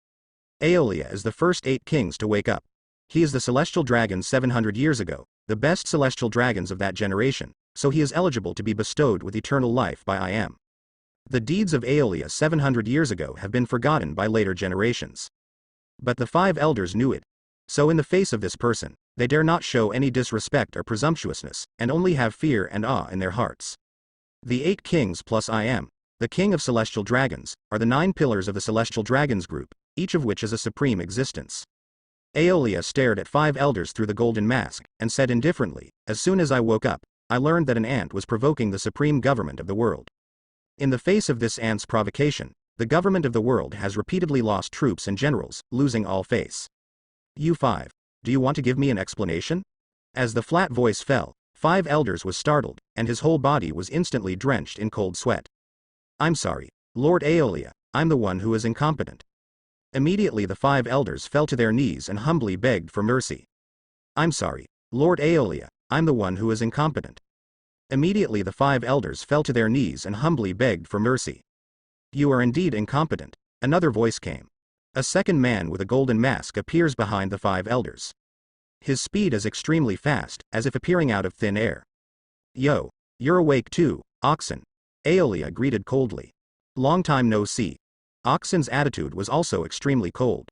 Aeolia is the first 8 kings to wake up. He is the celestial dragon 700 years ago, the best celestial dragons of that generation, so he is eligible to be bestowed with eternal life by I am. The deeds of Aeolia 700 years ago have been forgotten by later generations. But the 5 elders knew it. So in the face of this person, they dare not show any disrespect or presumptuousness, and only have fear and awe in their hearts. The 8 kings plus I am, the king of celestial dragons, are the 9 pillars of the celestial dragons group, each of which is a supreme existence. Aeolia stared at 5 elders through the golden mask, and said indifferently, as soon as I woke up, I learned that an ant was provoking the supreme government of the world. In the face of this ant's provocation, the government of the world has repeatedly lost troops and generals, losing all face. You 5. Do you want to give me an explanation? As the flat voice fell, 5 elders was startled, and his whole body was instantly drenched in cold sweat. I'm sorry, Lord Aeolia, I'm the one who is incompetent. Immediately the 5 elders fell to their knees and humbly begged for mercy. I'm sorry, Lord Aeolia, I'm the one who is incompetent. Immediately the 5 elders fell to their knees and humbly begged for mercy. You are indeed incompetent, another voice came. A second man with a golden mask appears behind the 5 elders. His speed is extremely fast, as if appearing out of thin air. Yo, you're awake too, Oxen. Aeolia greeted coldly. Long time no see. Oxen's attitude was also extremely cold.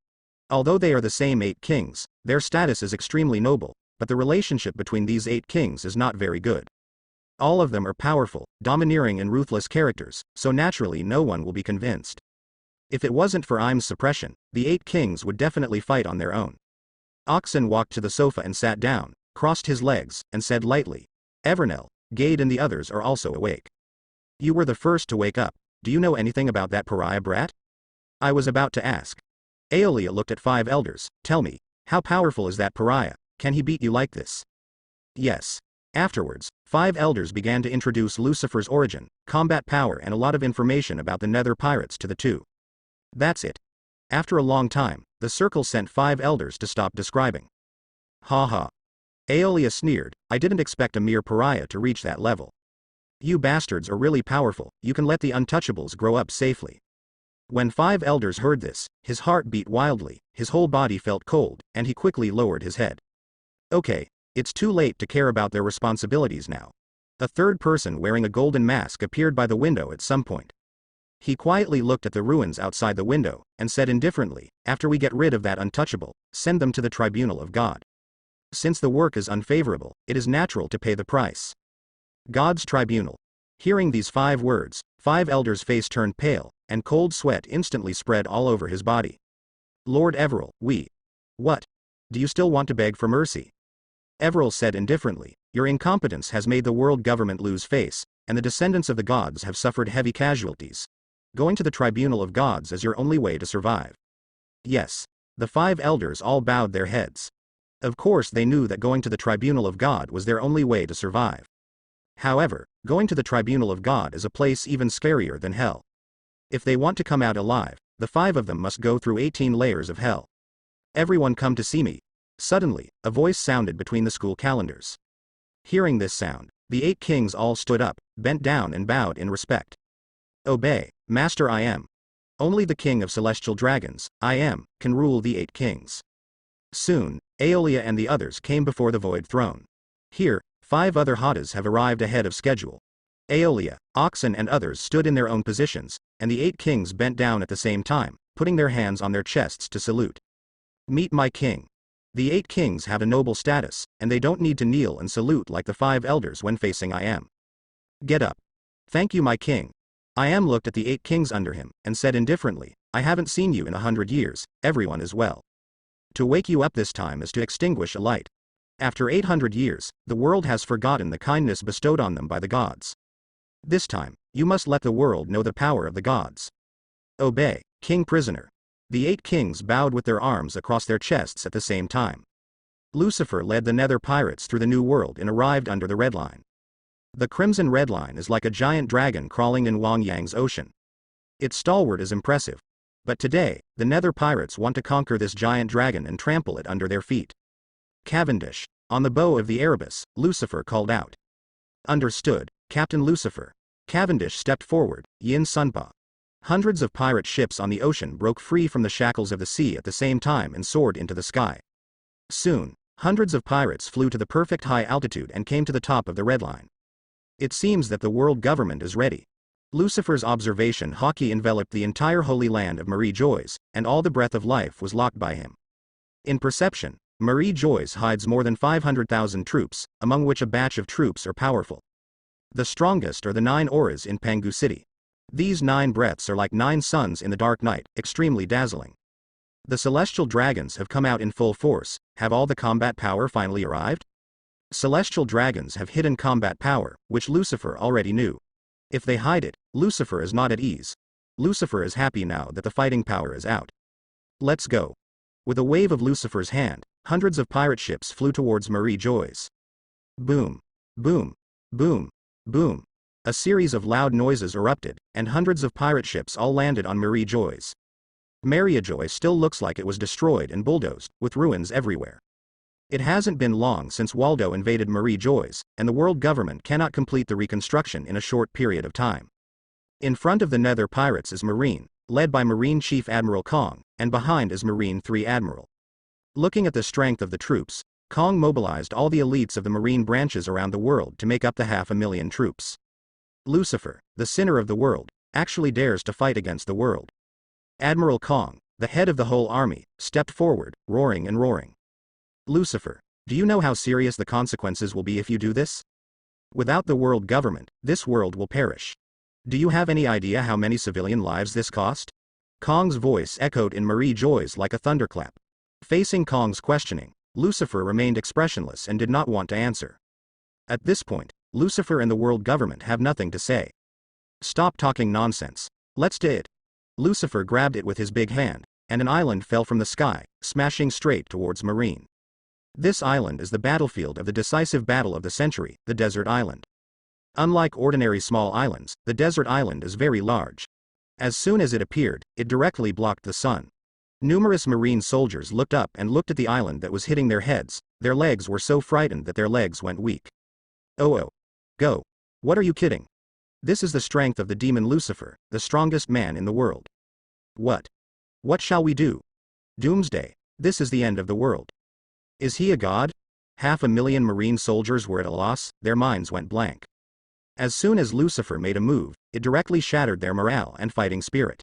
Although they are the same 8 kings, their status is extremely noble, but the relationship between these 8 kings is not very good. All of them are powerful, domineering and ruthless characters, so naturally no one will be convinced. If it wasn't for Im's suppression, the 8 kings would definitely fight on their own. Oxen walked to the sofa and sat down, crossed his legs, and said lightly, Evernell, Gade and the others are also awake. You were the first to wake up. Do you know anything about that pariah brat? I was about to ask. Aeolia looked at 5 elders. Tell me, how powerful is that pariah? Can he beat you like this? Yes. Afterwards, 5 elders began to introduce Lucifer's origin, combat power and a lot of information about the Nether pirates to the 2. That's it. After a long time, the circle sent 5 elders to stop describing. Ha ha. Aeolia sneered, I didn't expect a mere pariah to reach that level. You bastards are really powerful, you can let the untouchables grow up safely. When 5 elders heard this, his heart beat wildly, his whole body felt cold, and he quickly lowered his head. Okay, it's too late to care about their responsibilities now. A third person wearing a golden mask appeared by the window at some point. He quietly looked at the ruins outside the window, and said indifferently, after we get rid of that untouchable, send them to the tribunal of God. Since the work is unfavorable, it is natural to pay the price. God's tribunal. Hearing these 5 words, 5 elders' face turned pale, and cold sweat instantly spread all over his body. Lord Everell, What? Do you still want to beg for mercy? Everell said indifferently, your incompetence has made the world government lose face, and the descendants of the gods have suffered heavy casualties. Going to the tribunal of gods is your only way to survive. Yes. The 5 elders all bowed their heads. Of course they knew that going to the tribunal of God was their only way to survive. However, going to the tribunal of God is a place even scarier than hell. If they want to come out alive, the 5 of them must go through 18 layers of hell. Everyone come to see me. Suddenly, a voice sounded between the school calendars. Hearing this sound, the 8 kings all stood up, bent down and bowed in respect. Obey, Master I am. Only the king of celestial dragons, I am, can rule the 8 kings. Soon, Aeolia and the others came before the void throne. Here, 5 other Hadas have arrived ahead of schedule. Aeolia, Oxen and others stood in their own positions, and the 8 kings bent down at the same time, putting their hands on their chests to salute. Meet my king. The 8 kings have a noble status, and they don't need to kneel and salute like the 5 elders when facing I am. Get up. Thank you my king. I am looked at the 8 kings under him, and said indifferently, I haven't seen you in 100 years, everyone is well. To wake you up this time is to extinguish a light. After 800 years, the world has forgotten the kindness bestowed on them by the gods. This time, you must let the world know the power of the gods. Obey, king prisoner. The 8 kings bowed with their arms across their chests at the same time. Lucifer led the Nether pirates through the New World and arrived under the Red Line. The Crimson Red Line is like a giant dragon crawling in Wang Yang's ocean. Its stalwart is impressive. But today, the Nether pirates want to conquer this giant dragon and trample it under their feet. Cavendish, on the bow of the Erebus, Lucifer called out. Understood, Captain Lucifer. Cavendish stepped forward, Yin Sunpa. Hundreds of pirate ships on the ocean broke free from the shackles of the sea at the same time and soared into the sky. Soon, hundreds of pirates flew to the perfect high altitude and came to the top of the red line. It seems that the world government is ready. Lucifer's observation hockey enveloped the entire holy land of Marie-Joyce, and all the breath of life was locked by him. In perception, Marie-Joyce hides more than 500,000 troops, among which a batch of troops are powerful. The strongest are the 9 auras in Pangu City. These 9 breaths are like 9 suns in the dark night, extremely dazzling. The celestial dragons have come out in full force. Have all the combat power finally arrived? Celestial dragons have hidden combat power, which Lucifer already knew. If they hide it, Lucifer is not at ease. Lucifer is happy now that the fighting power is out. Let's go. With a wave of Lucifer's hand, hundreds of pirate ships flew towards Marie-Joyce. Boom. Boom. Boom. Boom. A series of loud noises erupted, and hundreds of pirate ships all landed on Marie-Joyce. Marie-Joyce still looks like it was destroyed and bulldozed, with ruins everywhere. It hasn't been long since Waldo invaded Marie-Joyce, and the world government cannot complete the reconstruction in a short period of time. In front of the Nether pirates is Marine, led by Marine Chief Admiral Kong, and behind is Marine 3 Admiral. Looking at the strength of the troops, Kong mobilized all the elites of the marine branches around the world to make up the 500,000 troops. Lucifer, the sinner of the world, actually dares to fight against the world. Admiral Kong, the head of the whole army, stepped forward, roaring and roaring. Lucifer, do you know how serious the consequences will be if you do this? Without the world government, this world will perish. Do you have any idea how many civilian lives this cost? Kong's voice echoed in Marie-Joyce like a thunderclap. Facing Kong's questioning, Lucifer remained expressionless and did not want to answer. At this point, Lucifer and the world government have nothing to say. Stop talking nonsense. Let's do it. Lucifer grabbed it with his big hand, and an island fell from the sky, smashing straight towards Marine. This island is the battlefield of the decisive battle of the century, the desert island. Unlike ordinary small islands, the desert island is very large. As soon as it appeared, it directly blocked the sun. Numerous marine soldiers looked up and looked at the island that was hitting their heads. Their legs were so frightened that their legs went weak. Oh. Go. What are you kidding? This is the strength of the demon Lucifer, the strongest man in the world. What? What shall we do? Doomsday. This is the end of the world. Is he a god? 500,000 marine soldiers were at a loss, their minds went blank. As soon as Lucifer made a move, it directly shattered their morale and fighting spirit.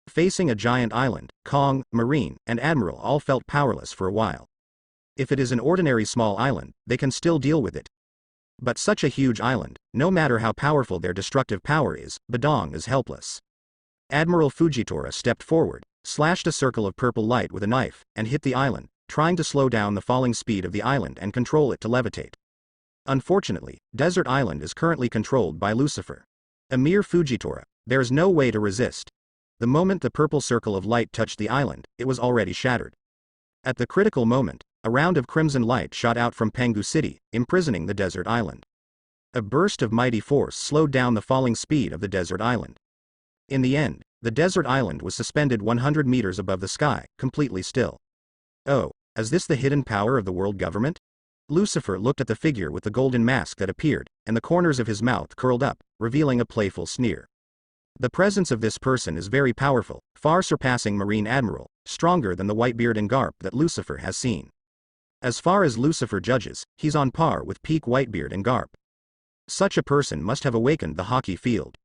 Facing a giant island, Kong, Marine, and Admiral all felt powerless for a while. If it is an ordinary small island, they can still deal with it. But such a huge island, no matter how powerful their destructive power is, Badong is helpless. Admiral Fujitora stepped forward, slashed a circle of purple light with a knife, and hit the island, trying to slow down the falling speed of the island and control it to levitate. Unfortunately, Desert Island is currently controlled by Lucifer. Emir Fujitora, there is no way to resist. The moment the purple circle of light touched the island, it was already shattered. At the critical moment, a round of crimson light shot out from Pangu City, imprisoning the desert island. A burst of mighty force slowed down the falling speed of the desert island. In the end, the desert island was suspended 100 meters above the sky, completely still. Oh, is this the hidden power of the world government? Lucifer looked at the figure with the golden mask that appeared, and the corners of his mouth curled up, revealing a playful sneer. The presence of this person is very powerful, far surpassing Marine Admiral, stronger than the Whitebeard and Garp that Lucifer has seen. As far as Lucifer judges, he's on par with peak Whitebeard and Garp. Such a person must have awakened the hockey field.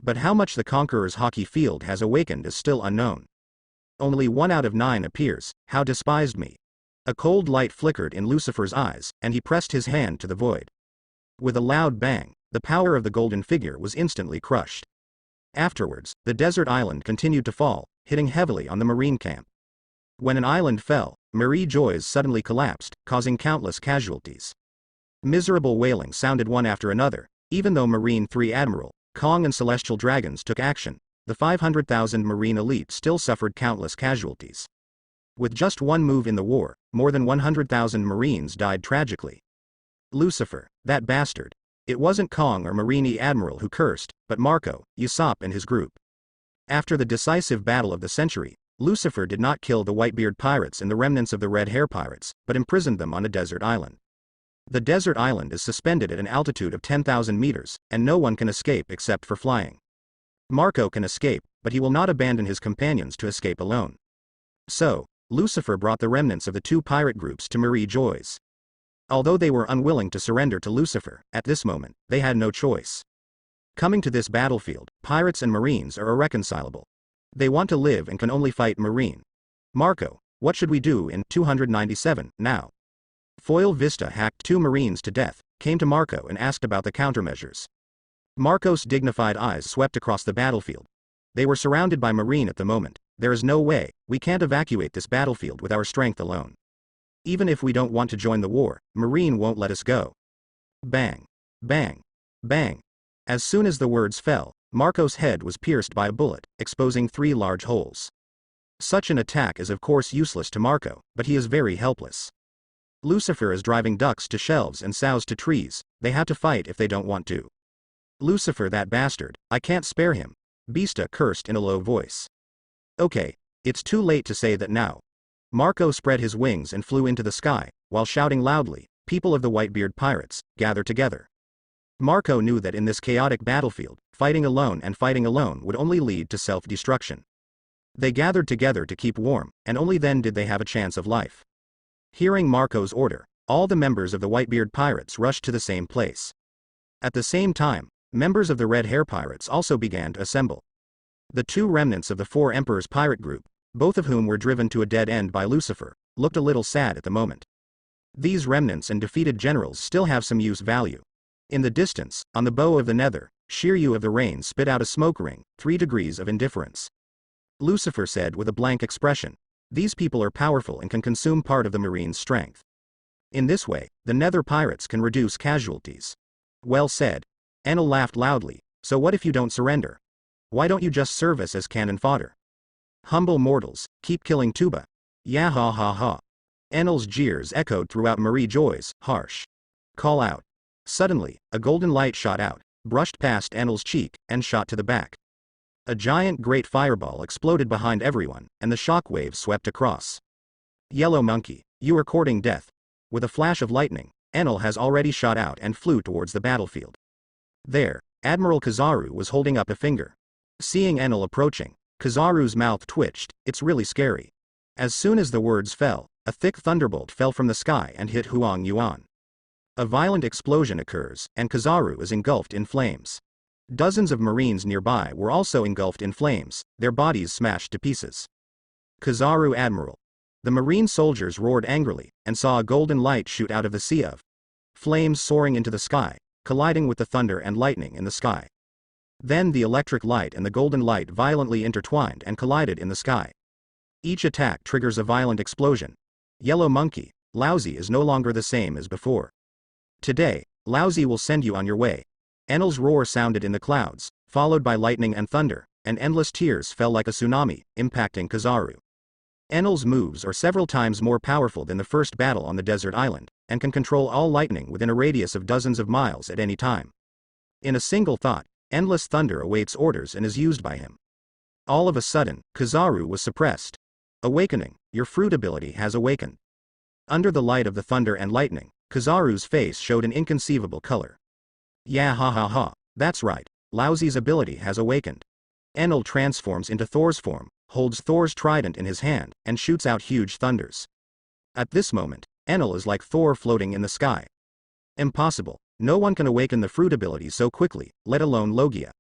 But how much the Conqueror's hockey field has awakened is still unknown. Only 1 out of 9 appears. How despised me. A cold light flickered in Lucifer's eyes, and he pressed his hand to the void. With a loud bang, the power of the golden figure was instantly crushed. Afterwards, the desert island continued to fall, hitting heavily on the marine camp. When an island fell, Marie-Joyce suddenly collapsed, causing countless casualties. Miserable wailing sounded one after another. Even though Marine 3 Admiral, Kong and Celestial Dragons took action, the 500,000 marine elite still suffered countless casualties. With just one move in the war, more than 100,000 marines died tragically. Lucifer, that bastard. It wasn't Kong or Marine Admiral who cursed, but Marco, Usopp and his group. After the decisive battle of the century, Lucifer did not kill the Whitebeard pirates and the remnants of the Red Hair pirates, but imprisoned them on a desert island. The desert island is suspended at an altitude of 10,000 meters, and no one can escape except for flying. Marco can escape, but he will not abandon his companions to escape alone. So, Lucifer brought the remnants of the two pirate groups to Marie Joy's. Although they were unwilling to surrender to Lucifer, at this moment, they had no choice. Coming to this battlefield, pirates and marines are irreconcilable. They want to live and can only fight Marine. Marco, what should we do in 297 now? Foil Vista hacked 2 marines to death, came to Marco and asked about the countermeasures. Marco's dignified eyes swept across the battlefield. They were surrounded by marine at the moment. There is no way, we can't evacuate this battlefield with our strength alone. Even if we don't want to join the war, marine won't let us go. Bang. Bang. Bang. As soon as the words fell, Marco's head was pierced by a bullet, exposing 3 large holes. Such an attack is of course useless to Marco, but he is very helpless. Lucifer is driving ducks to shelves and sows to trees. They have to fight if they don't want to. Lucifer, that bastard, I can't spare him. Beasta cursed in a low voice. Okay, it's too late to say that now. Marco spread his wings and flew into the sky, while shouting loudly, "People of the Whitebeard pirates, gather together." Marco knew that in this chaotic battlefield, fighting alone would only lead to self-destruction. They gathered together to keep warm, and only then did they have a chance of life. Hearing Marco's order, all the members of the Whitebeard pirates rushed to the same place. At the same time, members of the Red Hair pirates also began to assemble. The 2 remnants of the 4 Emperors pirate group, both of whom were driven to a dead end by Lucifer, looked a little sad at the moment. These remnants and defeated generals still have some use value. In the distance, on the bow of the nether, Shiryu of the Rain spit out a smoke ring, 3 degrees of indifference. Lucifer said with a blank expression, "These people are powerful and can consume part of the marine's strength. In this way, the nether pirates can reduce casualties." Well said. Enel laughed loudly, "So what if you don't surrender? Why don't you just serve us as cannon fodder? Humble mortals, keep killing Tuba. Yeah ha ha ha." Enel's jeers echoed throughout Marie Joy's harsh call out. Suddenly, a golden light shot out, brushed past Enel's cheek, and shot to the back. A giant great fireball exploded behind everyone, and the shock waves swept across. "Yellow monkey, you are courting death." With a flash of lightning, Enel has already shot out and flew towards the battlefield. There, Admiral Kizaru was holding up a finger. Seeing Enel approaching, Kizaru's mouth twitched. It's really scary. As soon as the words fell, a thick thunderbolt fell from the sky and hit Huang Yuan. A violent explosion occurs, and Kizaru is engulfed in flames. Dozens of marines nearby were also engulfed in flames, their bodies smashed to pieces. Kizaru Admiral. The marine soldiers roared angrily, and saw a golden light shoot out of the sea of flames soaring into the sky, colliding with the thunder and lightning in the sky. Then the electric light and the golden light violently intertwined and collided in the sky. Each attack triggers a violent explosion. Yellow monkey, Lousy is no longer the same as before. Today, Lousy will send you on your way. Enel's roar sounded in the clouds, followed by lightning and thunder, and endless tears fell like a tsunami, impacting Kizaru. Enel's moves are several times more powerful than the first battle on the desert island, and can control all lightning within a radius of dozens of miles at any time. In a single thought, endless thunder awaits orders and is used by him. All of a sudden, Kizaru was suppressed. Awakening, your fruit ability has awakened. Under the light of the thunder and lightning, Kizaru's face showed an inconceivable color. Yeah ha ha ha, that's right, Lousy's ability has awakened. Enel transforms into Thor's form, holds Thor's trident in his hand, and shoots out huge thunders. At this moment, Enel is like Thor floating in the sky. Impossible, no one can awaken the fruit ability so quickly, let alone Logia.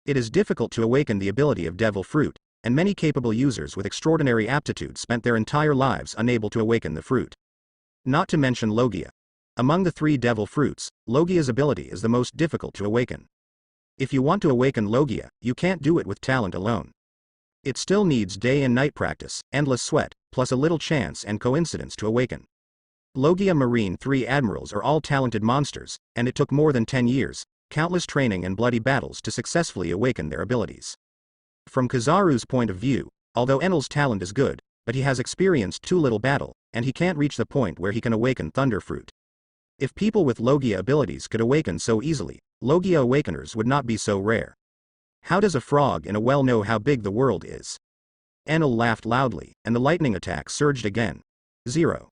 It is difficult to awaken the ability of Devil Fruit, and many capable users with extraordinary aptitude spent their entire lives unable to awaken the fruit. Not to mention Logia. Among the 3 Devil Fruits, Logia's ability is the most difficult to awaken. If you want to awaken Logia, you can't do it with talent alone. It still needs day and night practice, endless sweat, plus a little chance and coincidence to awaken. Logia Marine 3 admirals are all talented monsters, and it took more than 10 years, countless training and bloody battles to successfully awaken their abilities. From Kizaru's point of view, although Enel's talent is good, but he has experienced too little battle, and he can't reach the point where he can awaken Thunder Fruit. If people with Logia abilities could awaken so easily, Logia awakeners would not be so rare. How does a frog in a well know how big the world is? Enel laughed loudly, and the lightning attack surged again. 0.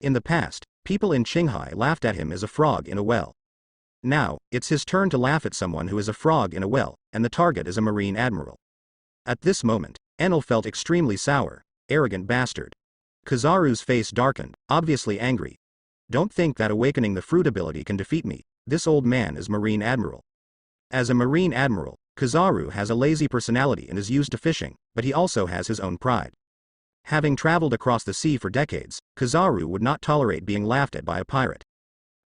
In the past, people in Qinghai laughed at him as a frog in a well. Now, it's his turn to laugh at someone who is a frog in a well, and the target is a Marine Admiral. At this moment, Enel felt extremely sour. Arrogant bastard. Kizaru's face darkened, obviously angry. Don't think that awakening the fruit ability can defeat me. This old man is Marine Admiral. As a Marine Admiral, Kizaru has a lazy personality and is used to fishing, but he also has his own pride. Having traveled across the sea for decades, Kizaru would not tolerate being laughed at by a pirate.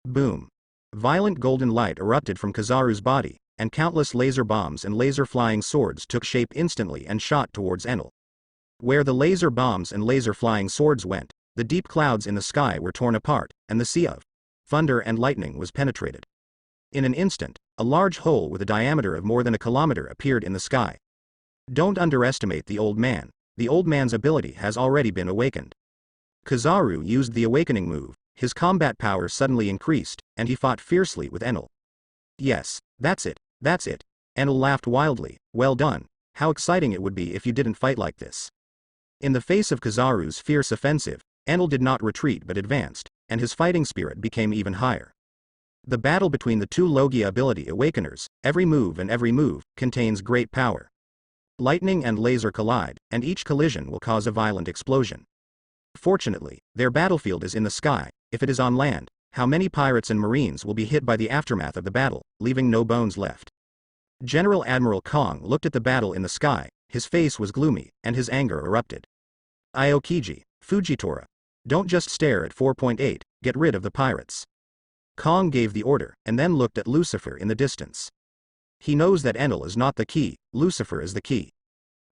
Boom. Violent golden light erupted from Kizaru's body, and countless laser bombs and laser flying swords took shape instantly and shot towards Enel. Where the laser bombs and laser flying swords went, the deep clouds in the sky were torn apart, and the sea of thunder and lightning was penetrated. In an instant, a large hole with a diameter of more than a kilometer appeared in the sky. Don't underestimate the old man. The old man's ability has already been awakened. Kizaru used the awakening move. His combat power suddenly increased, and he fought fiercely with Enel. Yes, that's it. Enel laughed wildly. Well done. How exciting it would be if you didn't fight like this. In the face of Kizaru's fierce offensive, Enel did not retreat but advanced, and his fighting spirit became even higher. The battle between the two Logia ability awakeners, every move contains great power. Lightning and laser collide, and each collision will cause a violent explosion. Fortunately, their battlefield is in the sky. If it is on land, how many pirates and marines will be hit by the aftermath of the battle, leaving no bones left? General Admiral Kong looked at the battle in the sky, his face was gloomy, and his anger erupted. Aokiji, Fujitora. Don't just stare at 4.8, get rid of the pirates. Kong gave the order, and then looked at Lucifer in the distance. He knows that Enel is not the key, Lucifer is the key.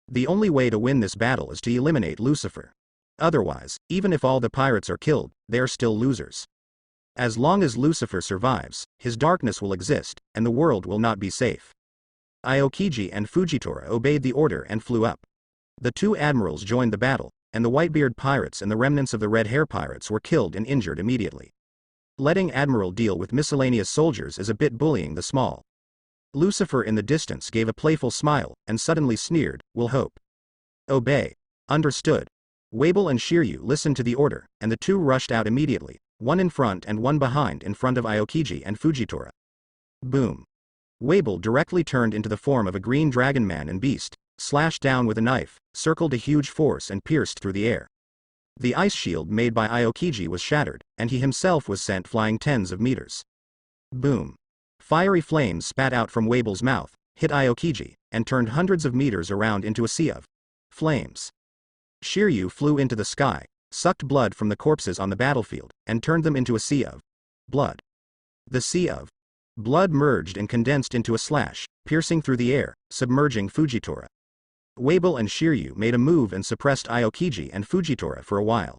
The only way to win this battle is to eliminate Lucifer. Otherwise, even if all the pirates are killed, they are still losers. As long as Lucifer survives, his darkness will exist, and the world will not be safe. Aokiji and Fujitora obeyed the order and flew up. The two admirals joined the battle, and the Whitebeard pirates and the remnants of the Red Hair pirates were killed and injured immediately. Letting Admiral deal with miscellaneous soldiers is a bit bullying the small. Lucifer in the distance gave a playful smile, and suddenly sneered, "We'll hope." Obey. Understood. Wable and Shiryu listened to the order, and the two rushed out immediately, one in front and one behind in front of Aokiji and Fujitora. Boom. Wable directly turned into the form of a green dragon man and beast, slashed down with a knife, circled a huge force and pierced through the air. The ice shield made by Aokiji was shattered, and he himself was sent flying tens of meters. Boom. Fiery flames spat out from Wable's mouth, hit Aokiji, and turned hundreds of meters around into a sea of flames. Shiryu flew into the sky, sucked blood from the corpses on the battlefield, and turned them into a sea of blood. The sea of blood merged and condensed into a slash, piercing through the air, submerging Fujitora. Wable and Shiryu made a move and suppressed Aokiji and Fujitora for a while.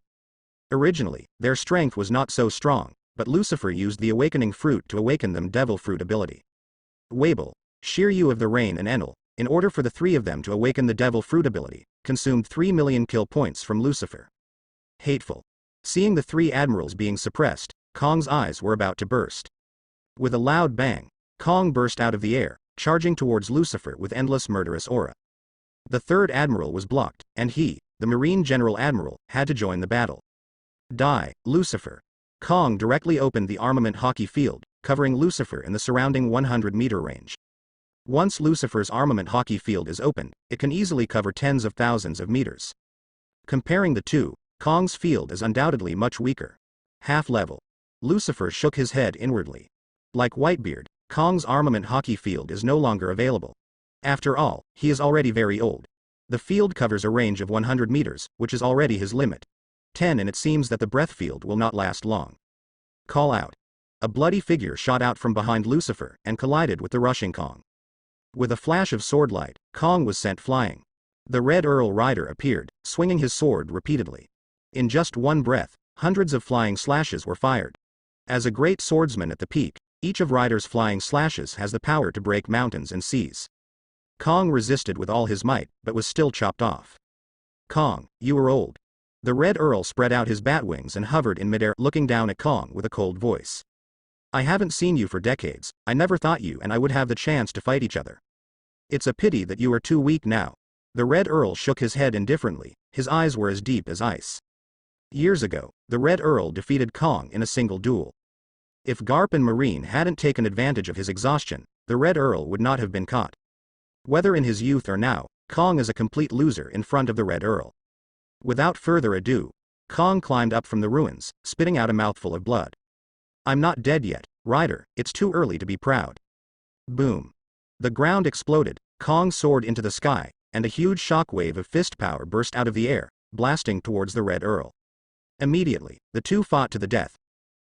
Originally, their strength was not so strong, but Lucifer used the awakening fruit to awaken them devil fruit ability. Wable, Shiryu of the Rain and Enel, in order for the three of them to awaken the devil fruit ability, consumed 3 million kill points from Lucifer. Hateful. Seeing the three admirals being suppressed, Kong's eyes were about to burst. With a loud bang, Kong burst out of the air, charging towards Lucifer with endless murderous aura. The third admiral was blocked, and he, the Marine General Admiral, had to join the battle. Die, Lucifer. Kong directly opened the armament hockey field, covering Lucifer in the surrounding 100-meter range. Once Lucifer's armament hockey field is opened, it can easily cover tens of thousands of meters. Comparing the two, Kong's field is undoubtedly much weaker. Half-level. Lucifer shook his head inwardly. Like Whitebeard, Kong's armament hockey field is no longer available. After all, he is already very old. The field covers a range of 100 meters, which is already his limit. 10 and it seems that the breath field will not last long. Call out. A bloody figure shot out from behind Lucifer and collided with the rushing Kong. With a flash of swordlight, Kong was sent flying. The Red Earl Rider appeared, swinging his sword repeatedly. In just one breath, hundreds of flying slashes were fired. As a great swordsman at the peak, each of Rider's flying slashes has the power to break mountains and seas. Kong resisted with all his might, but was still chopped off. Kong, you are old. The Red Earl spread out his bat wings and hovered in midair, looking down at Kong with a cold voice. I haven't seen you for decades. I never thought you and I would have the chance to fight each other. It's a pity that you are too weak now. The Red Earl shook his head indifferently, his eyes were as deep as ice. Years ago, the Red Earl defeated Kong in a single duel. If Garp and Marine hadn't taken advantage of his exhaustion, the Red Earl would not have been caught. Whether in his youth or now, Kong is a complete loser in front of the Red Earl. Without further ado, Kong climbed up from the ruins, spitting out a mouthful of blood. I'm not dead yet, Ryder, it's too early to be proud. Boom. The ground exploded, Kong soared into the sky, and a huge shockwave of fist power burst out of the air, blasting towards the Red Earl. Immediately, the two fought to the death.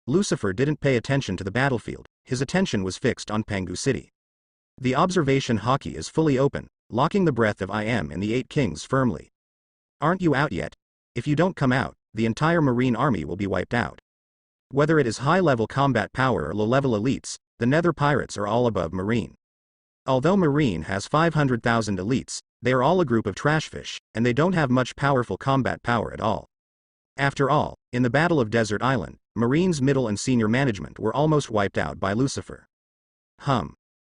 Lucifer didn't pay attention to the battlefield, his attention was fixed on Pangu City. The observation hockey is fully open, locking the breath of I Am and the 8 Kings firmly. Aren't you out yet? If you don't come out, the entire Marine army will be wiped out. Whether it is high-level combat power or low-level elites, the Nether Pirates are all above Marine. Although Marine has 500,000 elites, they are all a group of trashfish, and they don't have much powerful combat power at all. After all, in the Battle of Desert Island, Marine's middle and senior management were almost wiped out by Lucifer.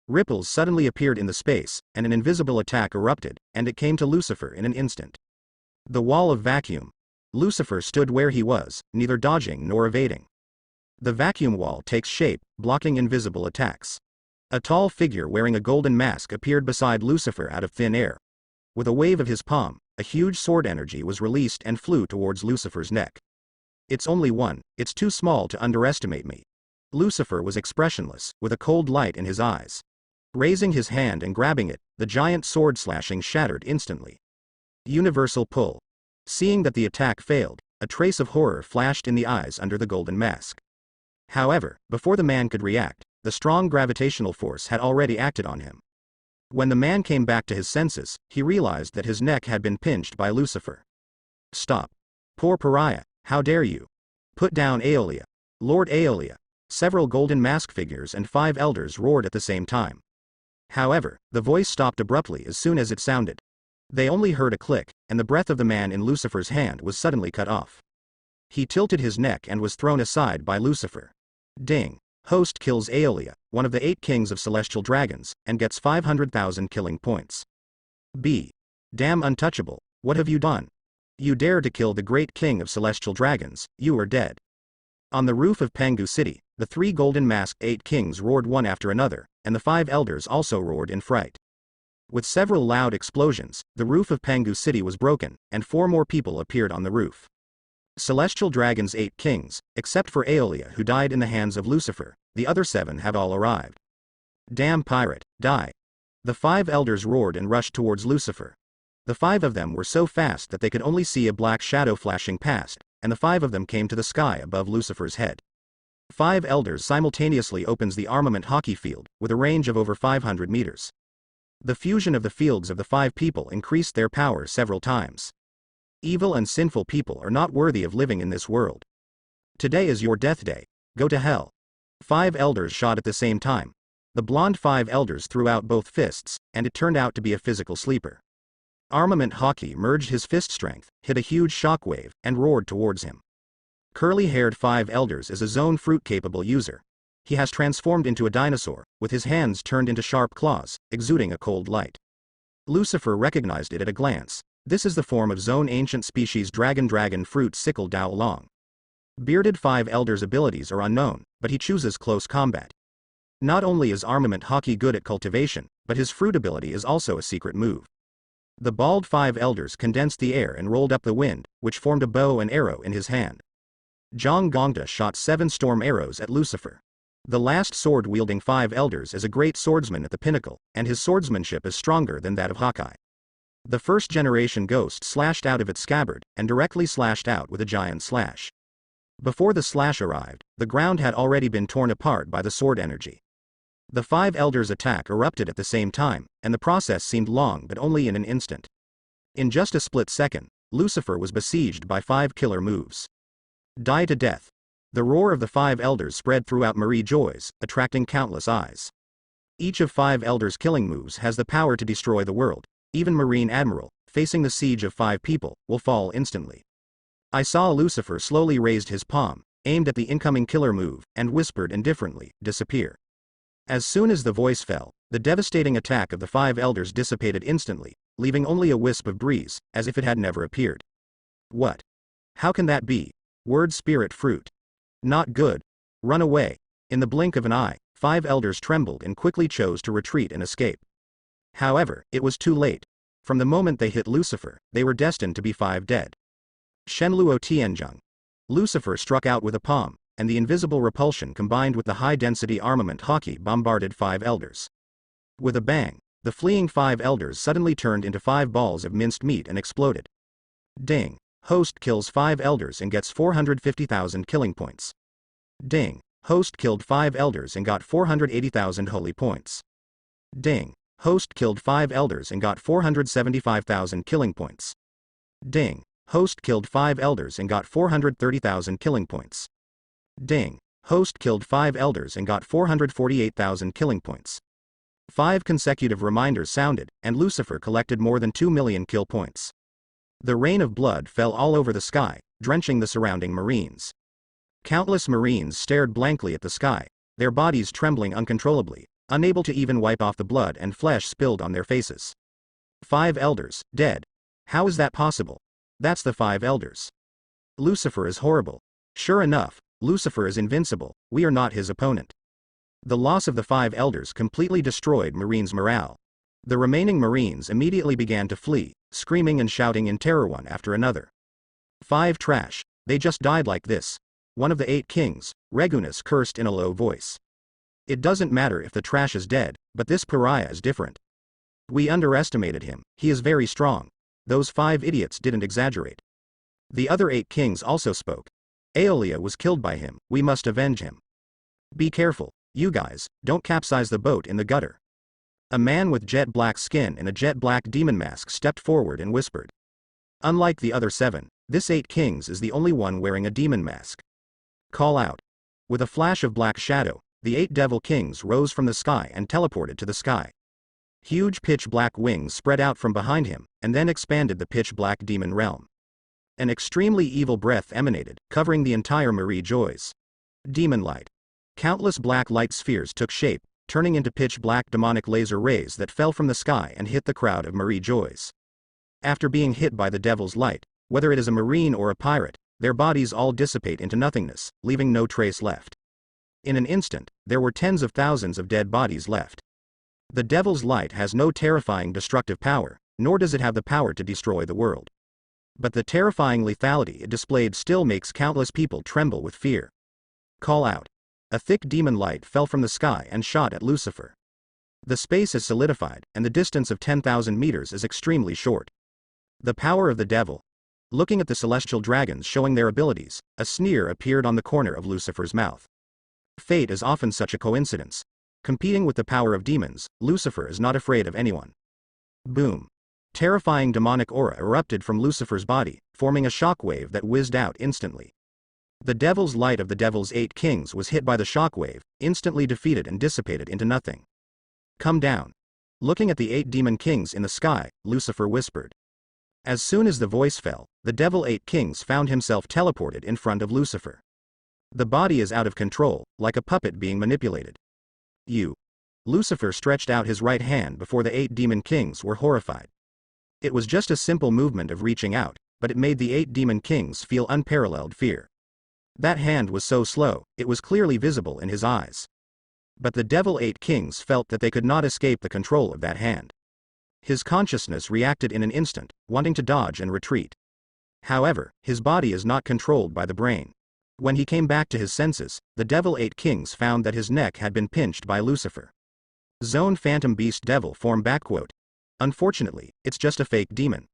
Ripples suddenly appeared in the space, and an invisible attack erupted, and it came to Lucifer in an instant. The wall of vacuum. Lucifer stood where he was, neither dodging nor evading. The vacuum wall takes shape, blocking invisible attacks. A tall figure wearing a golden mask appeared beside Lucifer out of thin air. With a wave of his palm, a huge sword energy was released and flew towards Lucifer's neck. It's only one, it's too small to underestimate me. Lucifer was expressionless, with a cold light in his eyes. Raising his hand and grabbing it, the giant sword slashing shattered instantly. Universal pull. Seeing that the attack failed, a trace of horror flashed in the eyes under the golden mask. However, before the man could react, the strong gravitational force had already acted on him. When the man came back to his senses, he realized that his neck had been pinched by Lucifer. Stop. Poor pariah, how dare you? Put down Aeolia. Lord Aeolia. Several golden mask figures and 5 elders roared at the same time. However, the voice stopped abruptly as soon as it sounded. They only heard a click, and the breath of the man in Lucifer's hand was suddenly cut off. He tilted his neck and was thrown aside by Lucifer. Ding. Host kills Aeolia, one of the 8 kings of celestial dragons, and gets 500,000 killing points. B. Damn untouchable, what have you done? You dare to kill the great king of celestial dragons, you are dead. On the roof of Pangu City, the 3 golden masked 8 kings roared one after another, and the 5 elders also roared in fright. With several loud explosions, the roof of Pangu City was broken, and 4 more people appeared on the roof. Celestial Dragon's 8 kings, except for Aeolia who died in the hands of Lucifer, the other 7 have all arrived. Damn pirate, die. The 5 elders roared and rushed towards Lucifer. The 5 of them were so fast that they could only see a black shadow flashing past, and the 5 of them came to the sky above Lucifer's head. 5 elders simultaneously opens the armament hockey field, with a range of over 500 meters. The fusion of the fields of the 5 people increased their power several times. Evil and sinful people are not worthy of living in this world. Today is your death day. Go to hell. 5 elders shot at the same time. The blonde 5 elders threw out both fists, and it turned out to be a physical sleeper. Armament hockey merged his fist strength, hit a huge shockwave, and roared towards him. Curly-haired 5 elders is a zone fruit-capable user. He has transformed into a dinosaur, with his hands turned into sharp claws, exuding a cold light. Lucifer recognized it at a glance. This is the form of zone ancient species dragon fruit sickle Dao Long. Bearded 5 elders' abilities are unknown, but he chooses close combat. Not only is armament hockey good at cultivation, but his fruit ability is also a secret move. The bald 5 elders condensed the air and rolled up the wind, which formed a bow and arrow in his hand. Zhang Gongda shot 7 storm arrows at Lucifer. The last sword-wielding 5 elders is a great swordsman at the pinnacle, and his swordsmanship is stronger than that of Hawkeye. The first-generation ghost slashed out of its scabbard, and directly slashed out with a giant slash. Before the slash arrived, the ground had already been torn apart by the sword energy. The 5 elders' attack erupted at the same time, and the process seemed long but only in an instant. In just a split second, Lucifer was besieged by 5 killer moves. Die to death. The roar of the 5 elders spread throughout Marie Joy's, attracting countless eyes. Each of 5 elders' killing moves has the power to destroy the world. Even Marine Admiral, facing the siege of 5 people, will fall instantly. I saw Lucifer slowly raised his palm, aimed at the incoming killer move, and whispered indifferently, disappear. As soon as the voice fell, the devastating attack of the 5 elders dissipated instantly, leaving only a wisp of breeze, as if it had never appeared. What? How can that be? Word spirit fruit. Not good. Run away. In the blink of an eye, 5 elders trembled and quickly chose to retreat and escape. However, it was too late. From the moment they hit Lucifer, they were destined to be 5 dead. Shenluo Tianzheng. Lucifer struck out with a palm, and the invisible repulsion combined with the high-density armament hockey bombarded 5 elders. With a bang, the fleeing 5 elders suddenly turned into 5 balls of minced meat and exploded. Ding. Host kills 5 elders and gets 450,000 killing points. Ding. Host killed 5 elders and got 480,000 holy points. Ding. Host killed 5 elders and got 475,000 killing points. Ding. Host killed 5 elders and got 430,000 killing points. Ding. Host killed 5 elders and got 448,000 killing points. 5 consecutive reminders sounded, and Lucifer collected more than 2 million kill points. The rain of blood fell all over the sky, drenching the surrounding marines. Countless marines stared blankly at the sky, their bodies trembling uncontrollably, unable to even wipe off the blood and flesh spilled on their faces. 5 elders, dead. How is that possible? That's the 5 elders. Lucifer is horrible. Sure enough, Lucifer is invincible, we are not his opponent. The loss of the 5 elders completely destroyed Marines' morale. The remaining Marines immediately began to flee, screaming and shouting in terror one after another. 5 trash, they just died like this. One of the 8 kings, Raighley, cursed in a low voice. It doesn't matter if the trash is dead, but this pariah is different. We underestimated him, he is very strong. Those 5 idiots didn't exaggerate. The other 8 kings also spoke. Aeolia was killed by him, we must avenge him. Be careful, you guys, don't capsize the boat in the gutter. A man with jet black skin and a jet black demon mask stepped forward and whispered. Unlike the other 7, this 8 kings is the only one wearing a demon mask. Call out. With a flash of black shadow, the 8 devil kings rose from the sky and teleported to the sky. Huge pitch black wings spread out from behind him, and then expanded the pitch black demon realm. An extremely evil breath emanated, covering the entire Marie Joys. Demon light. Countless black light spheres took shape, turning into pitch black demonic laser rays that fell from the sky and hit the crowd of Marie Joys. After being hit by the devil's light, whether it is a marine or a pirate, their bodies all dissipate into nothingness, leaving no trace left. In an instant, there were tens of thousands of dead bodies left. The devil's light has no terrifying destructive power, nor does it have the power to destroy the world. But the terrifying lethality it displayed still makes countless people tremble with fear. Call out. A thick demon light fell from the sky and shot at Lucifer. The space is solidified, and the distance of 10,000 meters is extremely short. The power of the devil. Looking at the celestial dragons showing their abilities, a sneer appeared on the corner of Lucifer's mouth. Fate is often such a coincidence. Competing with the power of demons, Lucifer is not afraid of anyone. Boom. Terrifying demonic aura erupted from Lucifer's body, forming a shockwave that whizzed out instantly. The devil's light of the devil's 8 kings was hit by the shockwave, instantly defeated and dissipated into nothing. Come down. Looking at the 8 demon kings in the sky, Lucifer whispered. As soon as the voice fell, the devil 8 kings found himself teleported in front of Lucifer. The body is out of control, like a puppet being manipulated. You. Lucifer stretched out his right hand before the 8 demon kings were horrified. It was just a simple movement of reaching out, but it made the 8 demon kings feel unparalleled fear. That hand was so slow, it was clearly visible in his eyes. But the devil 8 kings felt that they could not escape the control of that hand. His consciousness reacted in an instant, wanting to dodge and retreat. However, his body is not controlled by the brain. When he came back to his senses, the devil 8 kings found that his neck had been pinched by Lucifer. Zone Phantom Beast Devil form backquote. Unfortunately, it's just a fake demon.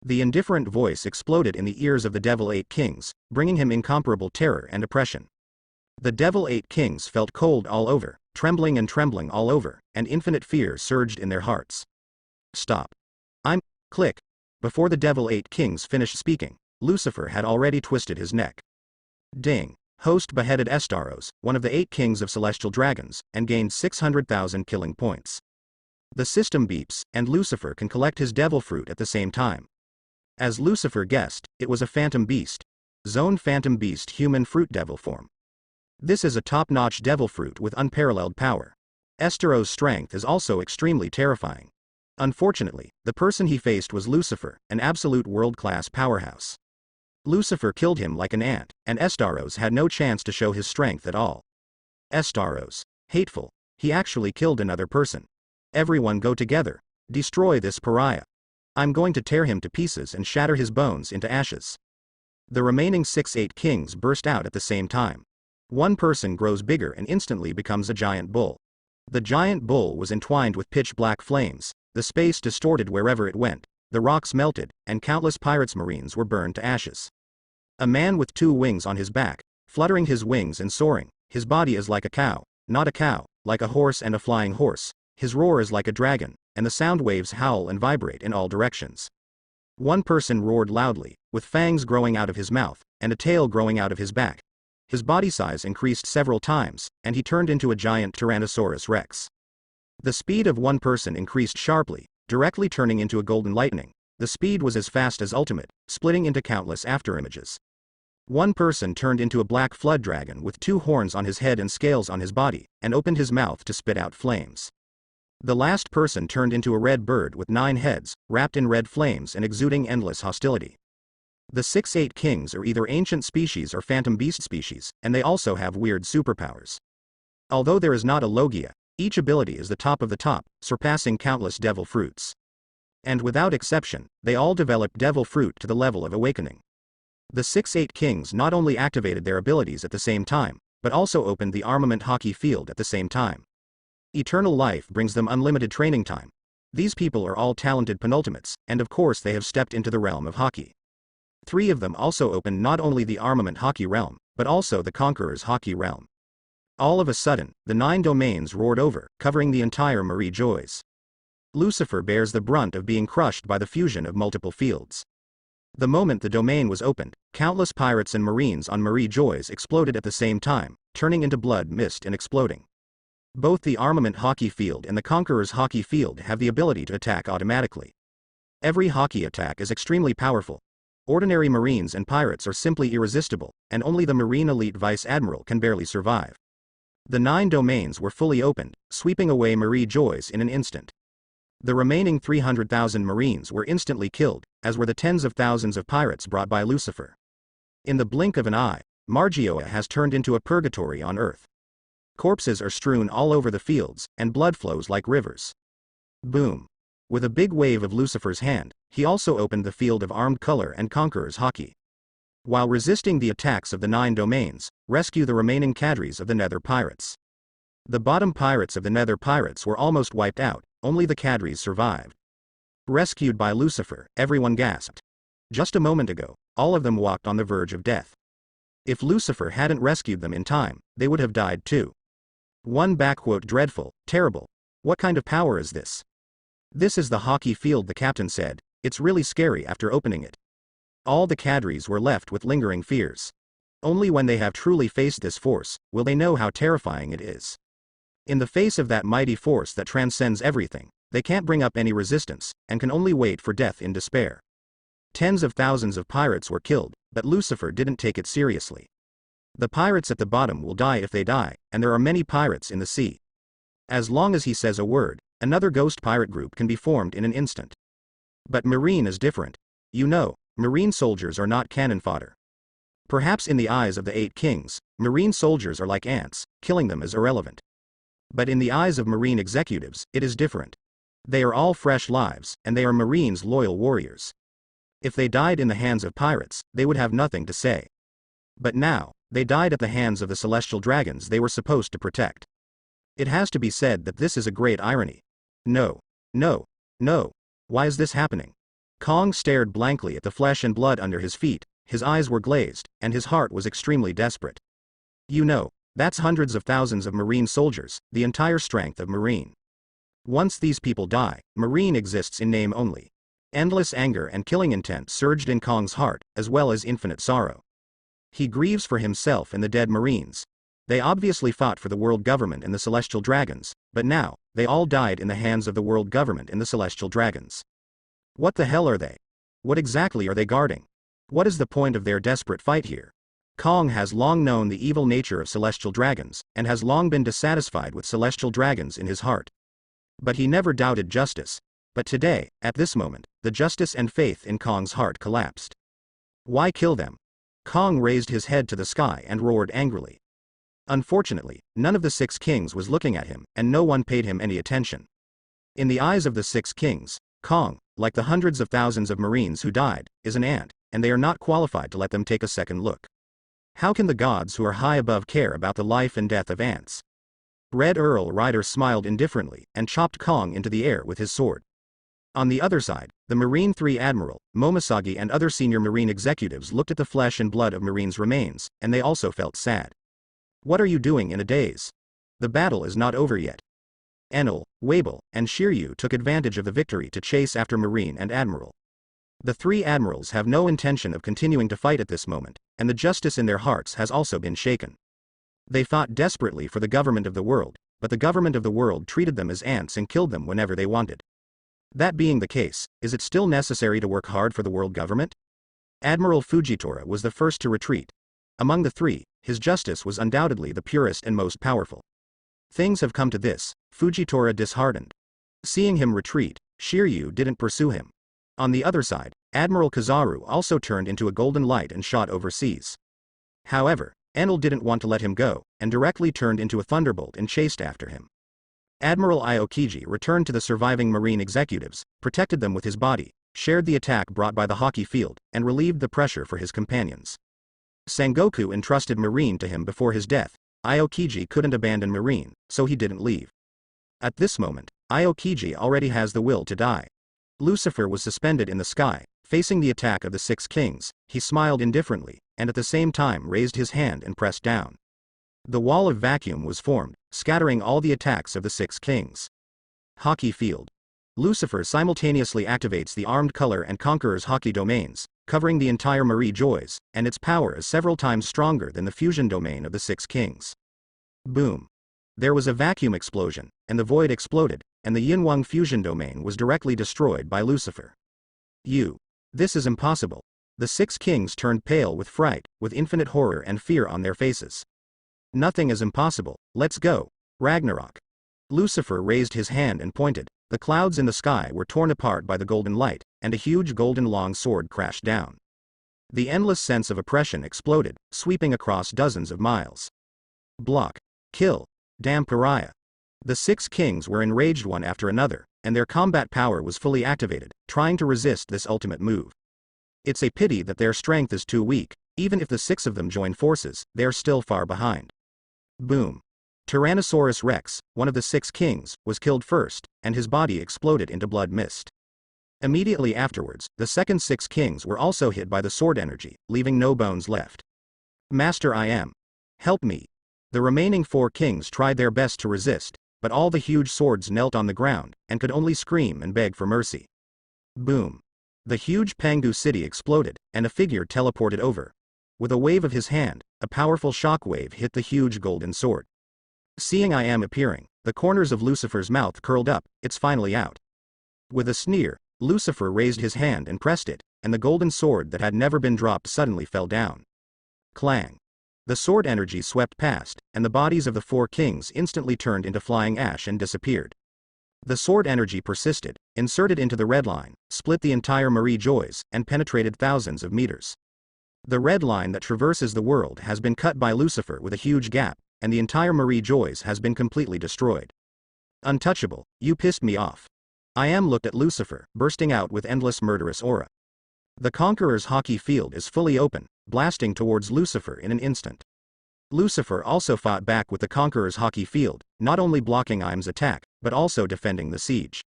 The indifferent voice exploded in the ears of the devil 8 kings, bringing him incomparable terror and oppression. The devil 8 kings felt cold all over, trembling all over, and infinite fear surged in their hearts. Stop. Click. Before the devil 8 kings finished speaking, Lucifer had already twisted his neck. Ding. Host beheaded Estaros, one of the 8 kings of celestial dragons, and gained 600,000 killing points. The system beeps, and Lucifer can collect his devil fruit at the same time. As Lucifer guessed, it was a phantom beast. Zone Phantom Beast Human Fruit Devil form. This is a top-notch devil fruit with unparalleled power. Estaros' strength is also extremely terrifying. Unfortunately, the person he faced was Lucifer, an absolute world-class powerhouse. Lucifer killed him like an ant, and Estaros had no chance to show his strength at all. Estaros. Hateful. He actually killed another person. Everyone go together. Destroy this pariah. I'm going to tear him to pieces and shatter his bones into ashes. The remaining 6-8 kings burst out at the same time. One person grows bigger and instantly becomes a giant bull. The giant bull was entwined with pitch-black flames, the space distorted wherever it went, the rocks melted, and countless pirates marines were burned to ashes. A man with 2 wings on his back, fluttering his wings and soaring, his body is like a cow, not a cow, like a horse and a flying horse, his roar is like a dragon, and the sound waves howl and vibrate in all directions. One person roared loudly, with fangs growing out of his mouth, and a tail growing out of his back. His body size increased several times, and he turned into a giant Tyrannosaurus Rex. The speed of one person increased sharply, directly turning into a golden lightning. The speed was as fast as ultimate, splitting into countless afterimages. One person turned into a black flood dragon with 2 horns on his head and scales on his body, and opened his mouth to spit out flames. The last person turned into a red bird with 9 heads, wrapped in red flames and exuding endless hostility. The 6-8 kings are either ancient species or phantom beast species, and they also have weird superpowers. Although there is not a logia, each ability is the top of the top, surpassing countless devil fruits. And without exception, they all developed devil fruit to the level of awakening. The 6-8 kings not only activated their abilities at the same time, but also opened the armament hockey field at the same time. Eternal life brings them unlimited training time. These people are all talented penultimates, and of course they have stepped into the realm of hockey. 3 of them also opened not only the armament hockey realm, but also the conqueror's hockey realm. All of a sudden, the 9 domains roared over, covering the entire Marie Joyce. Lucifer bears the brunt of being crushed by the fusion of multiple fields. The moment the domain was opened, countless pirates and marines on Marie Joyce exploded at the same time, turning into blood mist and exploding. Both the armament hockey field and the conqueror's hockey field have the ability to attack automatically. Every hockey attack is extremely powerful. Ordinary marines and pirates are simply irresistible, and only the marine elite vice admiral can barely survive. The 9 domains were fully opened, sweeping away Marie Joyce in an instant. The remaining 300,000 marines were instantly killed, as were the tens of thousands of pirates brought by Lucifer. In the blink of an eye, Margioa has turned into a purgatory on Earth. Corpses are strewn all over the fields, and blood flows like rivers. Boom. With a big wave of Lucifer's hand, he also opened the field of armed color and conqueror's hockey. While resisting the attacks of the 9 domains, rescue the remaining cadres of the Nether Pirates. The bottom pirates of the Nether Pirates were almost wiped out, only the cadres survived. Rescued by Lucifer, everyone gasped. Just a moment ago, all of them walked on the verge of death. If Lucifer hadn't rescued them in time, they would have died too. Dreadful, terrible. What kind of power is this? This is the hockey field, the captain said. It's really scary after opening it. All the cadres were left with lingering fears. Only when they have truly faced this force, will they know how terrifying it is. In the face of that mighty force that transcends everything, they can't bring up any resistance, and can only wait for death in despair. Tens of thousands of pirates were killed, but Lucifer didn't take it seriously. The pirates at the bottom will die if they die, and there are many pirates in the sea. As long as he says a word, another ghost pirate group can be formed in an instant. But Marine is different. You know, Marine soldiers are not cannon fodder. Perhaps in the eyes of the 8 kings, Marine soldiers are like ants, killing them is irrelevant. But in the eyes of Marine executives, it is different. They are all fresh lives, and they are Marines' loyal warriors. If they died in the hands of pirates, they would have nothing to say. But now, they died at the hands of the celestial dragons they were supposed to protect. It has to be said that this is a great irony. No. No. No. Why is this happening? Kong stared blankly at the flesh and blood under his feet, his eyes were glazed, and his heart was extremely desperate. You know, that's hundreds of thousands of Marine soldiers, the entire strength of Marine. Once these people die, Marine exists in name only. Endless anger and killing intent surged in Kong's heart, as well as infinite sorrow. He grieves for himself and the dead Marines. They obviously fought for the world government and the celestial dragons, but now, they all died in the hands of the world government and the celestial dragons. What the hell are they? What exactly are they guarding? What is the point of their desperate fight here? Kong has long known the evil nature of celestial dragons, and has long been dissatisfied with celestial dragons in his heart. But he never doubted justice. But today, at this moment, the justice and faith in Kong's heart collapsed. Why kill them? Kong raised his head to the sky and roared angrily. Unfortunately, none of the 6 kings was looking at him, and no one paid him any attention. In the eyes of the 6 kings, Kong, like the hundreds of thousands of Marines who died, is an ant, and they are not qualified to let them take a second look. How can the gods who are high above care about the life and death of ants? Red Earl Rider smiled indifferently, and chopped Kong into the air with his sword. On the other side, the Marine 3 Admiral, Momosagi and other senior Marine executives looked at the flesh and blood of Marines' remains, and they also felt sad. What are you doing in a daze? The battle is not over yet. Enel, Wabel, and Shiryu took advantage of the victory to chase after Marine and Admiral. The 3 admirals have no intention of continuing to fight at this moment, and the justice in their hearts has also been shaken. They fought desperately for the government of the world, but the government of the world treated them as ants and killed them whenever they wanted. That being the case, is it still necessary to work hard for the world government? Admiral Fujitora was the first to retreat. Among the 3, his justice was undoubtedly the purest and most powerful. Things have come to this, Fujitora disheartened. Seeing him retreat, Shiryu didn't pursue him. On the other side, Admiral Kizaru also turned into a golden light and shot overseas. However, Enel didn't want to let him go, and directly turned into a thunderbolt and chased after him. Admiral Aokiji returned to the surviving Marine executives, protected them with his body, shared the attack brought by the hockey field, and relieved the pressure for his companions. Sengoku entrusted Marine to him before his death. Aokiji couldn't abandon Marine, so he didn't leave. At this moment, Aokiji already has the will to die. Lucifer was suspended in the sky, facing the attack of the 6 kings. He smiled indifferently, and at the same time raised his hand and pressed down. The wall of vacuum was formed, scattering all the attacks of the 6 kings. Hockey field. Lucifer simultaneously activates the Armed Color and Conqueror's hockey domains, covering the entire Marie Joyce, and its power is several times stronger than the fusion domain of the 6 kings. Boom. There was a vacuum explosion, and the void exploded, and the Yinwang fusion domain was directly destroyed by Lucifer. This is impossible. The 6 kings turned pale with fright, with infinite horror and fear on their faces. Nothing is impossible, let's go. Ragnarok. Lucifer raised his hand and pointed. The clouds in the sky were torn apart by the golden light, and a huge golden long sword crashed down. The endless sense of oppression exploded, sweeping across dozens of miles. Block. Kill. Damn pariah. The 6 kings were enraged one after another, and their combat power was fully activated, trying to resist this ultimate move. It's a pity that their strength is too weak. Even if the 6 of them join forces, they're still far behind. Boom. Tyrannosaurus Rex, one of the 6 kings, was killed first, and his body exploded into blood mist. Immediately afterwards, the second 6 kings were also hit by the sword energy, leaving no bones left. Master I am. Help me. The remaining 4 kings tried their best to resist, but all the huge swords knelt on the ground, and could only scream and beg for mercy. Boom. The huge Pangu city exploded, and a figure teleported over. With a wave of his hand, a powerful shockwave hit the huge golden sword. Seeing I am appearing, the corners of Lucifer's mouth curled up. It's finally out. With a sneer, Lucifer raised his hand and pressed it, and the golden sword that had never been dropped suddenly fell down. Clang. The sword energy swept past, and the bodies of the 4 kings instantly turned into flying ash and disappeared. The sword energy persisted, inserted into the red line, split the entire Marie Joyce, and penetrated thousands of meters. The red line that traverses the world has been cut by Lucifer with a huge gap, and the entire Marie Joyce has been completely destroyed. Untouchable, you pissed me off. I am looked at Lucifer, bursting out with endless murderous aura. The Conqueror's hockey field is fully open, blasting towards Lucifer in an instant. Lucifer also fought back with the Conqueror's hockey field, not only blocking IM's attack, but also defending the siege.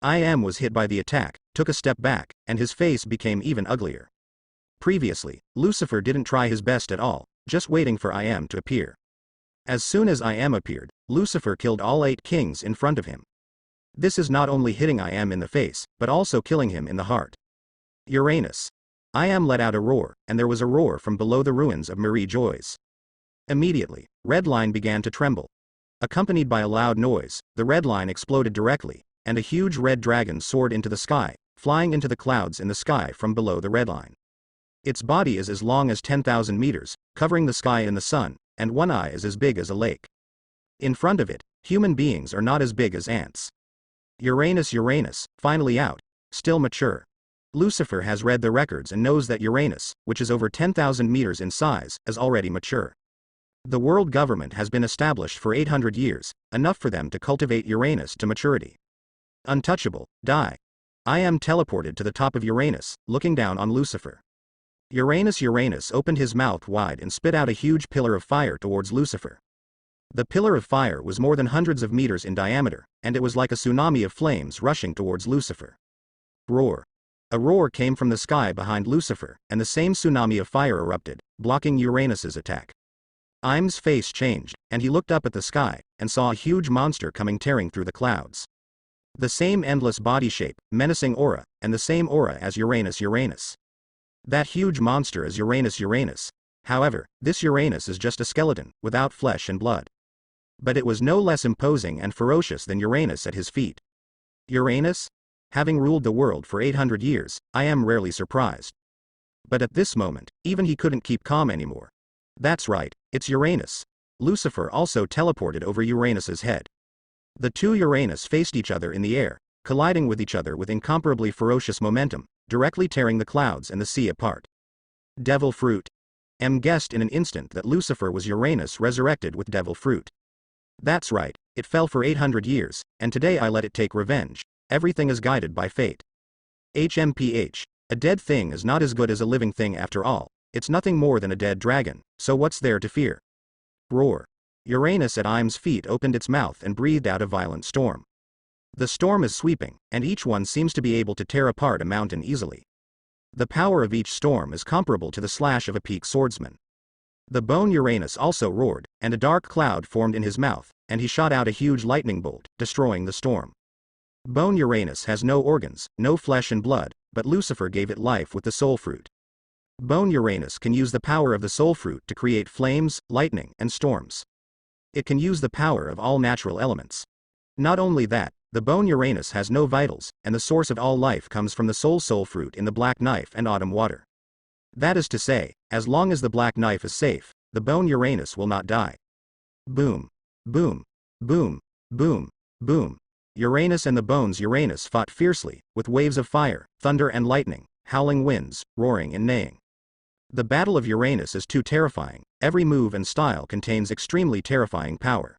IM was hit by the attack, took a step back, and his face became even uglier. Previously, Lucifer didn't try his best at all, just waiting for IM to appear. As soon as IM appeared, Lucifer killed all 8 kings in front of him. This is not only hitting IM in the face, but also killing him in the heart. Uranus. IM let out a roar, and there was a roar from below the ruins of Marie Joyce. Immediately, Red Line began to tremble. Accompanied by a loud noise, the Red Line exploded directly, and a huge red dragon soared into the sky, flying into the clouds in the sky from below the Red Line. Its body is as long as 10,000 meters, covering the sky in the sun, and one eye is as big as a lake. In front of it, human beings are not as big as ants. Uranus, finally out, still mature. Lucifer has read the records and knows that Uranus, which is over 10,000 meters in size, is already mature. The world government has been established for 800 years, enough for them to cultivate Uranus to maturity. Untouchable, die. I am teleported to the top of Uranus, looking down on Lucifer. Uranus opened his mouth wide and spit out a huge pillar of fire towards Lucifer. The pillar of fire was more than hundreds of meters in diameter, and it was like a tsunami of flames rushing towards Lucifer. Roar. A roar came from the sky behind Lucifer, and the same tsunami of fire erupted, blocking Uranus's attack. Im's face changed, and he looked up at the sky, and saw a huge monster coming tearing through the clouds. The same endless body shape, menacing aura, and the same aura as Uranus. That huge monster is Uranus. However, this Uranus is just a skeleton, without flesh and blood. But it was no less imposing and ferocious than Uranus at his feet. Uranus? Having ruled the world for 800 years, I am rarely surprised. But at this moment, even he couldn't keep calm anymore. That's right, it's Uranus. Lucifer also teleported over Uranus's head. The two Uranus faced each other in the air, colliding with each other with incomparably ferocious momentum, directly tearing the clouds and the sea apart. Devil fruit. M guessed in an instant that Lucifer was Uranus resurrected with devil fruit. That's right, it fell for 800 years, and today I let it take revenge. Everything is guided by fate. HMPH. A dead thing is not as good as a living thing after all. It's nothing more than a dead dragon, so what's there to fear? Roar. Uranus at Im's feet opened its mouth and breathed out a violent storm. The storm is sweeping, and each one seems to be able to tear apart a mountain easily. The power of each storm is comparable to the slash of a peak swordsman. The bone Uranus also roared, and a dark cloud formed in his mouth, and he shot out a huge lightning bolt, destroying the storm. Bone Uranus has no organs, no flesh and blood, but Lucifer gave it life with the soul fruit. Bone Uranus can use the power of the soul fruit to create flames, lightning, and storms. It can use the power of all natural elements. Not only that, the bone Uranus has no vitals, and the source of all life comes from the soul fruit in the black knife and autumn water. That is to say, as long as the black knife is safe, the bone Uranus will not die. Boom. Boom. Boom. Boom. Boom. Uranus and the bones Uranus fought fiercely, with waves of fire, thunder and lightning, howling winds, roaring and neighing. The battle of Uranus is too terrifying. Every move and style contains extremely terrifying power.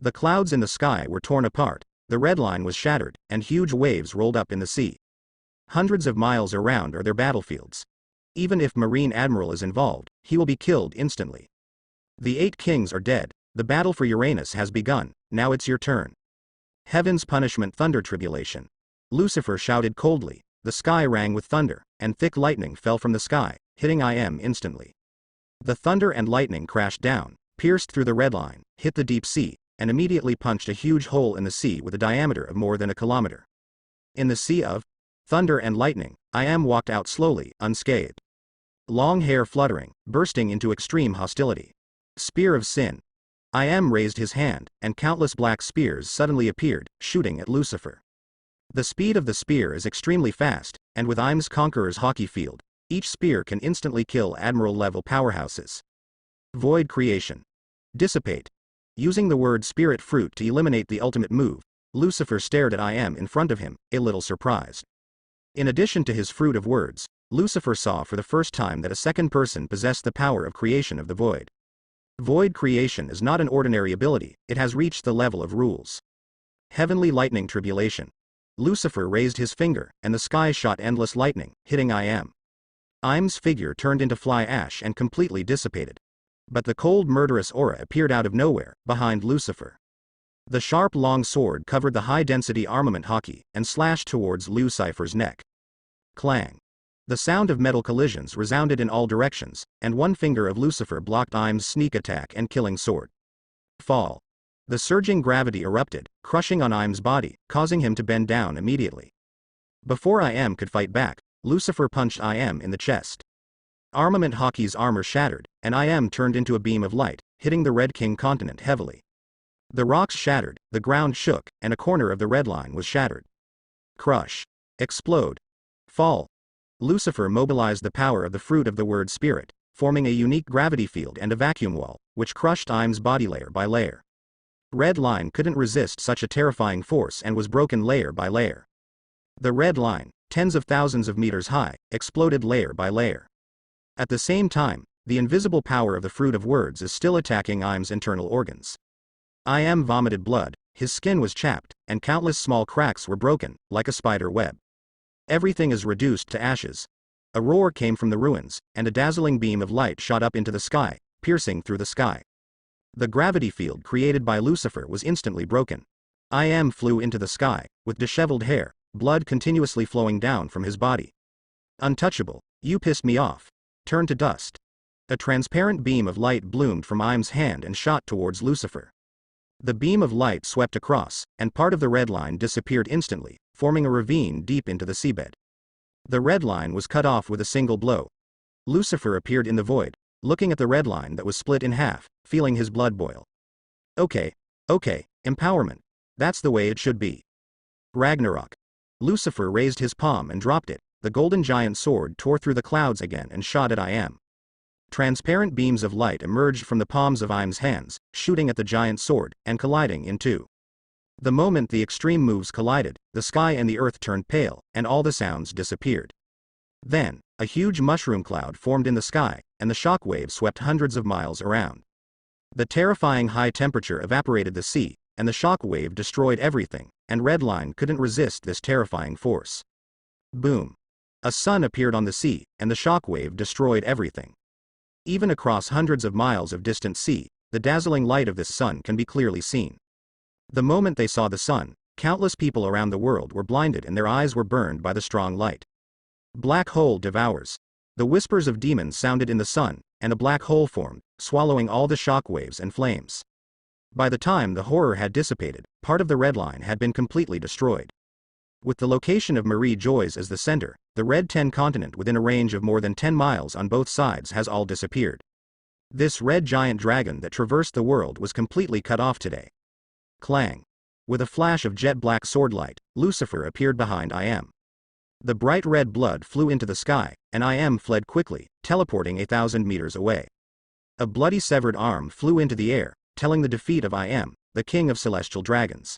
The clouds in the sky were torn apart, the red line was shattered, and huge waves rolled up in the sea. Hundreds of miles around are their battlefields. Even if Marine Admiral is involved, he will be killed instantly. The 8 kings are dead, the battle for Uranus has begun, now it's your turn. Heaven's punishment thunder tribulation. Lucifer shouted coldly, the sky rang with thunder, and thick lightning fell from the sky, hitting Im instantly. The thunder and lightning crashed down, pierced through the red line, hit the deep sea, and immediately punched a huge hole in the sea with a diameter of more than a kilometer. In the sea of thunder and lightning, Im walked out slowly, unscathed. Long hair fluttering, bursting into extreme hostility. Spear of sin. Im raised his hand, and countless black spears suddenly appeared, shooting at Lucifer. The speed of the spear is extremely fast, and with Im's Conqueror's hockey field, each spear can instantly kill Admiral-level powerhouses. Void creation. Dissipate. Using the word spirit fruit to eliminate the ultimate move, Lucifer stared at Im in front of him, a little surprised. In addition to his fruit of words, Lucifer saw for the first time that a second person possessed the power of creation of the void. Void creation is not an ordinary ability, it has reached the level of rules. Heavenly lightning tribulation. Lucifer raised his finger, and the sky shot endless lightning, hitting Im. Im's figure turned into fly ash and completely dissipated. But the cold murderous aura appeared out of nowhere, behind Lucifer. The sharp long sword covered the high-density armament hockey, and slashed towards Lucifer's neck. Clang. The sound of metal collisions resounded in all directions, and one finger of Lucifer blocked Im's sneak attack and killing sword. Fall. The surging gravity erupted, crushing on Im's body, causing him to bend down immediately. Before Im could fight back, Lucifer punched Im in the chest. Armament hockey's armor shattered, and Im turned into a beam of light, hitting the Red King continent heavily. The rocks shattered, the ground shook, and a corner of the red line was shattered. Crush. Explode. Fall. Lucifer mobilized the power of the fruit of the word spirit, forming a unique gravity field and a vacuum wall, which crushed Im's body layer by layer. Red line couldn't resist such a terrifying force and was broken layer by layer. The red line, tens of thousands of meters high, exploded layer by layer. At the same time, the invisible power of the fruit of words is still attacking Im's internal organs. Im vomited blood, his skin was chapped, and countless small cracks were broken, like a spider web. Everything is reduced to ashes. A roar came from the ruins, and a dazzling beam of light shot up into the sky, piercing through the sky. The gravity field created by Lucifer was instantly broken. Im flew into the sky, with disheveled hair, blood continuously flowing down from his body. Untouchable, you pissed me off. Turn to dust. A transparent beam of light bloomed from Im's hand and shot towards Lucifer. The beam of light swept across, and part of the red line disappeared instantly, forming a ravine deep into the seabed. The red line was cut off with a single blow. Lucifer appeared in the void, looking at the red line that was split in half, feeling his blood boil. Okay, empowerment. That's the way it should be. Ragnarok. Lucifer raised his palm and dropped it. The golden giant sword tore through the clouds again and shot at Im. Transparent beams of light emerged from the palms of Im's hands, shooting at the giant sword, and colliding in two. The moment the extreme moves collided, the sky and the earth turned pale, and all the sounds disappeared. Then, a huge mushroom cloud formed in the sky, and the shock wave swept hundreds of miles around. The terrifying high temperature evaporated the sea, and the shock wave destroyed everything, and Redline couldn't resist this terrifying force. Boom. A sun appeared on the sea, and the shock wave destroyed everything. Even across hundreds of miles of distant sea, the dazzling light of this sun can be clearly seen. The moment they saw the sun, countless people around the world were blinded and their eyes were burned by the strong light. Black hole devours. The whispers of demons sounded in the sun, and a black hole formed, swallowing all the shock waves and flames. By the time the horror had dissipated, part of the red line had been completely destroyed. With the location of Marie Joy's as the center, the Red 10 continent within a range of more than 10 miles on both sides has all disappeared. This red giant dragon that traversed the world was completely cut off today. Clang. With a flash of jet black sword light, Lucifer appeared behind Im. The bright red blood flew into the sky, and Im fled quickly, teleporting 1,000 meters away. A bloody severed arm flew into the air, telling the defeat of Im, the king of celestial dragons.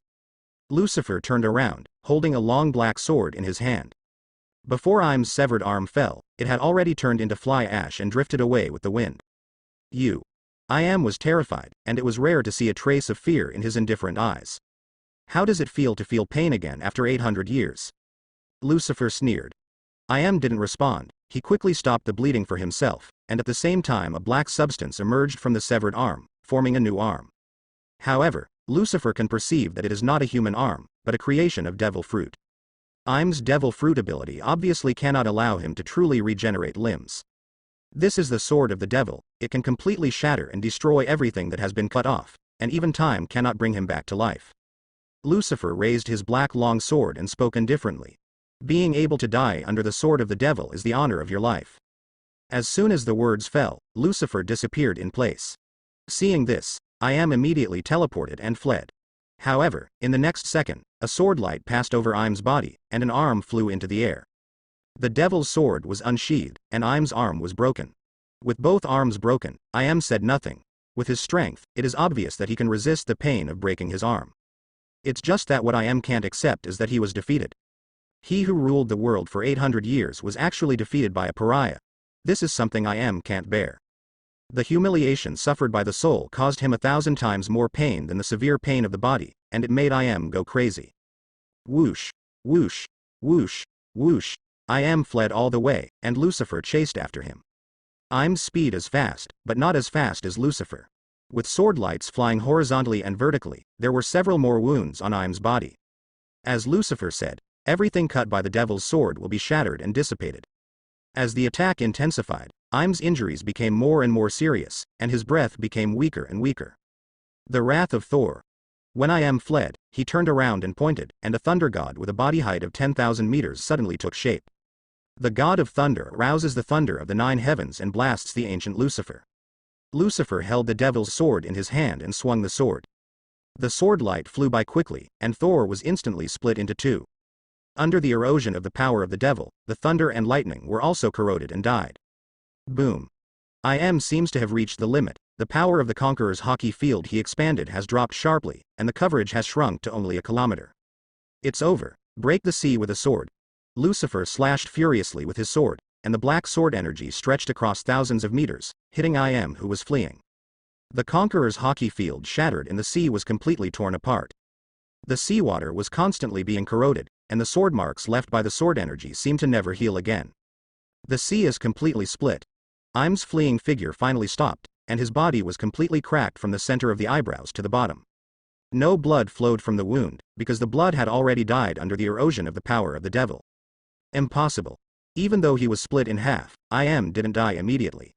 Lucifer turned around, holding a long black sword in his hand. Before Im's severed arm fell, it had already turned into fly ash and drifted away with the wind. Im was terrified, and it was rare to see a trace of fear in his indifferent eyes. How does it feel to feel pain again after 800 years? Lucifer sneered. Im didn't respond. He quickly stopped the bleeding for himself, and at the same time a black substance emerged from the severed arm, forming a new arm. However, Lucifer can perceive that it is not a human arm, but a creation of devil fruit. Im's devil fruit ability obviously cannot allow him to truly regenerate limbs. This is the sword of the devil. It can completely shatter and destroy everything that has been cut off, and even time cannot bring him back to life. Lucifer raised his black long sword and spoke indifferently. Being able to die under the sword of the devil is the honor of your life. As soon as the words fell, Lucifer disappeared in place. Seeing this, Im immediately teleported and fled. However, in the next second, a sword light passed over Im's body, and an arm flew into the air. The devil's sword was unsheathed, and Im's arm was broken. With both arms broken, Im said nothing. With his strength, it is obvious that he can resist the pain of breaking his arm. It's just that what Im can't accept is that he was defeated. He who ruled the world for 800 years was actually defeated by a pariah. This is something Im can't bear. The humiliation suffered by the soul caused him 1,000 times more pain than the severe pain of the body, and it made Im go crazy. Whoosh, whoosh, whoosh, whoosh. Im fled all the way, and Lucifer chased after him. Im's speed is fast, but not as fast as Lucifer. With sword lights flying horizontally and vertically, there were several more wounds on Im's body. As Lucifer said, everything cut by the devil's sword will be shattered and dissipated. As the attack intensified, Im's injuries became more and more serious, and his breath became weaker and weaker. The wrath of Thor. When Im fled, he turned around and pointed, and a thunder god with a body height of 10,000 meters suddenly took shape. The god of thunder arouses the thunder of the 9 heavens and blasts the ancient Lucifer. Lucifer held the devil's sword in his hand and swung the sword. The sword light flew by quickly, and Thor was instantly split into two. Under the erosion of the power of the devil, the thunder and lightning were also corroded and died. Boom. Im seems to have reached the limit. The power of the conqueror's hockey field he expanded has dropped sharply, and the coverage has shrunk to only a kilometer. It's over. Break the sea with a sword. Lucifer slashed furiously with his sword, and the black sword energy stretched across thousands of meters, hitting I am who was fleeing. The conqueror's hockey field shattered and the sea was completely torn apart. The seawater was constantly being corroded, and the sword marks left by the sword energy seemed to never heal again. The sea is completely split. Im's fleeing figure finally stopped, and his body was completely cracked from the center of the eyebrows to the bottom. No blood flowed from the wound, because the blood had already died under the erosion of the power of the devil. Impossible. Even though he was split in half, I didn't die immediately.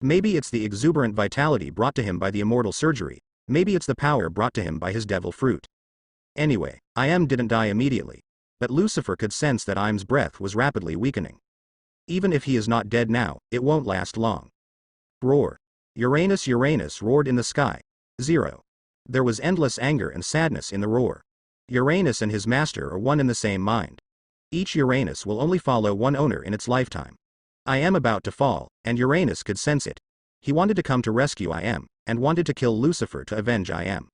Maybe it's the exuberant vitality brought to him by the immortal surgery, maybe it's the power brought to him by his devil fruit. Anyway, I didn't die immediately, but Lucifer could sense that Im's breath was rapidly weakening. Even if he is not dead now, it won't last long. Roar. Uranus roared in the sky. 0. There was endless anger and sadness in the roar. Uranus and his master are one in the same mind. Each Uranus will only follow one owner in its lifetime. I am about to fall, and Uranus could sense it. He wanted to come to rescue I am, and wanted to kill Lucifer to avenge I am.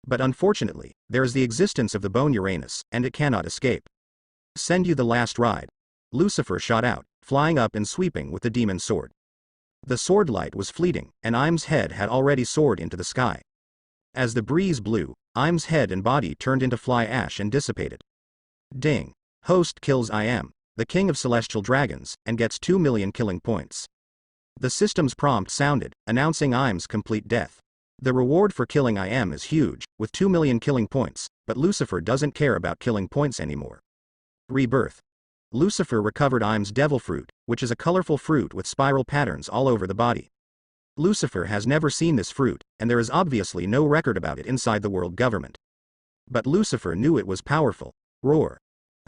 But unfortunately, there is the existence of the bone Uranus, and it cannot escape. Send you the last ride. Lucifer shot out, flying up and sweeping with the demon sword. The sword light was fleeting, and Im's head had already soared into the sky. As the breeze blew, Im's head and body turned into fly ash and dissipated. Ding. Host kills I am, the king of celestial dragons, and gets 2 million killing points. The system's prompt sounded, announcing Im's complete death. The reward for killing I am is huge, with 2 million killing points, but Lucifer doesn't care about killing points anymore. Rebirth. Lucifer recovered Im's devil fruit, which is a colorful fruit with spiral patterns all over the body. Lucifer has never seen this fruit, and there is obviously no record about it inside the world government. But Lucifer knew it was powerful. Roar.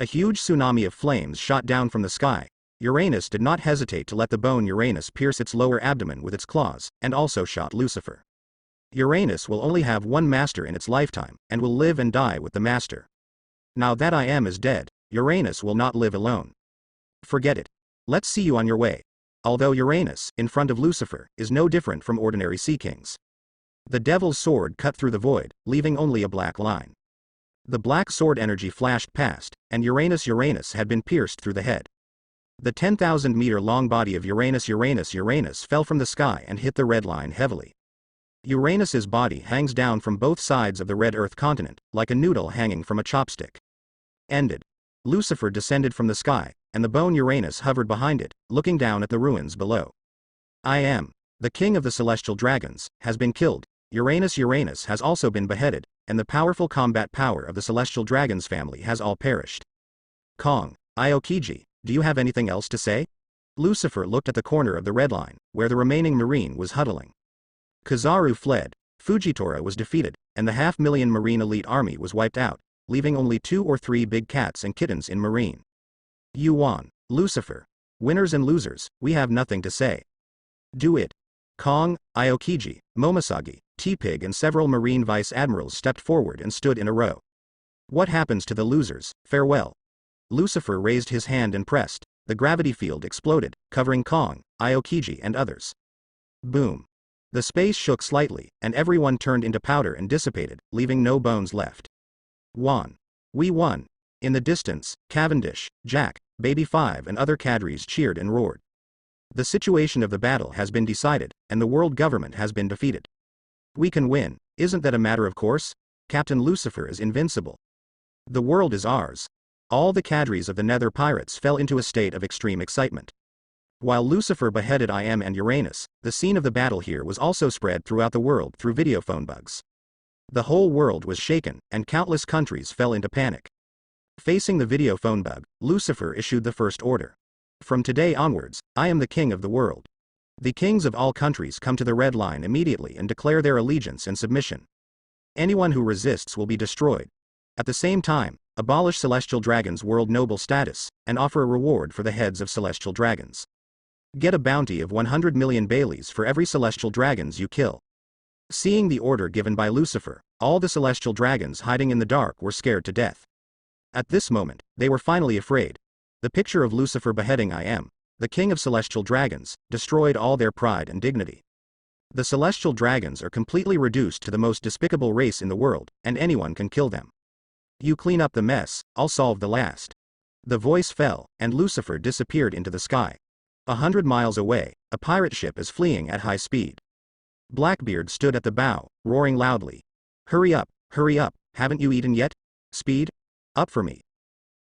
A huge tsunami of flames shot down from the sky. Uranus did not hesitate to let the bone Uranus pierce its lower abdomen with its claws, and also shot Lucifer. Uranus will only have one master in its lifetime, and will live and die with the master. Now that I am is dead, Uranus will not live alone. Forget it. Let's see you on your way. Although Uranus, in front of Lucifer, is no different from ordinary sea kings. The devil's sword cut through the void, leaving only a black line. The black sword energy flashed past, and Uranus had been pierced through the head. The 10,000-meter-long body of Uranus fell from the sky and hit the red line heavily. Uranus's body hangs down from both sides of the red Earth continent, like a noodle hanging from a chopstick. Ended. Lucifer descended from the sky, and the bone Uranus hovered behind it, looking down at the ruins below. I am, the king of the celestial dragons, has been killed. Uranus has also been beheaded, and the powerful combat power of the celestial dragons family has all perished. Kong, Aokiji, do you have anything else to say? Lucifer looked at the corner of the red line, where the remaining marine was huddling. Kizaru fled, Fujitora was defeated, and the 500,000 marine elite army was wiped out, leaving only 2 or 3 big cats and kittens in marine. You won, Lucifer. Winners and losers, we have nothing to say. Do it. Kong, Aokiji, Momoshagi, T-Pig and several marine vice-admirals stepped forward and stood in a row. What happens to the losers? Farewell. Lucifer raised his hand and pressed. The gravity field exploded, covering Kong, Aokiji and others. Boom. The space shook slightly, and everyone turned into powder and dissipated, leaving no bones left. Won. We won. In the distance, Cavendish, Jack, Baby 5 and other cadres cheered and roared. The situation of the battle has been decided, and the world government has been defeated. We can win, isn't that a matter of course? Captain Lucifer is invincible. The world is ours. All the cadres of the Nether Pirates fell into a state of extreme excitement. While Lucifer beheaded I am and Uranus, the scene of the battle here was also spread throughout the world through video phone bugs. The whole world was shaken, and countless countries fell into panic. Facing the video phone bug, Lucifer issued the first order. From today onwards, I am the king of the world. The kings of all countries come to the red line immediately and declare their allegiance and submission. Anyone who resists will be destroyed. At the same time, abolish celestial dragons' world noble status, and offer a reward for the heads of celestial dragons. Get a bounty of 100 million Baileys for every celestial dragons you kill. Seeing the order given by Lucifer, all the celestial dragons hiding in the dark were scared to death. At this moment, they were finally afraid. The picture of Lucifer beheading I am, the king of celestial dragons, destroyed all their pride and dignity. The celestial dragons are completely reduced to the most despicable race in the world, and anyone can kill them. You clean up the mess, I'll solve the last. The voice fell, and Lucifer disappeared into the sky. 100 miles away, A pirate ship is fleeing at high speed. Blackbeard stood at the bow, roaring loudly. Hurry up, haven't you eaten yet? Speed up for me.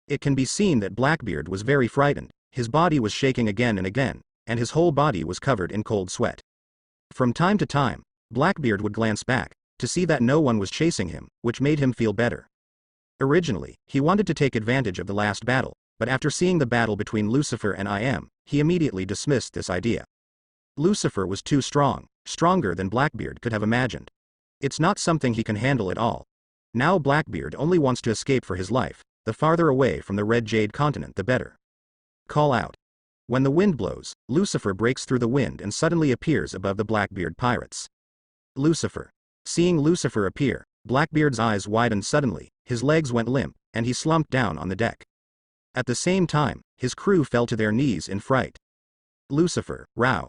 It can be seen that Blackbeard was very frightened, his body was shaking again and again, and his whole body was covered in cold sweat. From time to time, Blackbeard would glance back, to see that no one was chasing him, which made him feel better. Originally, he wanted to take advantage of the last battle, but after seeing the battle between Lucifer and he immediately dismissed this idea. Lucifer was too strong, stronger than Blackbeard could have imagined. It's not something he can handle at all. Now Blackbeard only wants to escape for his life, the farther away from the Red Jade continent the better. Call out. When the wind blows, Lucifer breaks through the wind and suddenly appears above the Blackbeard pirates. Lucifer. Seeing Lucifer appear, Blackbeard's eyes widened suddenly, his legs went limp, and he slumped down on the deck. At the same time, his crew fell to their knees in fright. Lucifer, row.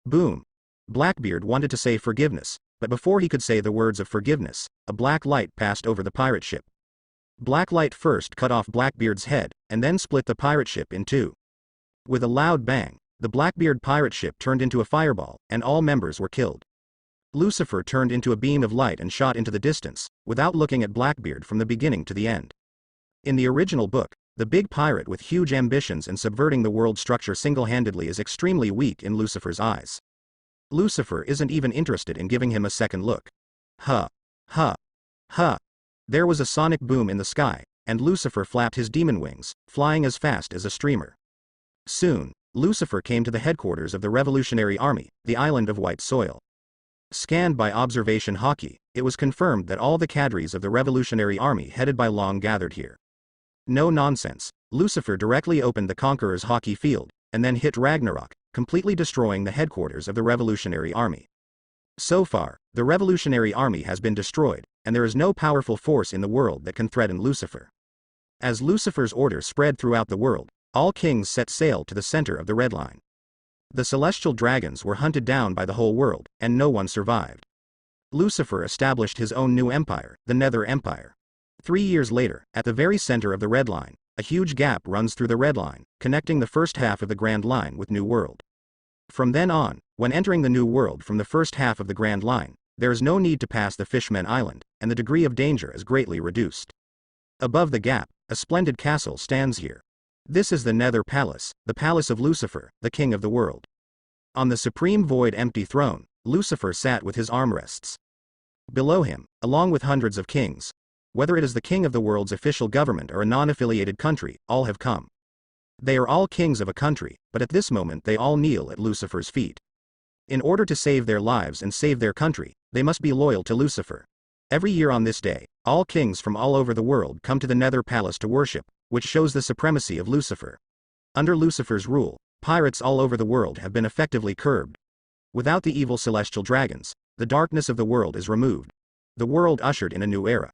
Boom. Blackbeard wanted to say forgiveness, but before he could say the words of forgiveness, a black light passed over the pirate ship. Black light first cut off Blackbeard's head, and then split the pirate ship in two. With a loud bang, the Blackbeard pirate ship turned into a fireball, and all members were killed. Lucifer turned into a beam of light and shot into the distance, without looking at Blackbeard from the beginning to the end. In the original book, the big pirate with huge ambitions and subverting the world structure single-handedly is extremely weak in Lucifer's eyes. Lucifer isn't even interested in giving him a second look. Huh. Huh. Huh. There was a sonic boom in the sky, and Lucifer flapped his demon wings, flying as fast as a streamer. Soon, Lucifer came to the headquarters of the Revolutionary Army, the island of white soil. Scanned by observation hockey, it was confirmed that all the cadres of the Revolutionary Army headed by Long gathered here. No nonsense, Lucifer directly opened the Conqueror's hockey field, and then hit Ragnarok, completely destroying the headquarters of the Revolutionary Army. So far, the Revolutionary Army has been destroyed, and there is no powerful force in the world that can threaten Lucifer. As Lucifer's order spread throughout the world, all kings set sail to the center of the Red Line. The celestial dragons were hunted down by the whole world, and no one survived. Lucifer established his own new empire, the Nether Empire. 3 years later, at the very center of the Red Line, a huge gap runs through the Red Line, connecting the first half of the Grand Line with New World. From then on, when entering the New World from the first half of the Grand Line, there is no need to pass the Fishmen Island, and the degree of danger is greatly reduced. Above the gap, a splendid castle stands here. This is the Nether Palace, the palace of Lucifer, the king of the world. On the supreme void empty throne, Lucifer sat with his armrests. Below him, along with hundreds of kings, whether it is the king of the world's official government or a non-affiliated country, all have come. They are all kings of a country, but at this moment they all kneel at Lucifer's feet. In order to save their lives and save their country, they must be loyal to Lucifer. Every year on this day, all kings from all over the world come to the Nether Palace to worship, which shows the supremacy of Lucifer. Under Lucifer's rule, pirates all over the world have been effectively curbed. Without the evil celestial dragons, the darkness of the world is removed. The world ushered in a new era.